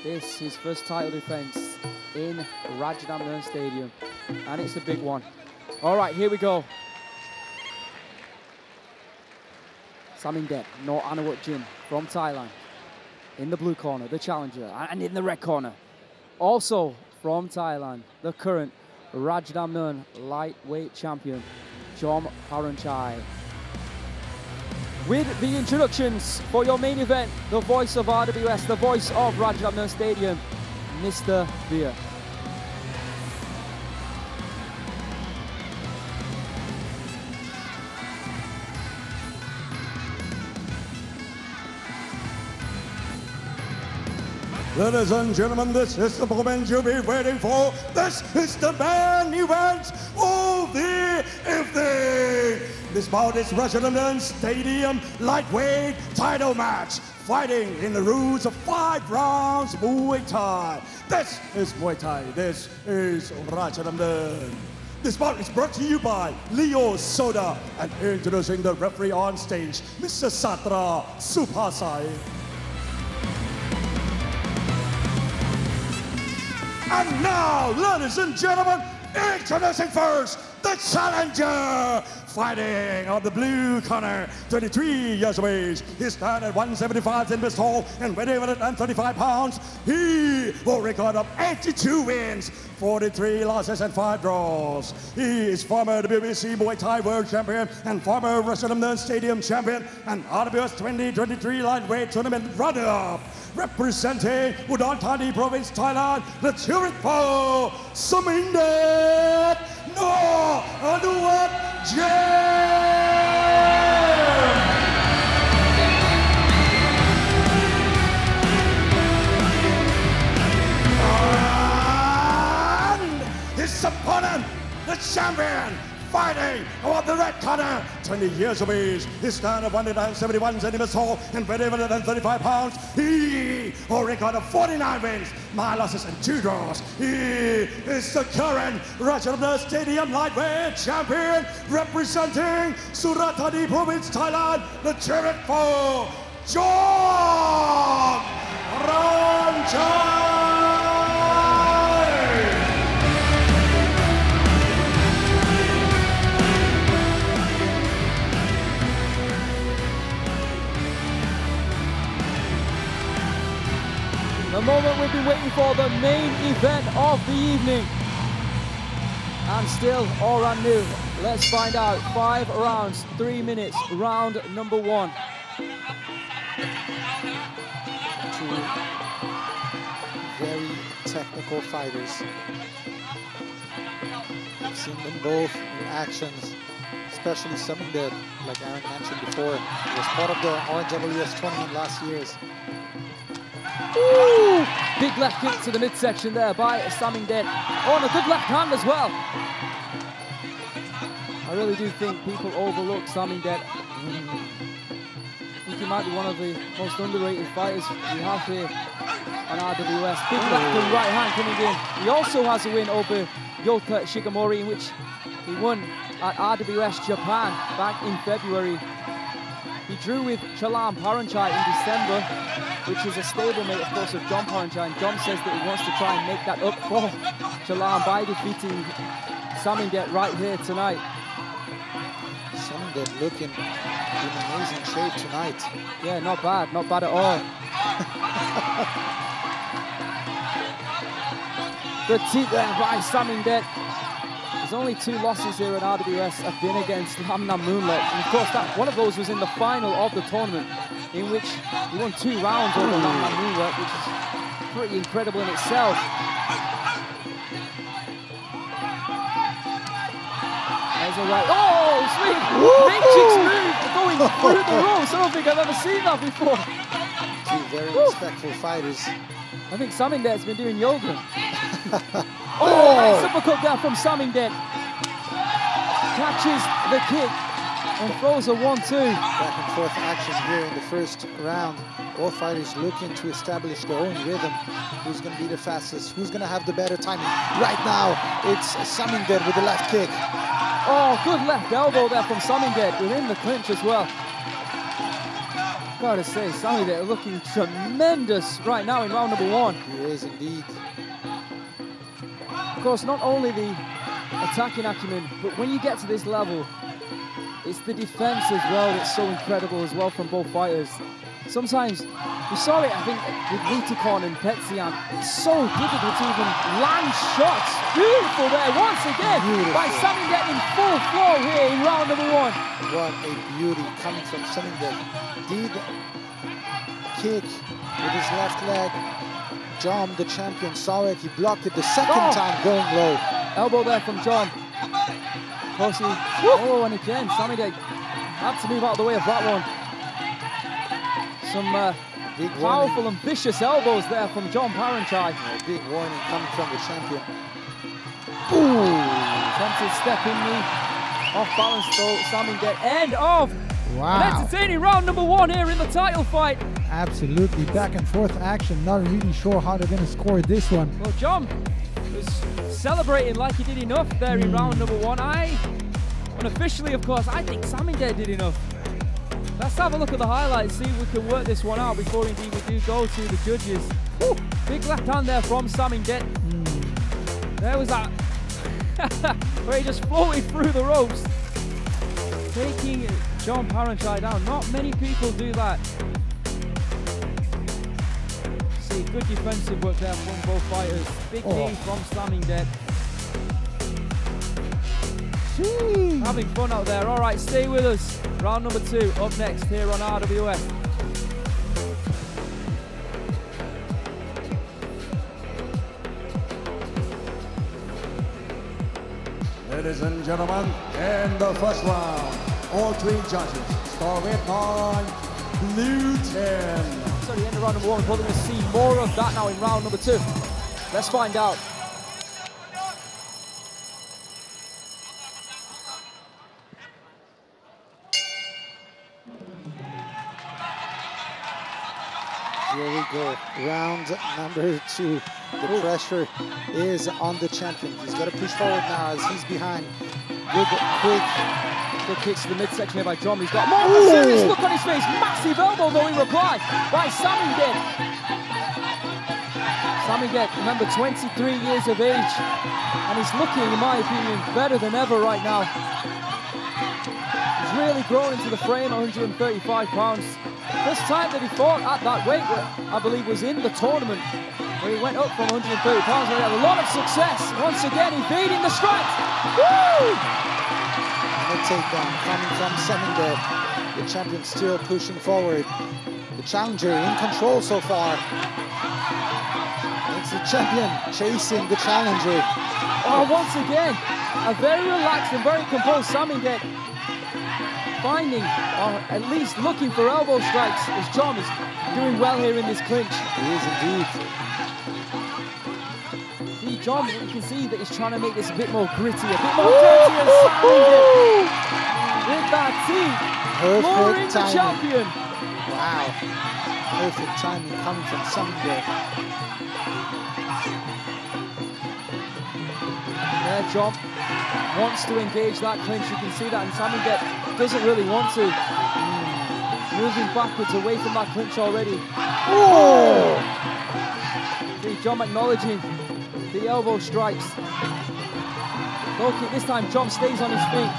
This is his first title defense in Rajadamnern Stadium, and it's a big one. All right, here we go. Samingdet nor Anawut Jim from Thailand. In the blue corner, the challenger, and in the red corner, also from Thailand, the current Rajadamnern lightweight champion, Jom Parunchai. With the introductions for your main event, the voice of RWS, the voice of Rajadamnern Stadium, Mr. Veer. Ladies and gentlemen, this is the moment you'll be waiting for. This is the main event of the evening. This bout is Rajadamnern Stadium lightweight title match, fighting in the rules of 5 rounds Muay Thai. This is Muay Thai. This is Rajadamnern. This bout is brought to you by Leo Soda, and introducing the referee on stage, Mr. Satra Supasai. And now, ladies and gentlemen, introducing first the challenger, fighting on the blue corner, 23 years of age. He started at 175 centimeters tall and weighing 135 pounds. He will record of 82 wins, 43 losses and 5 draws. He is former WBC Muay Thai World Champion and former Rajadamnern Stadium Champion and RWS 2023 Lightweight Tournament runner-up. Representing Udon Thani Province, Thailand, the Dejrit for Samingdet, and his opponent, the champion, fighting on the red corner, 20 years of age. He stands at 171 centimeters tall and weighing 135 pounds. He will record of 49 wins, 9 losses and 2 draws. He is the current Rajadamnern Stadium Lightweight Champion, representing Surat Thani Province, Thailand, the Dejrit for Jomhod. The moment we've been waiting for, the main event of the evening. And still all brand new. Let's find out. 5 rounds, 3 minutes, round number 1. Two very technical fighters. I've seen them both in actions, especially Samingdet, like Aaron mentioned before. It was part of the RWS tournament last year. Ooh, big left kick to the midsection there by Samingdet. Oh, and a good left hand as well. I really do think people overlook Samingdet. I think he might be one of the most underrated fighters we have here on RWS. Big left and right hand coming in. He also has a win over Yuta Shigemori, in which he won at RWS Japan back in February. He drew with Parunchai in December, which is a stablemate, of course, of John Parunchai. And John says that he wants to try and make that up for Chalam by defeating Samingdet right here tonight. Samingdet looking in amazing shape tonight. Yeah, not bad at all. Good teeth there by Samingdet. There's only 2 losses here at RWS have been against Lamnam Moonlight. And of course, one of those was in the final of the tournament, in which he won 2 rounds over Lamnam Moonlight, which is pretty incredible in itself. There's a right. Oh, sweet! Matrix move going through the ropes. I don't think I've ever seen that before. 2 very respectful fighters. I think Samingdet's been doing yoga. Oh, nice uppercut there from Samingdet. Catches the kick and throws a 1-2. Back and forth action here in the first round. Both fighters looking to establish their own rhythm. Who's going to be the fastest? Who's going to have the better timing? Right now, it's Samingdet with the left kick. Oh, good left elbow there from Samingdet within the clinch as well. Gotta say, Samingdet looking tremendous right now in round number 1. He is indeed. Of course, not only the attacking acumen, but when you get to this level, it's the defense as well that's so incredible as well from both fighters. Sometimes, we saw it, I think, with Witikon and Petchsamart. It's so difficult to even land shots. Beautiful there, once again, by Samingdet in full flow here in round number 1. What a beauty coming from Samingdet. Did kick with his left leg. John, the champion, saw it. He blocked it the second time, going low. Elbow there from John. Closely. Oh, and again, Samingdet had to move out of the way of that one. Some big powerful and vicious elbows there from John Parunchai. A big warning coming from the champion. Ooh! Attempted step in knee. Off balance though, Samingdet. End of an entertaining round number 1 here in the title fight. Absolutely, back and forth action. Not really sure how they're going to score this one. Well, John was celebrating like he did enough there in round number 1. Unofficially, of course, I think Samingdet did enough. Let's have a look at the highlights, see if we can work this one out before indeed we do go to the judges. Woo, big left hand there from Samingdet. Where was that? Where he just floated through the ropes, taking John Parunchai down. Not many people do that. See, good defensive work there from both fighters. Big knee from Samingdet. Having fun out there. All right, stay with us. Round number 2 up next here on RWS. Ladies and gentlemen, in the first round, all 3 judges score with on blue team. So the end of round number 1, we're probably going to see more of that now in round number 2. Let's find out. Here we go, round number 2. The pressure is on the champion. He's got to push forward now as he's behind. Good kicks to the midsection here by John. He's got more of a serious look on his face. Massive elbow though in reply by Samingdet. Samingdet, remember, 23 years of age. And he's looking, in my opinion, better than ever right now. He's really grown into the frame, 135 pounds. First time that he fought at that weight, I believe, was in the tournament, where he went up from 130 pounds, where he had a lot of success. Once again, evading the strikes. Woo! And a takedown coming from Samingdet. The champion still pushing forward. The challenger in control so far. It's the champion chasing the challenger. Oh, once again, a very relaxed and very composed Samingdet, finding, or at least looking for elbow strikes, as John is doing well here in this clinch. He is indeed. See, John, you can see that he's trying to make this a bit more gritty, a bit more dirty, and Samingdet with that teeth, luring the champion. Wow, perfect timing coming from Samingdet. There, John wants to engage that clinch. You can see that, and Samingdet doesn't really want to. Moving backwards away from that clinch already. Oh! See, John acknowledging the elbow strikes. Low kick this time, John stays on his feet.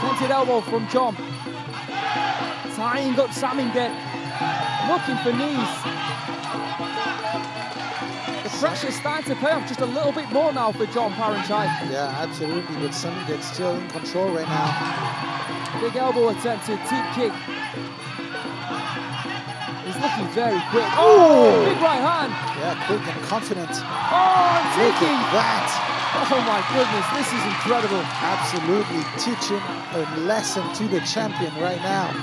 Scented elbow from John. Tying up Samingdet, looking for knees. The pressure's starting to pay off just a little bit more now for John Parunchai. Yeah, absolutely, but Samingdet's still in control right now. Big elbow attempted, teep kick. He's looking very quick. Oh, big right hand. Yeah, quick and confident. Oh, and taking that. Oh my goodness, this is incredible. Absolutely teaching a lesson to the champion right now.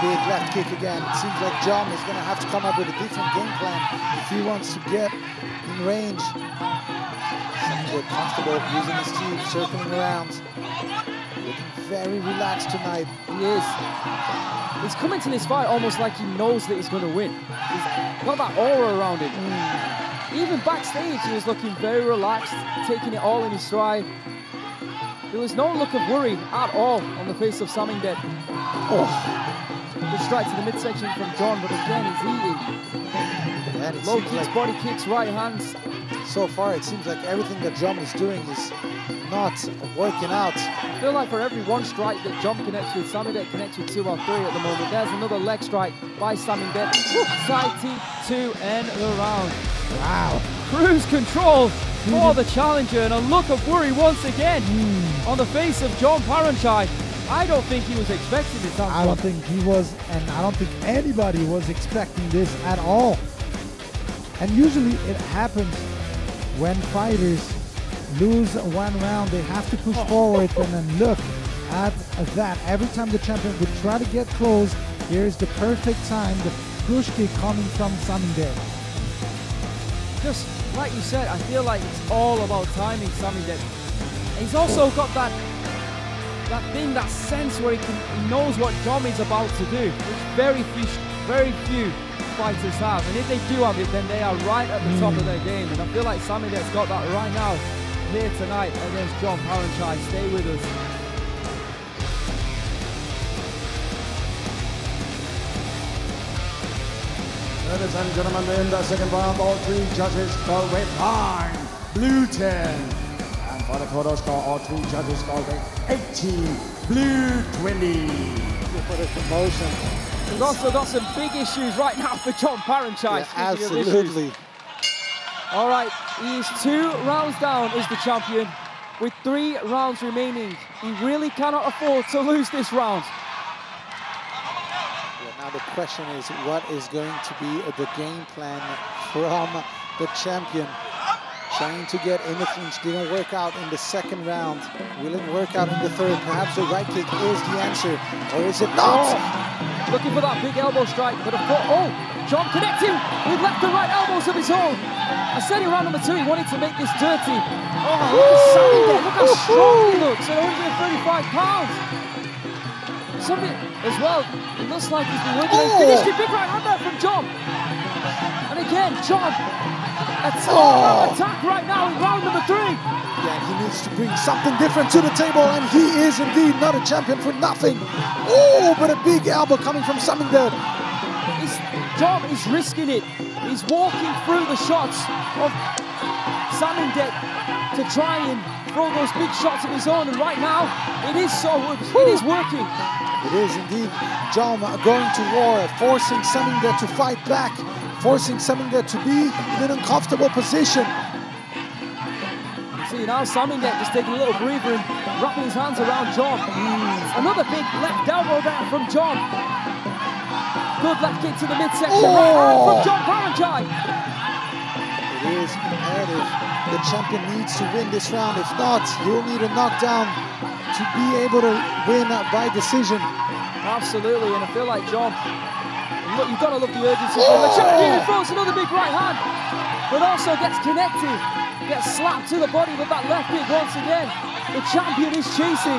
Big left kick again. It seems like John is going to have to come up with a different game plan if he wants to get in range. Samingdet comfortable using his teeth, circling around. Looking very relaxed tonight. He is. He's coming to this fight almost like he knows that he's going to win. He's got that aura around him. Even backstage, he was looking very relaxed, taking it all in his stride. There was no look of worry at all on the face of Samingdet. Oh. Good strike to the midsection from John, but again, he's eating. Yeah, low kicks, like body kicks, right hands. So far, it seems like everything that John is doing is not working out. I feel like for every one strike that John connects with, Samingdet connects with 2 or 3 at the moment. There's another leg strike by Samingdet. Side teep to end the round. Wow. Cruise control for the challenger, and a look of worry once again on the face of John Parunchai. I don't think he was expecting this. I don't think he was, and I don't think anybody was expecting this at all. And usually it happens when fighters lose one round, they have to push forward, and then look at that. Every time the champion would try to get close, here's the perfect time, the push kick coming from Samingdet. Just like you said, I feel like it's all about timing, Samingdet. He's also got that thing, that sense where he knows what John is about to do, which very few fighters have. And if they do have it, then they are right at the top of their game. And I feel like Samingdet's got that right now, here tonight against John Parunchai. Stay with us. Ladies and gentlemen, in the second round, all 3 judges go with 9. blue 10. And for the total score, all three judges scored 18, blue 20. For the promotion. We've also got some big issues right now for John Parunchai. Yeah, absolutely. All right, he is 2 rounds down as the champion with 3 rounds remaining. He really cannot afford to lose this round. Yeah, now the question is, what is going to be the game plan from the champion? Trying to get in the clinch, didn't work out in the second round. Will it work out in the third? Perhaps the right kick is the answer, or is it not? Looking for that big elbow strike, but of course, John connecting with left and right elbows of his own. I said in round number 2 he wanted to make this dirty. Oh, look at Samingdet, look how strong he looks at 135 pounds. Something as well, it looks like he's been working on finishing. Big right hand there from John. And again, John, attack right now in round number 3. Yeah, he needs to bring something different to the table, and he is indeed not a champion for nothing. Oh, but a big elbow coming from Samingdet. John is risking it. He's walking through the shots of Samingdet to try and throw those big shots of his own, and right now it is working. It is indeed John going to war, forcing Samingdet to fight back, forcing Samingdet to be in an uncomfortable position. See now Samingdet just taking a little breather and wrapping his hands around John. Another big left elbow there from John. Good left kick to the midsection, right hand from John Parunchai. It is imperative. The champion needs to win this round. If not, he'll need a knockdown to be able to win by decision. Absolutely, and I feel like John, look, you've got to look the urgency from the champion. He throws another big right hand, but also gets connected, gets slapped to the body with that left kick once again. The champion is chasing.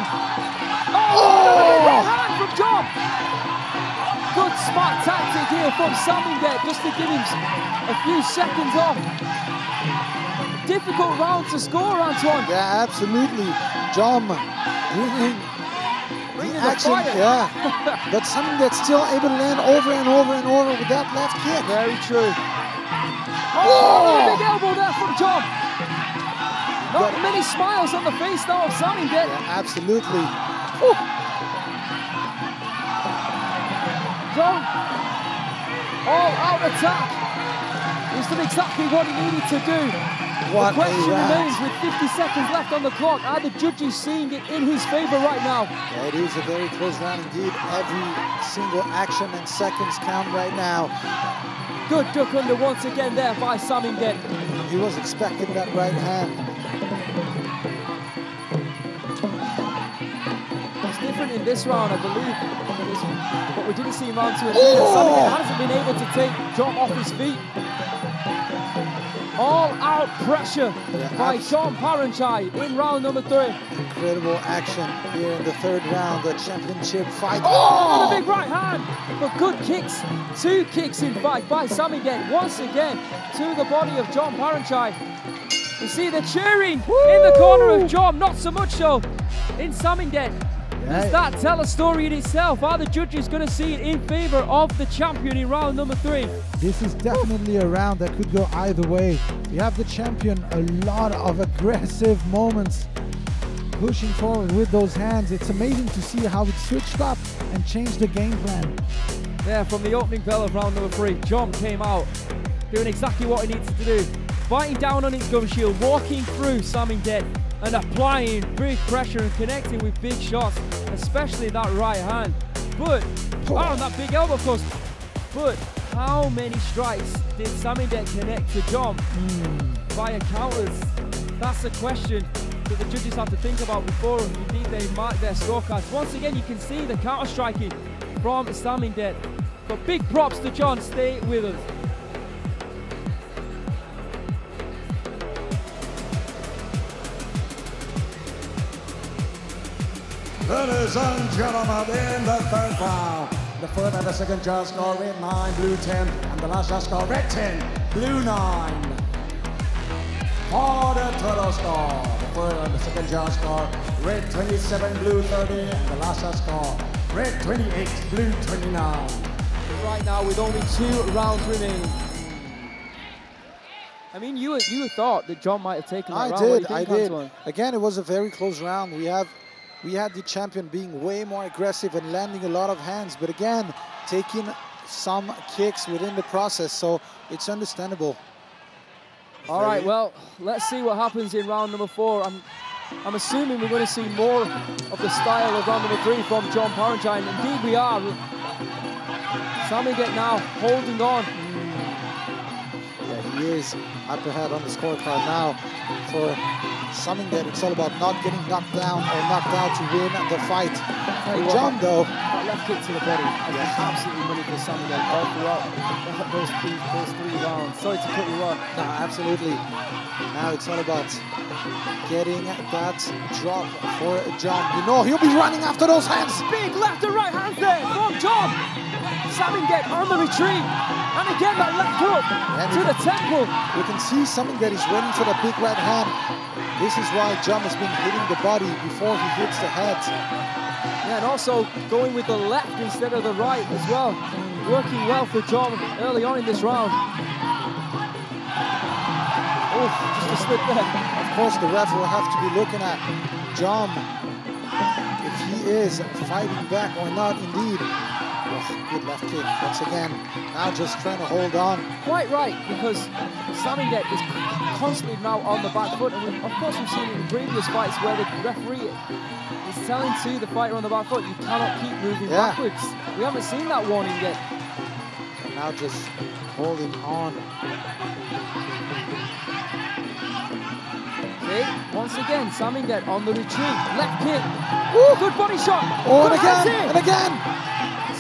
Another big right hand from John. Good smart tactic here from Samingdet just to give him a few seconds off. Difficult round to score, Antoine. Yeah, absolutely. John bringing action, yeah. But Samingdet still able to land over and over and over with that left kick. Very true. Oh, big elbow there from John. Not many smiles on the face now of Samingdet. Yeah, absolutely. John, all-out attack. He's done exactly what he needed to do. The question remains with 50 seconds left on the clock. Are the judges seeing it in his favor right now? Yeah, it is a very close round indeed. Every single action and seconds count right now. Good duck under once again there by Samingdet. He was expecting that right hand. It's different in this round, I believe. What we didn't see in round 2 and 3. Samingdet hasn't been able to take John off his feet. All-out pressure by John Parunchai in round number 3. Incredible action here in the third round, the championship fight. Oh, the big right hand, but good kicks. 2 kicks in fact by Samingdet once again to the body of John Parunchai. You see the cheering in the corner of John, not so much so in Samingdet. Does that tell a story in itself? Are the judges going to see it in favor of the champion in round number 3? This is definitely a round that could go either way. You have the champion, a lot of aggressive moments, pushing forward with those hands. It's amazing to see how it switched up and changed the game plan. Yeah, from the opening bell of round number 3, John came out doing exactly what he needs to do. Biting down on his gum shield, walking through Samingdet, and applying big pressure and connecting with big shots, especially that right hand. But, on that big elbow, of course. But how many strikes did Samingdet connect to John via counters? That's the question that the judges have to think about before indeed they mark their scorecards. Once again, you can see the counter striking from Samingdet. But big props to John. Stay with us. Ladies and gentlemen, in the third round, the first and the second judge score red 9, blue 10, and the last judge score red 10, blue 9. For the total score, the first and the second judge score red 27, blue 30, and the last judge score red 28, blue 29. Right now with only 2 rounds remaining. I mean, you thought that John might have taken that round. I did. Antoine? Again, it was a very close round. We had the champion being way more aggressive and landing a lot of hands, but again, taking some kicks within the process, so it's understandable. All right, well, let's see what happens in round number 4. I'm assuming we're going to see more of the style of round number 3 from John Parunchai, and indeed we are. Samingdet now holding on. Yeah, he is up ahead on the scorecard now. For Samingdet, it's all about not getting knocked down or knocked out to win the fight. For John, though, that left kick to the body has been absolutely money for Samingdet all throughout those 3 rounds. Sorry to cut you off. No, absolutely. Now it's all about getting that drop for John. You know he'll be running after those hands. Big left and right hands there from John. Samingdet on the retreat. And again, that left hook to the temple. You can see Samingdet is waiting for the big right hand. This is why John has been hitting the body before he hits the head. Yeah, and also going with the left instead of the right as well. Working well for John early on in this round. Oh, just a slip there. Of course, the ref will have to be looking at John if he is fighting back or not, indeed. Oh, good left kick once again. Now just trying to hold on. Quite right, because Samingdet is constantly now on the back foot. And of course, we've seen it in previous fights where the referee is telling to the fighter on the back foot, you cannot keep moving backwards. We haven't seen that warning yet. And now just holding on. Okay, once again, Samingdet on the retreat. Left kick. Ooh, good body shot. Oh, and again, and again.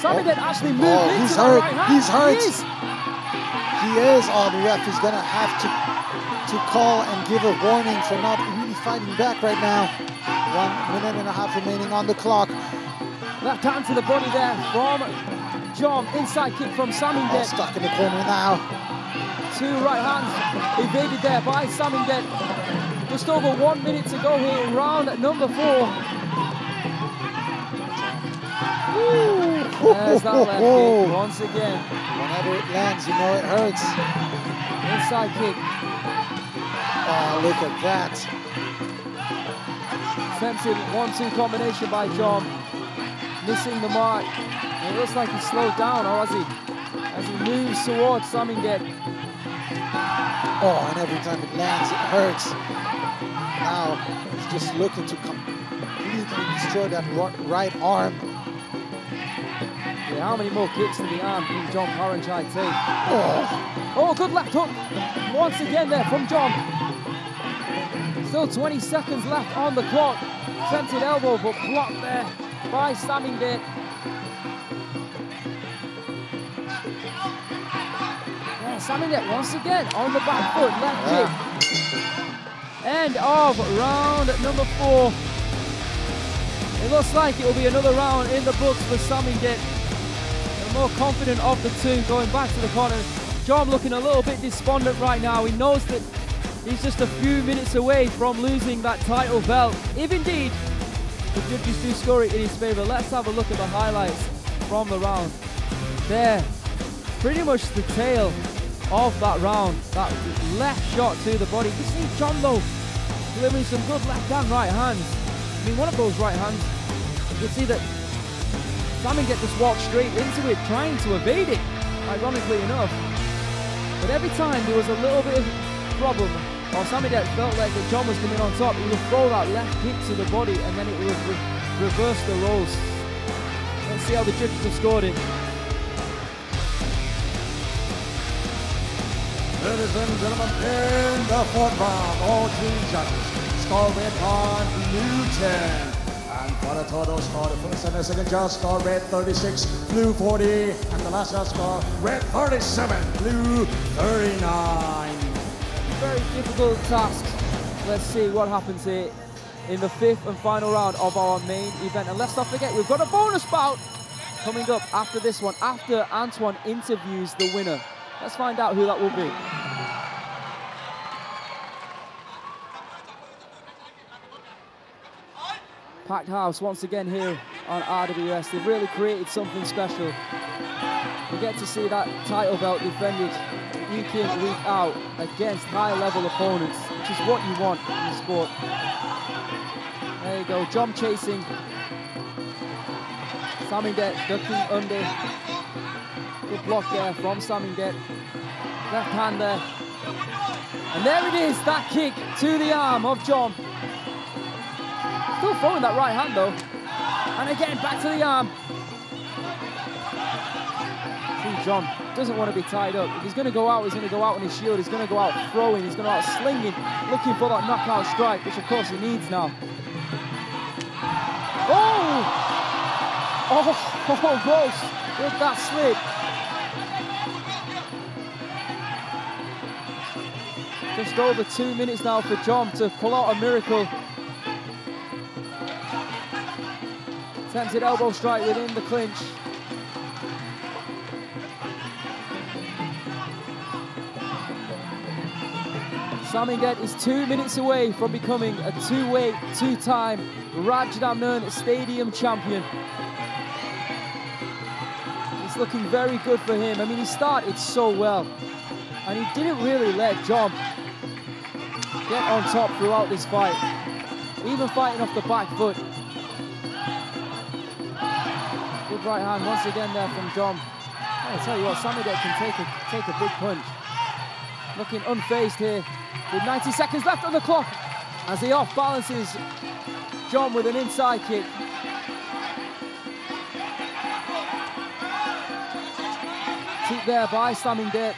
Samingdet actually moved into he's the hurt. right hand. He's hurt. He is. Oh, the ref is going to have to call and give a warning for not really fighting back right now. 1 minute and a half remaining on the clock. Left hand to the body there from John. Inside kick from Samingdet. Stuck in the corner now. 2 right hands evaded there by Samingdet. Just over 1 minute to go here in round number 4. There's that left kick once again. Whenever it lands, you know it hurts. Inside kick. Oh, look at that. Attempted 1-2 combination by John. Missing the mark. And it looks like he slowed down, or as he moves towards Samingdet. Oh, and every time it lands, it hurts. Now, he's just looking to completely destroy that right arm. Yeah, how many more kicks to the arm can John Parunchai take? Oh, good left hook. Once again there from John. Still 20 seconds left on the clock. Attempted elbow, but blocked there by Samingdet. Yeah, Samingdet once again on the back foot, left kick. End of round number 4. It looks like it will be another round in the books for Samingdet. More confident of the 2 going back to the corner. John looking a little bit despondent right now. He knows that he's just a few minutes away from losing that title belt. If indeed the judges do score it in his favour. Let's have a look at the highlights from the round. There, pretty much the tail of that round. That left shot to the body. You see John though delivering some good left and right hands. I mean, one of those right hands, you can see that Samingdet just walked straight into it, trying to evade it, ironically enough. But every time there was a little bit of problem, or Samingdet felt like that John was coming on top, he would throw that left kick to the body and then it would reverse the roles. Let's see how the judges have scored it. Ladies and gentlemen, in the 4th round, all 3 judges score red on blue 10. And for the total score, the first and the second judge score red 36, blue 40, and the last judge score red 37, blue 39. Very difficult task. Let's see what happens here in the 5th and final round of our main event. And let's not forget, we've got a bonus bout coming up after this one, after Antoine interviews the winner. Let's find out who that will be. Packed house once again here on RWS. They've really created something special. We get to see that title belt defended week in, week out against high-level opponents, which is what you want in the sport. There you go, Jom chasing. Samingdet ducking under. Good block there from Samingdet. Left hand there. And there it is, that kick to the arm of Jom. Still throwing that right hand though. And again, back to the arm. See, Jom doesn't want to be tied up. If he's going to go out, he's going to go out on his shield. He's going to go out throwing. He's going to go out slinging, looking for that knockout strike, which of course he needs now. Oh! Oh, almost with that slip. Just over 2 minutes now for Jom to pull out a miracle. Attempted elbow strike within the clinch. Samingdet is 2 minutes away from becoming a two-weight, two-time Rajadamnern Stadium champion. It's looking very good for him. I mean, he started so well, and he didn't really let Jom get on top throughout this fight, even fighting off the back foot. Good right hand once again there from Jom. I'll tell you what, Samingdet can take a big punch. Looking unfazed here with 90 seconds left on the clock as he off balances Jom with an inside kick. Keep there by Samingdet.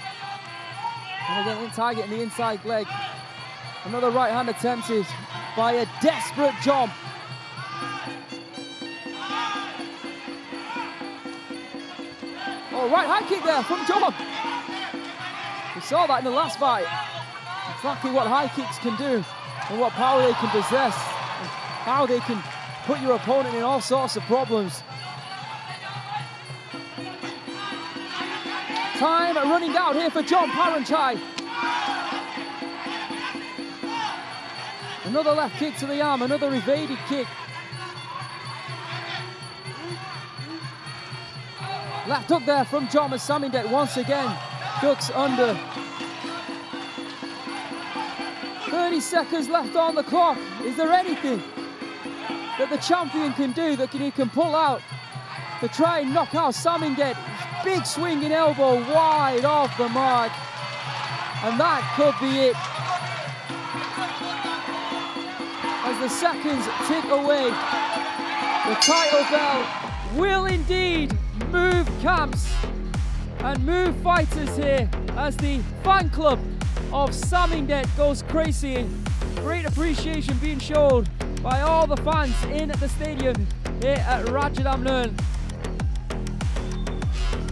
And again, targeting the inside leg. Another right hand attempted by a desperate Jom. Oh, right hand kick there from Jom. We saw that in the last fight. Exactly what high kicks can do and what power they can possess and how they can put your opponent in all sorts of problems. Time running down here for Jom. Parunchai. Another left kick to the arm, another evaded kick. Left hook there from Jom as Samingdet once again ducks under. 30 seconds left on the clock. Is there anything that the champion can do that he can pull out to try and knock out Samingdet? Big swinging elbow wide off the mark. And that could be it. As the seconds tick away, the title belt will indeed move camps and move fighters here as the fan club of Samingdet goes crazy. Great appreciation being shown by all the fans in the stadium here at Rajadamnern.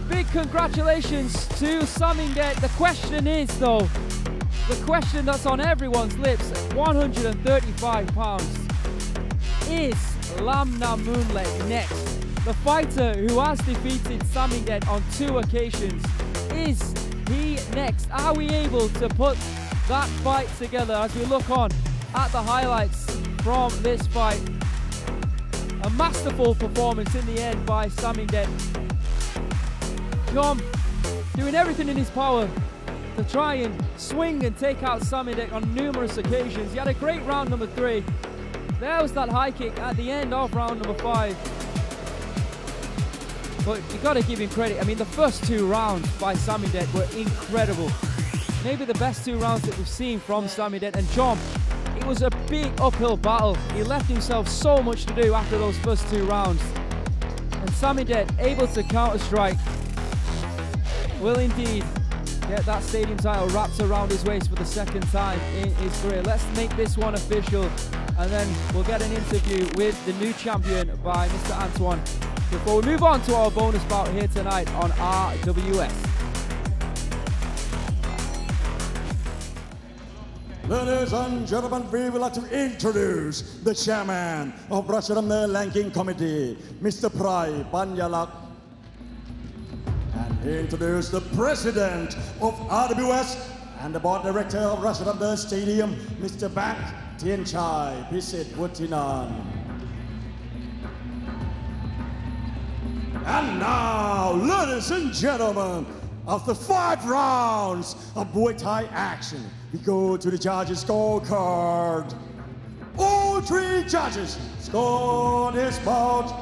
Big congratulations to Samingdet. The question is though, the question that's on everyone's lips at 135 pounds, is Lamnamunle next? The fighter who has defeated Samingdet on 2 occasions, is he next? Are we able to put that fight together as we look on at the highlights from this fight? A masterful performance in the end by Samingdet. Jom doing everything in his power to try and swing and take out Samingdet on numerous occasions. He had a great round number 3. There was that high kick at the end of round number 5. But you got to give him credit. I mean, the first 2 rounds by Samingdet were incredible. Maybe the best 2 rounds that we've seen from Samingdet. And Jom, it was a big uphill battle. He left himself so much to do after those first 2 rounds. And Samingdet able to counter-strike will indeed get that stadium title wrapped around his waist for the 2nd time in his career. Let's make this one official, and then we'll get an interview with the new champion by Mr. Antoine before we move on to our bonus bout here tonight on RWS. Ladies and gentlemen, we would like to introduce the chairman of Rajadamnern Ranking Committee, Mr. Prai Banyalak, and introduce the president of RWS and the board director of Rajadamnern Stadium, Mr. Bank Tianchai Pisit Wutinan. And now, ladies and gentlemen, after 5 rounds of Muay Thai action, we go to the judges' scorecard. All 3 judges scored this bout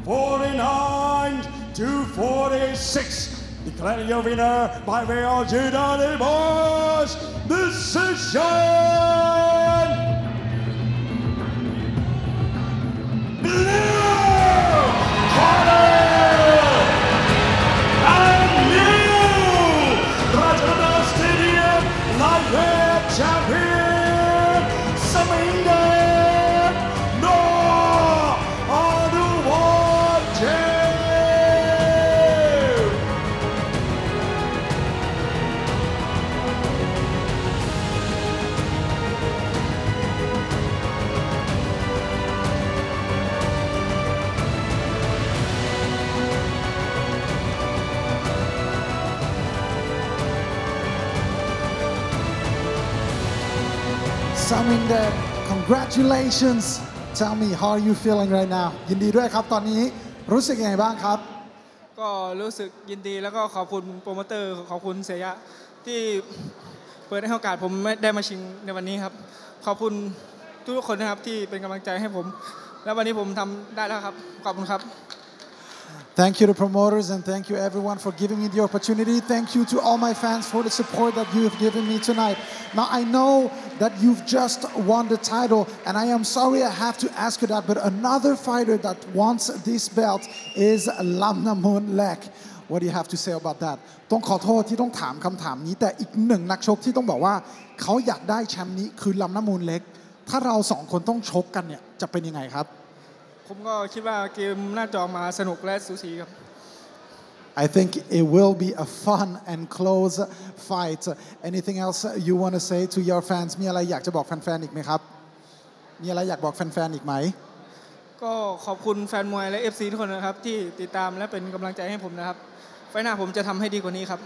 49-46. Declaring your winner by way of unanimous decision. Blue corner and new Rajadamnern Stadium lightweight champion Samingdet no RWS. Samingdet, congratulations. Tell me, how are you feeling right now? ยินดีด้วยครับตอนนี้รู้สึกยังไงบ้างครับ ก็รู้สึกยินดีแล้วก็ขอบคุณโปรโมเตอร์ขอบคุณเสียะที่เปิดให้โอกาสผมได้มาชิงในวันนี้ครับขอบคุณทุกคนนะครับที่เป็นกำลังใจให้ผมและวันนี้ผมทำได้แล้วครับขอบคุณครับ Thank you to promoters and thank you everyone for giving me the opportunity. Thank you to all my fans for the support that you have given me tonight. Now I know that you've just won the title and I am sorry I have to ask you that, but another fighter that wants this belt is Lamnamun Lek. What do you have to say about that? ต้องขอโทษที่ต้องถามคำถามนี้แต่อีกหนึ่งนักชกที่ต้องบอกว่าเขาอยากได้แชมป์นี้คือลำน้ำมูลเล็กถ้าเรา2คนต้องชกกันเนี่ยจะเป็นยังไงครับผมก็คิดว่าเกมน่าจะออกมาสนุกและสูสีครับ I think it will be a fun and close fight. Anything else you want to say to your fans? มีอะไรอยากจะบอกแฟนๆอีกไหมครับมีอะไรอยากบอกแฟนๆอีกไหมก็ขอบคุณแฟนมวยและ FC ทุกคนนะครับที่ติดตามและเป็นกำลังใจให้ผมนะครับไฟหน้าผมจะทำให้ดีกว่านี้ครับ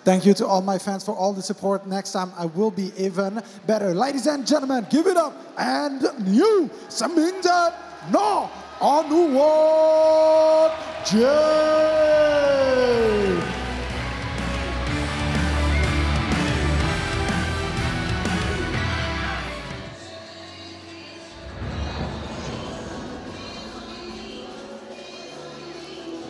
Thank you to all my fans for all the support. Next time I will be even better. Ladies and gentlemen, give it up and new Samingdet no RWS.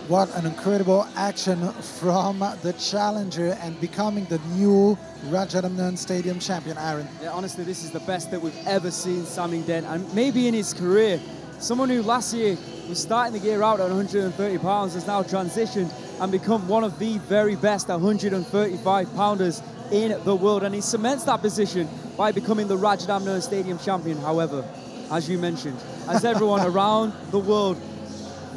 What an incredible action from the challenger and becoming the new Rajadamnern Stadium champion, Aaron. Yeah, honestly, this is the best that we've ever seen Samingdet, and maybe in his career. Someone who last year was starting the gear out at 130 pounds has now transitioned and become one of the very best 135 pounders in the world, and he cements that position by becoming the Rajadamnern Stadium champion. However, as you mentioned, as everyone around the world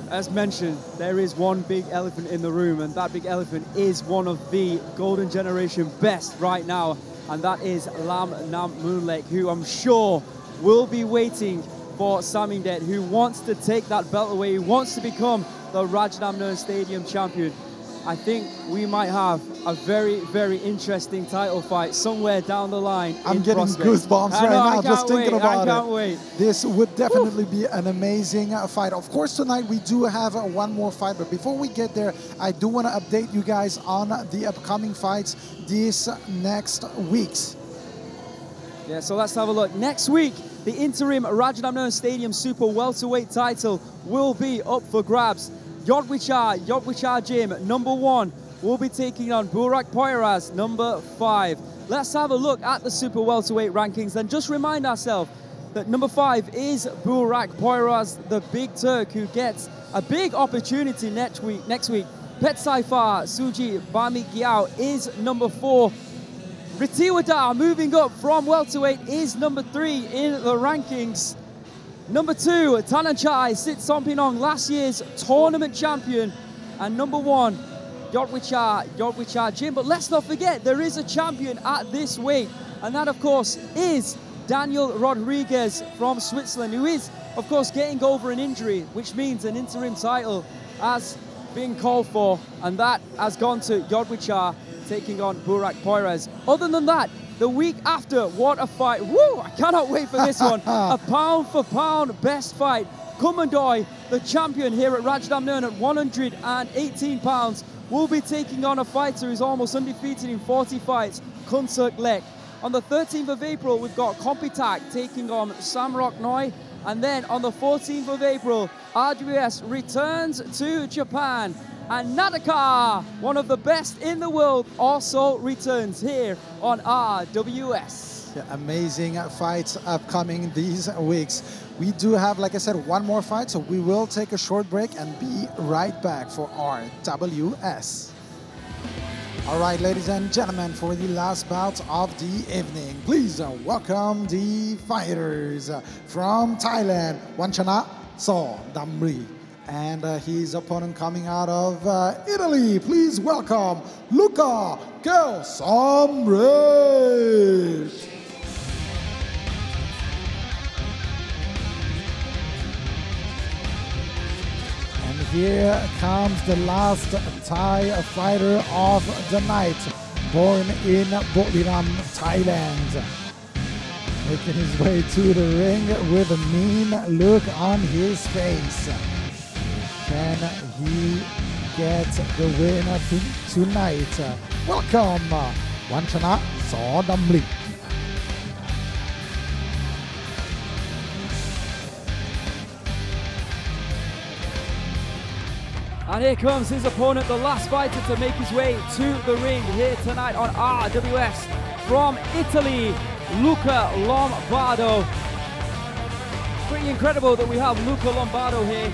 as mentioned, there is one big elephant in the room, and that big elephant is one of the golden generation best right now, and that is Lamnamun Lek, who I'm sure will be waiting for Samingdet, who wants to take that belt away, who wants to become the Rajadamnern Stadium champion. I think we might have a very, very interesting title fight somewhere down the line. I'm getting goosebumps right now just thinking about it. I can't wait. This would definitely be an amazing fight. Of course, tonight we do have one more fight, but before we get there, I do want to update you guys on the upcoming fights these next weeks. Yeah, so let's have a look. Next week, the interim Rajadamnern Stadium Super Welterweight title will be up for grabs. 𝐓𝐇𝐈𝐒 Gym, number 1, will be taking on Burak Poyraz, number 5. Let's have a look at the Super Welterweight rankings and just remind ourselves that number 5 is Burak Poyraz, the Big Turk, who gets a big opportunity next week. Petchsamart Suji Bamigyao is number 4. Ritiwada, moving up from welterweight, is number 3 in the rankings. Number 2, Parunchai Sitsonpinong, last year's tournament champion. And number 1, 𝐓𝐇𝐈𝐒 Gym. But let's not forget, there is a champion at this weight. And that, of course, is Daniel Rodriguez from Switzerland, who is, of course, getting over an injury, which means an interim title has been called for. And that has gone to 𝐓𝐇𝐈𝐒 taking on Burak Poyraz. Other than that, the week after, what a fight. Woo! I cannot wait for this one. A pound-for-pound best fight Kumandoi, the champion here at Rajadamnern at 118 pounds, will be taking on a fighter who's almost undefeated in 40 fights, Kunsuk Lek. On the 13th of April, we've got Kompitak taking on Samrok Noi. And then on the 14th of April, RWS returns to Japan. And Nadaka, one of the best in the world, also returns here on RWS. Yeah, amazing fights upcoming these weeks. We do have, like I said, one more fight, so we will take a short break and be right back for RWS. All right, ladies and gentlemen, for the last bout of the evening, please welcome the fighters from Thailand, Wanchana Damri, and his opponent coming out of Italy. Please welcome Luca Samingdet. Here comes the last Thai fighter of the night, born in Buriram, Thailand. Making his way to the ring with a mean look on his face. Can he get the win tonight? Welcome, Wanchana Damri. And here comes his opponent, the last fighter to make his way to the ring here tonight on RWS. From Italy, Luca Lombardo. Pretty incredible that we have Luca Lombardo here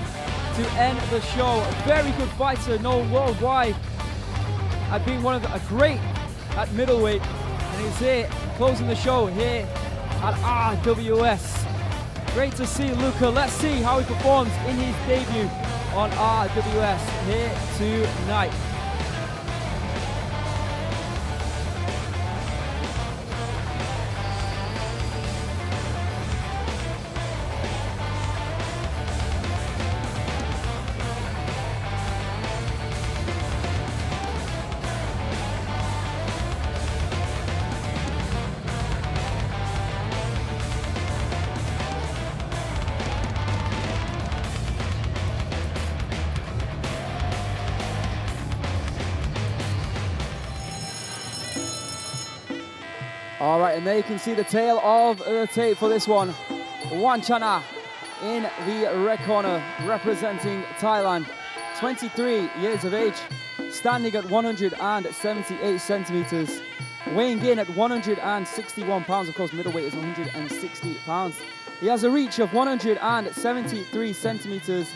to end the show. A very good fighter, known worldwide. I've been a great at middleweight, and he's here closing the show here at RWS. Great to see Luca. Let's see how he performs in his debut on RWS here tonight. All right, and there you can see the tail of the tape for this one. Wanchana in the red corner, representing Thailand. 23 years of age, standing at 178 centimeters, weighing in at 161 pounds. Of course, middleweight is 160 pounds. He has a reach of 173 centimeters,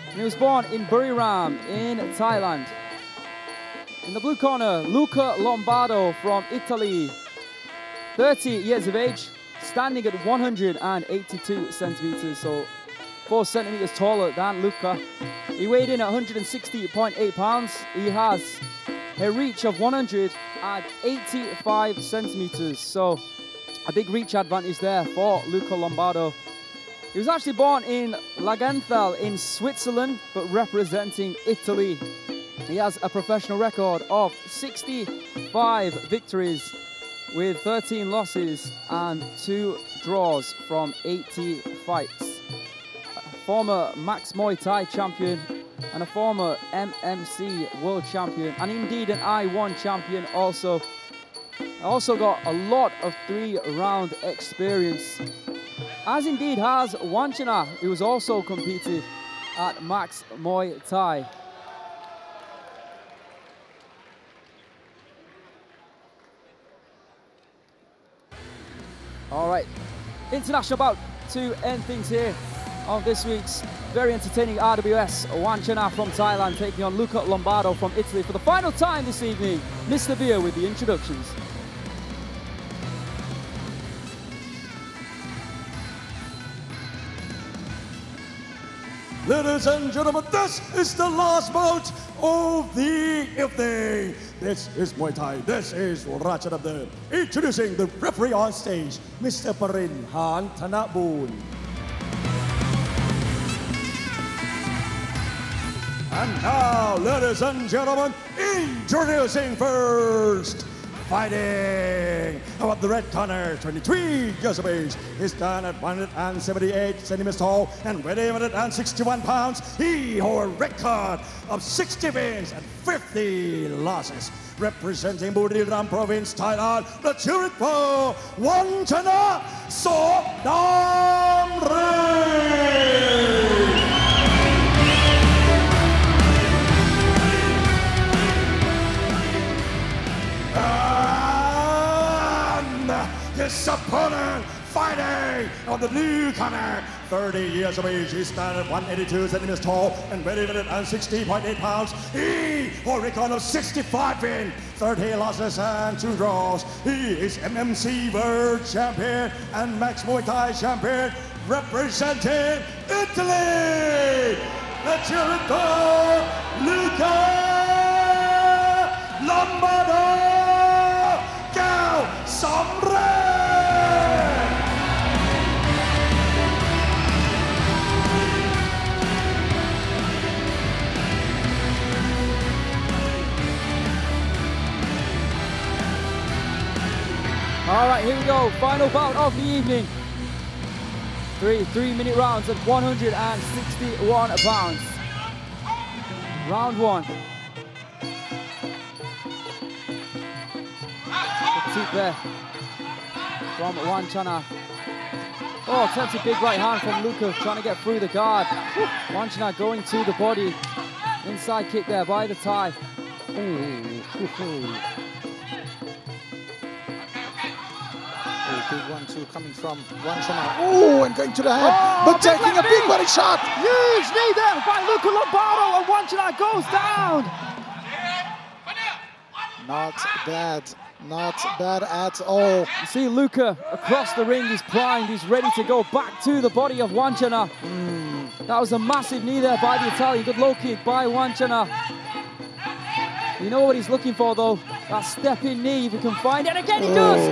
and he was born in Buriram in Thailand. In the blue corner, Luca Lombardo from Italy. 30 years of age, standing at 182 centimeters, so 4 centimeters taller than Luca. He weighed in at 160.8 pounds. He has a reach of 185 centimeters, so a big reach advantage there for Luca Lombardo. He was actually born in Langenthal in Switzerland, but representing Italy. He has a professional record of 65 victories, with 13 losses and 2 draws from 80 fights. A former Max Muay Thai champion and a former MMC world champion, and indeed an I1 champion also. Also got a lot of 3-round experience, as indeed has Wanchana, who has also competed at Max Muay Thai. All right, international bout to end things here on this week's very entertaining RWS. Wanchana from Thailand taking on Luca Lombardo from Italy for the final time this evening. Mr. Beer with the introductions. Ladies and gentlemen, this is the last bout of the evening. This is Muay Thai. This is Rajadamnern. Introducing the referee on stage, Mr. Parin Han Thanaboon. And now, ladies and gentlemen, introducing first, fighting about the red corner, 23 years of age. He stands at 178 centimeters tall and weighing 161 pounds. He holds a record of 60 wins and 50 losses. Representing Buriram Province, Thailand, the Dejrit for Wanchana Rajadamnern. His opponent fighting on the new corner, 30 years of age. He stands at 182 centimeters tall and weighing 160.8 pounds. He holds a record of 65 wins, 30 losses and 2 draws. He is MMC World Champion and Max Muay Thai Champion, representing Italy. The Dejrit, Luca, Lombardo, Samingdet. All right, here we go. Final bout of the evening. Three-minute rounds at 161 pounds. Round 1. Petite there from Wanchana. Oh, attempts a big right hand from Luca, trying to get through the guard. Wanchana going to the body. Inside kick there by the Thai. Big 1-2 coming from Wanchana. Oh, and going to the head, but taking a big body shot. Huge knee there by Luca Lombardo, and Wanchana goes down. Not bad. Not bad at all. You see Luca across the ring, he's primed, he's ready to go back to the body of Wanchana. That was a massive knee there by the Italian. Good low kick by Wanchana. You know what he's looking for though? That stepping knee, if he can find it. And again he does!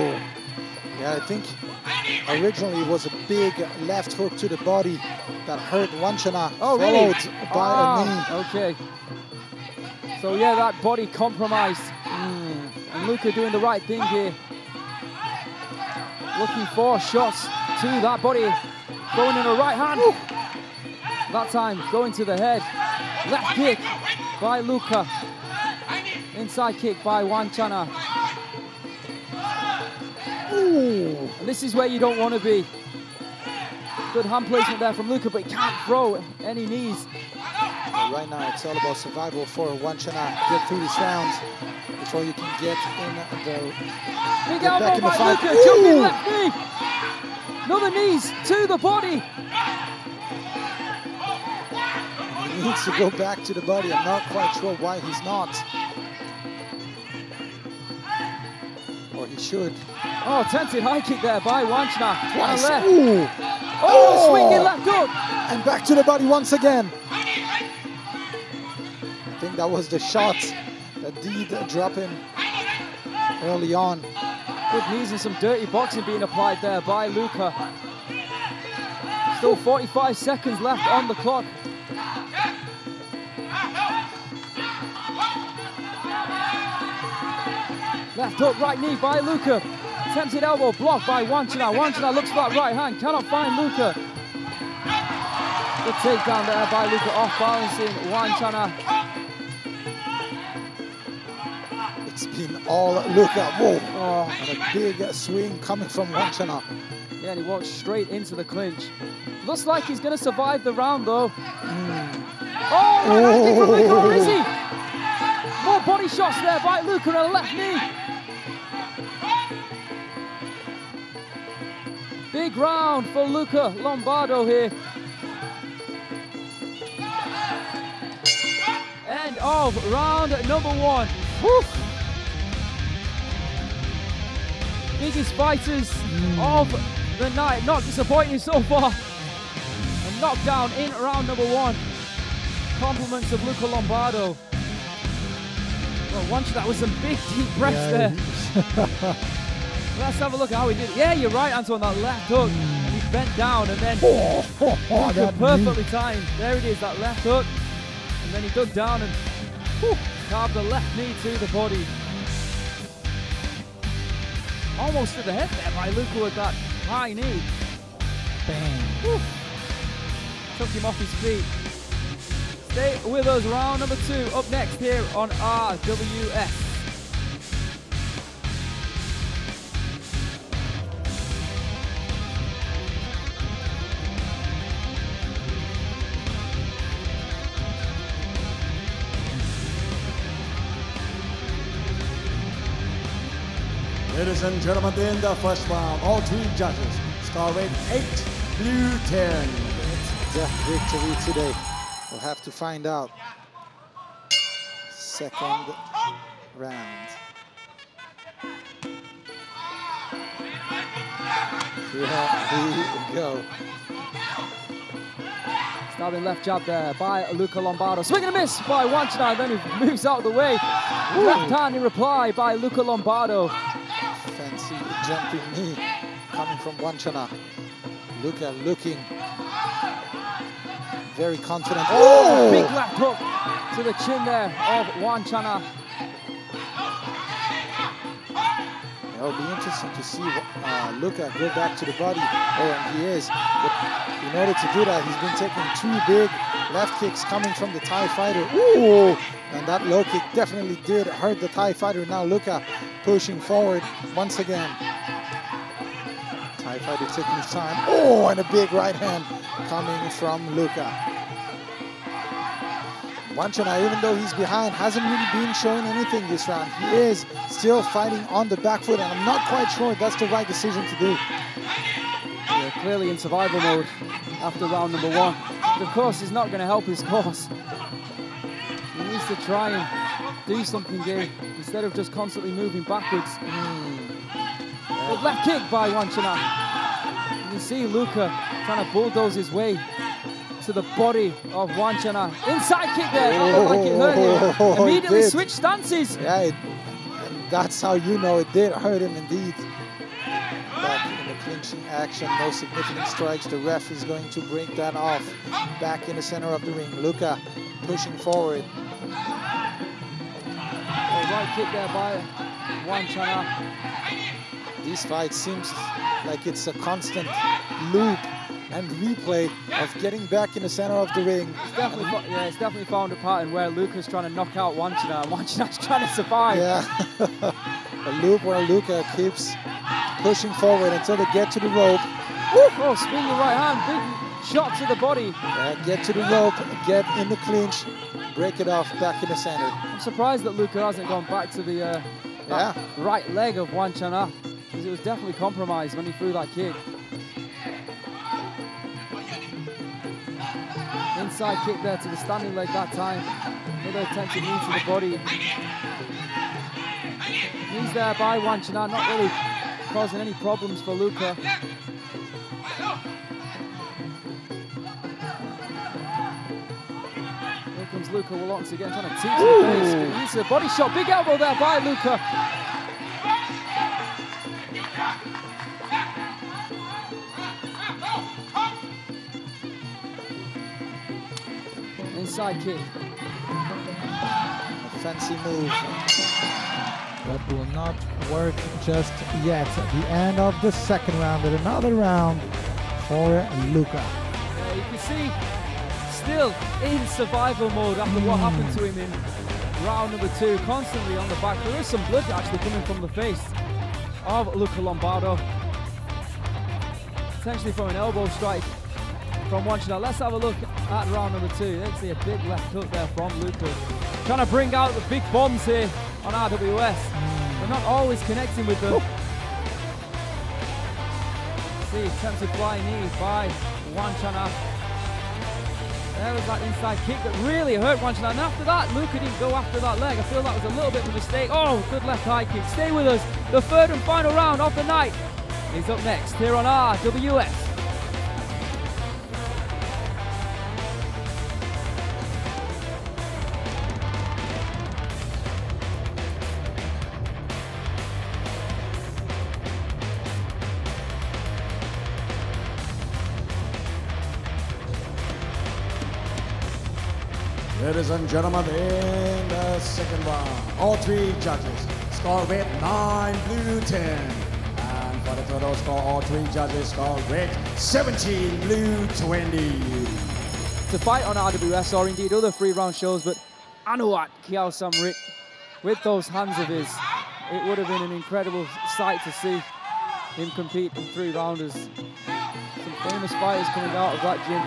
Yeah, I think originally it was a big left hook to the body that hurt Wanchana, followed by a knee. Okay. So yeah, that body compromised. And Luca doing the right thing here. Looking for shots to that body. Throwing in a right hand. That time going to the head. Left kick by Luca. Inside kick by Wanchana. And this is where you don't want to be. Good hand placement there from Luca, but he can't throw any knees. Right now it's all about survival for Wanchana. Get through this round before you can get in the big elbow by Luca, jumping left knee. Another knees to the body. He needs to go back to the body. I'm not quite sure why he's not. Or he should. Oh, attempted high kick there by Wanchana. Twice. Left. Oh, swinging left hook. And back to the body once again. I think that was the shot that did drop him early on. Good knees and some dirty boxing being applied there by Luca. Still 45 seconds left on the clock. Left hook, right knee by Luca. Attempted elbow blocked by Wanchana. Wanchana looks for that right hand, cannot find Luca. Good takedown there by Luca, off balancing Wanchana. It's been all Luca. Whoa! And a big swing coming from Wanchana. Yeah, and he walks straight into the clinch. Looks like he's going to survive the round though. Oh, right kick from Luca, or is he? More body shots there by Luca on the left knee. Big round for Luca Lombardo here. End of round number 1. Woo. Biggest fighters of the night. Not disappointing so far. A knockdown in round number 1. Compliments of Luca Lombardo. Well, once that was some big deep breaths there. Let's have a look at how he did it. Yeah, you're right, Antoine, that left hook. And he bent down and then perfectly timed. There it is, that left hook. And then he dug down and carved the left knee to the body. Almost to the head there by Luca with that high knee. Bang. Whew. Took him off his feet. Stay with us, round number 2 up next here on RWS. Ladies and gentlemen, in the first round, all 3 judges score rate 8, blue 10. The victory today. We'll have to find out. Second round. Here we go. Stabbing left jab there by Luca Lombardo. Swing and a miss by Wanchana, then he moves out of the way. Left hand in reply by Luca Lombardo. Fancy jumping knee coming from Wanchana. Luca looking very confident. Oh! Big left hook to the chin there of Wanchana. It'll be interesting to see Luca go back to the body. Oh, and he is. But in order to do that, he's been taking 2 big left kicks coming from the Thai fighter. Ooh! And that low kick definitely did hurt the Thai fighter. Now Luca pushing forward once again. Thai fighter taking his time. Oh, and a big right hand coming from Luca. Wanchana, even though he's behind, hasn't really been showing anything this round. He is still fighting on the back foot, and I'm not quite sure that's the right decision to do. Yeah, clearly in survival mode after round number 1. But of course, it's not going to help his cause. He needs to try and do something here instead of just constantly moving backwards. But left kick by Wanchana. You can see Luca trying to bulldoze his way to the body of Wanchana. Inside kick there, not look like it hurt him. Immediately switch stances. Yeah, and that's how you know it did hurt him indeed. Back in the clinching action, no significant strikes. The ref is going to break that off. Back in the center of the ring, Luca pushing forward. Right kick there by Wanchana. These fights seems like it's a constant loop and replay of getting back in the center of the ring. It's definitely found a pattern where Luca's trying to knock out Wanchana and Wanchana's trying to survive. Yeah, a loop where Luca keeps pushing forward until they get to the rope. Oh, swinging right hand, big shot to the body. Yeah, get to the rope, get in the clinch, break it off back in the center. I'm surprised that Luca hasn't gone back to the right leg of Wanchana, because it was definitely compromised when he threw that kick. Inside kick there to the standing leg that time. Another attempted knee to the body. Knees there by Wanchana, not really causing any problems for Luca. Here comes Luca once again, trying to teach the face. But he needs a body shot. Big elbow there by Luca. Inside kick. A fancy move. That will not work just yet. The end of the second round with another round for Luca. You can see still in survival mode after what happened to him in round number 2. Constantly on the back. There is some blood actually coming from the face of Luca Lombardo. Potentially from an elbow strike from Wanchana. Let's have a look at round number 2. You can see a big left hook there from Luca. Trying to bring out the big bombs here on RWS. They're not always connecting with them. See, attempted flying knee by Wanchana. There was that inside kick that really hurt Wanchana. And after that, Luca didn't go after that leg. I feel that was a little bit of a mistake. Oh, good left high kick. Stay with us. The third and final round of the night is up next here on RWS. Ladies and gentlemen, in the second round, all 3 judges score with 9 blue 10. total score, all three judges score red 17, blue 20. To fight on RWS or indeed other 3-round shows, but Anuat Kiao Samrit, with those hands of his, it would have been an incredible sight to see him compete in 3-rounders. Some famous fighters coming out of that gym.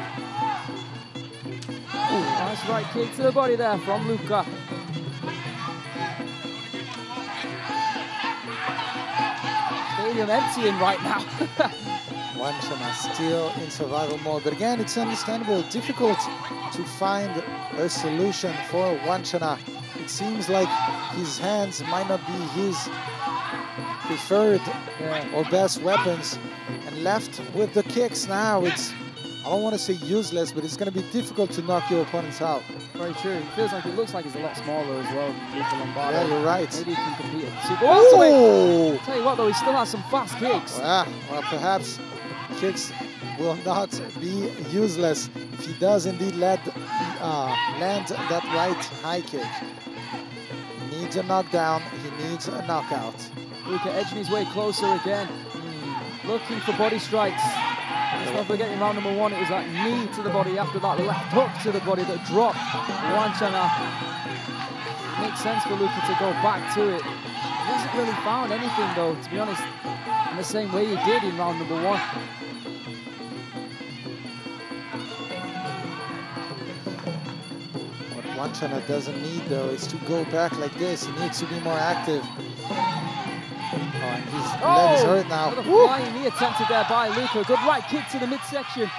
Ooh, nice right kick to the body there from Luca. Stadium emptying right now. Wanchana still in survival mode, but again, it's understandable, difficult to find a solution for Wanchana. It seems like his hands might not be his preferred or best weapons, and left with the kicks now, it's, I don't want to say useless, but it's going to be difficult to knock your opponents out. Very true. It feels like, it looks like he's a lot smaller as well than Luca Lombardo. Yeah, you're right. Maybe he can compete at super welterweight. Tell you what though, he still has some fast kicks. Well, perhaps kicks will not be useless if he does indeed land that right high kick. He needs a knockdown, he needs a knockout. Luca edging his way closer again, looking for body strikes. Let's not forget in round number 1, it was that knee to the body after that left hook to the body that dropped Wanchana. Makes sense for Luca to go back to it. He hasn't really found anything though, to be honest, in the same way he did in round number 1. What Wanchana doesn't need though is to go back like this. He needs to be more active. Oh, and his leg is hurt now. Another flying knee attempted there by Luca. Good right kick to the midsection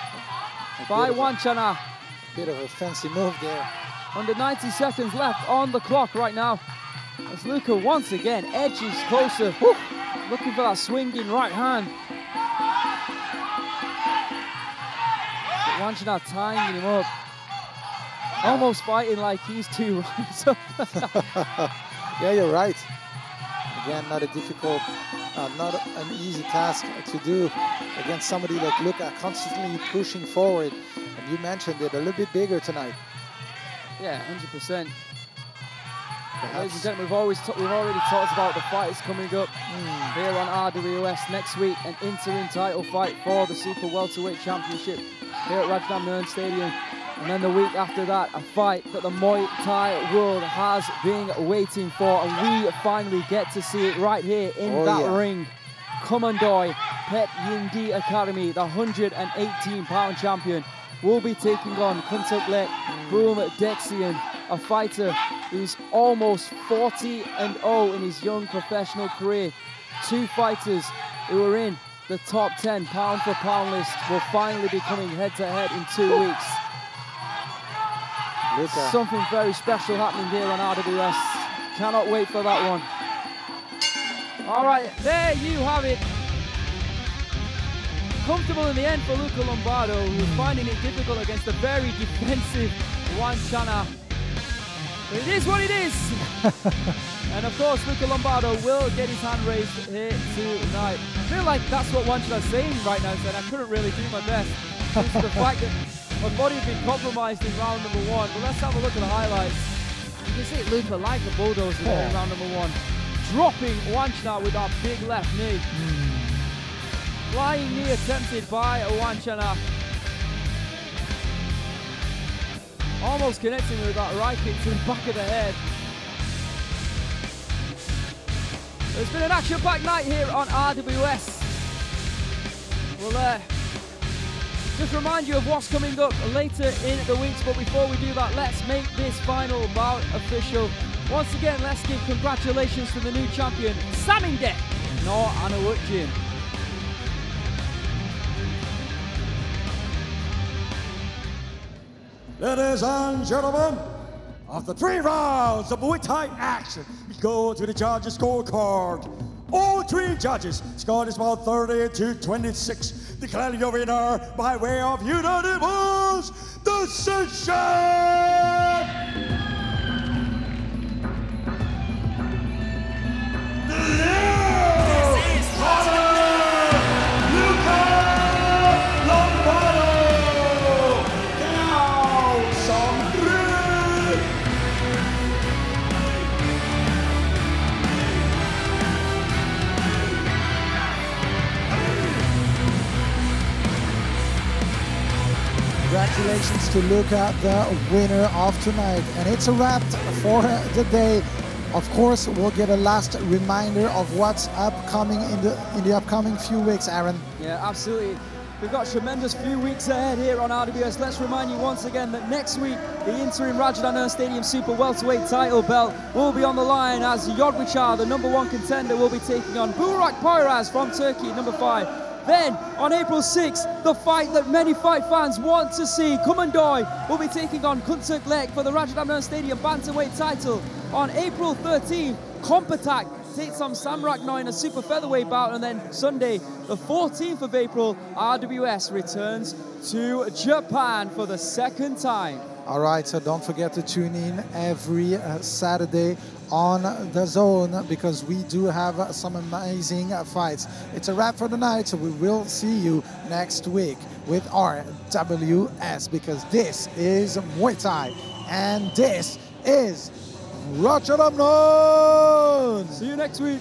by Wanchana. Bit of a fancy move there. Under 90 seconds left on the clock right now, as Luca once again edges closer, looking for that swinging right hand. But Wanchana tying him up, almost fighting like he's 2 rounds up. Yeah, you're right. Again, not a difficult, not an easy task to do against somebody like Luca, constantly pushing forward. And you mentioned it, a little bit bigger tonight. Yeah, 100%. Ladies and gentlemen, we've already talked about the fights coming up here on RWS next week. An interim title fight for the Super Welterweight Championship here at Rajadamnern Stadium. And then the week after that, a fight that the Muay Thai world has been waiting for, and we finally get to see it right here in that ring. Commandoi Pet Yindi Academy, the 118-pound champion, will be taking on Kuntuklek Boom Dexian, a fighter who's almost 40-0 in his young professional career. 2 fighters who are in the top 10 pound-for-pound list will finally be coming head-to-head in 2 weeks. Luca. Something very special happening here on RWS. Cannot wait for that one. All right, there you have it. Comfortable in the end for Luca Lombardo, who's finding it difficult against a very defensive Wanchana. But it is what it is. And of course, Luca Lombardo will get his hand raised here tonight. I feel like that's what Wanchana's saying right now, saying I couldn't really do my best due to the fact that my body had been compromised in round number 1. But let's have a look at the highlights. You can see Luca like a bulldozer there in round number 1. Dropping Wanchana with that big left knee. Flying knee attempted by Wanchana. Almost connecting with that right kick to the back of the head. It's been an action-packed night here on RWS. We'll just remind you of what's coming up later in the weeks, but before we do that, let's make this final bout official. Once again, let's give congratulations to the new champion, Samingdet no Anawutjin. Ladies and gentlemen, after 3 rounds of Muay Thai action, we go to the judges' scorecard. All 3 judges scored is about 30-26. Declaring your winner by way of unanimous decision. Congratulations to Luca, the winner of tonight. And it's a wrap for the day. Of course, we'll give a last reminder of what's upcoming in the upcoming few weeks, Aaron. Yeah, absolutely. We've got a tremendous few weeks ahead here on RWS. Let's remind you once again that next week, the interim Rajadamnern Stadium Super Welterweight title belt will be on the line as 𝐓𝐇𝐈𝐒, the #1 contender, will be taking on Burak Poyraz from Turkey, #5. Then, on April 6th, the fight that many fight fans want to see, Kumandoy will be taking on 𝐓𝐇𝐈𝐒 for the Rajadamnern Stadium Bantamweight title. On April 13th, Kompatak takes on Sam Raknoy in a super featherweight bout, and then Sunday, the 14th of April, RWS returns to Japan for the second time. All right, so don't forget to tune in every Saturday on DAZN because we do have some amazing fights. It's a wrap for the night, so we will see you next week with RWS because this is Muay Thai and this is Rajadamnern. See you next week.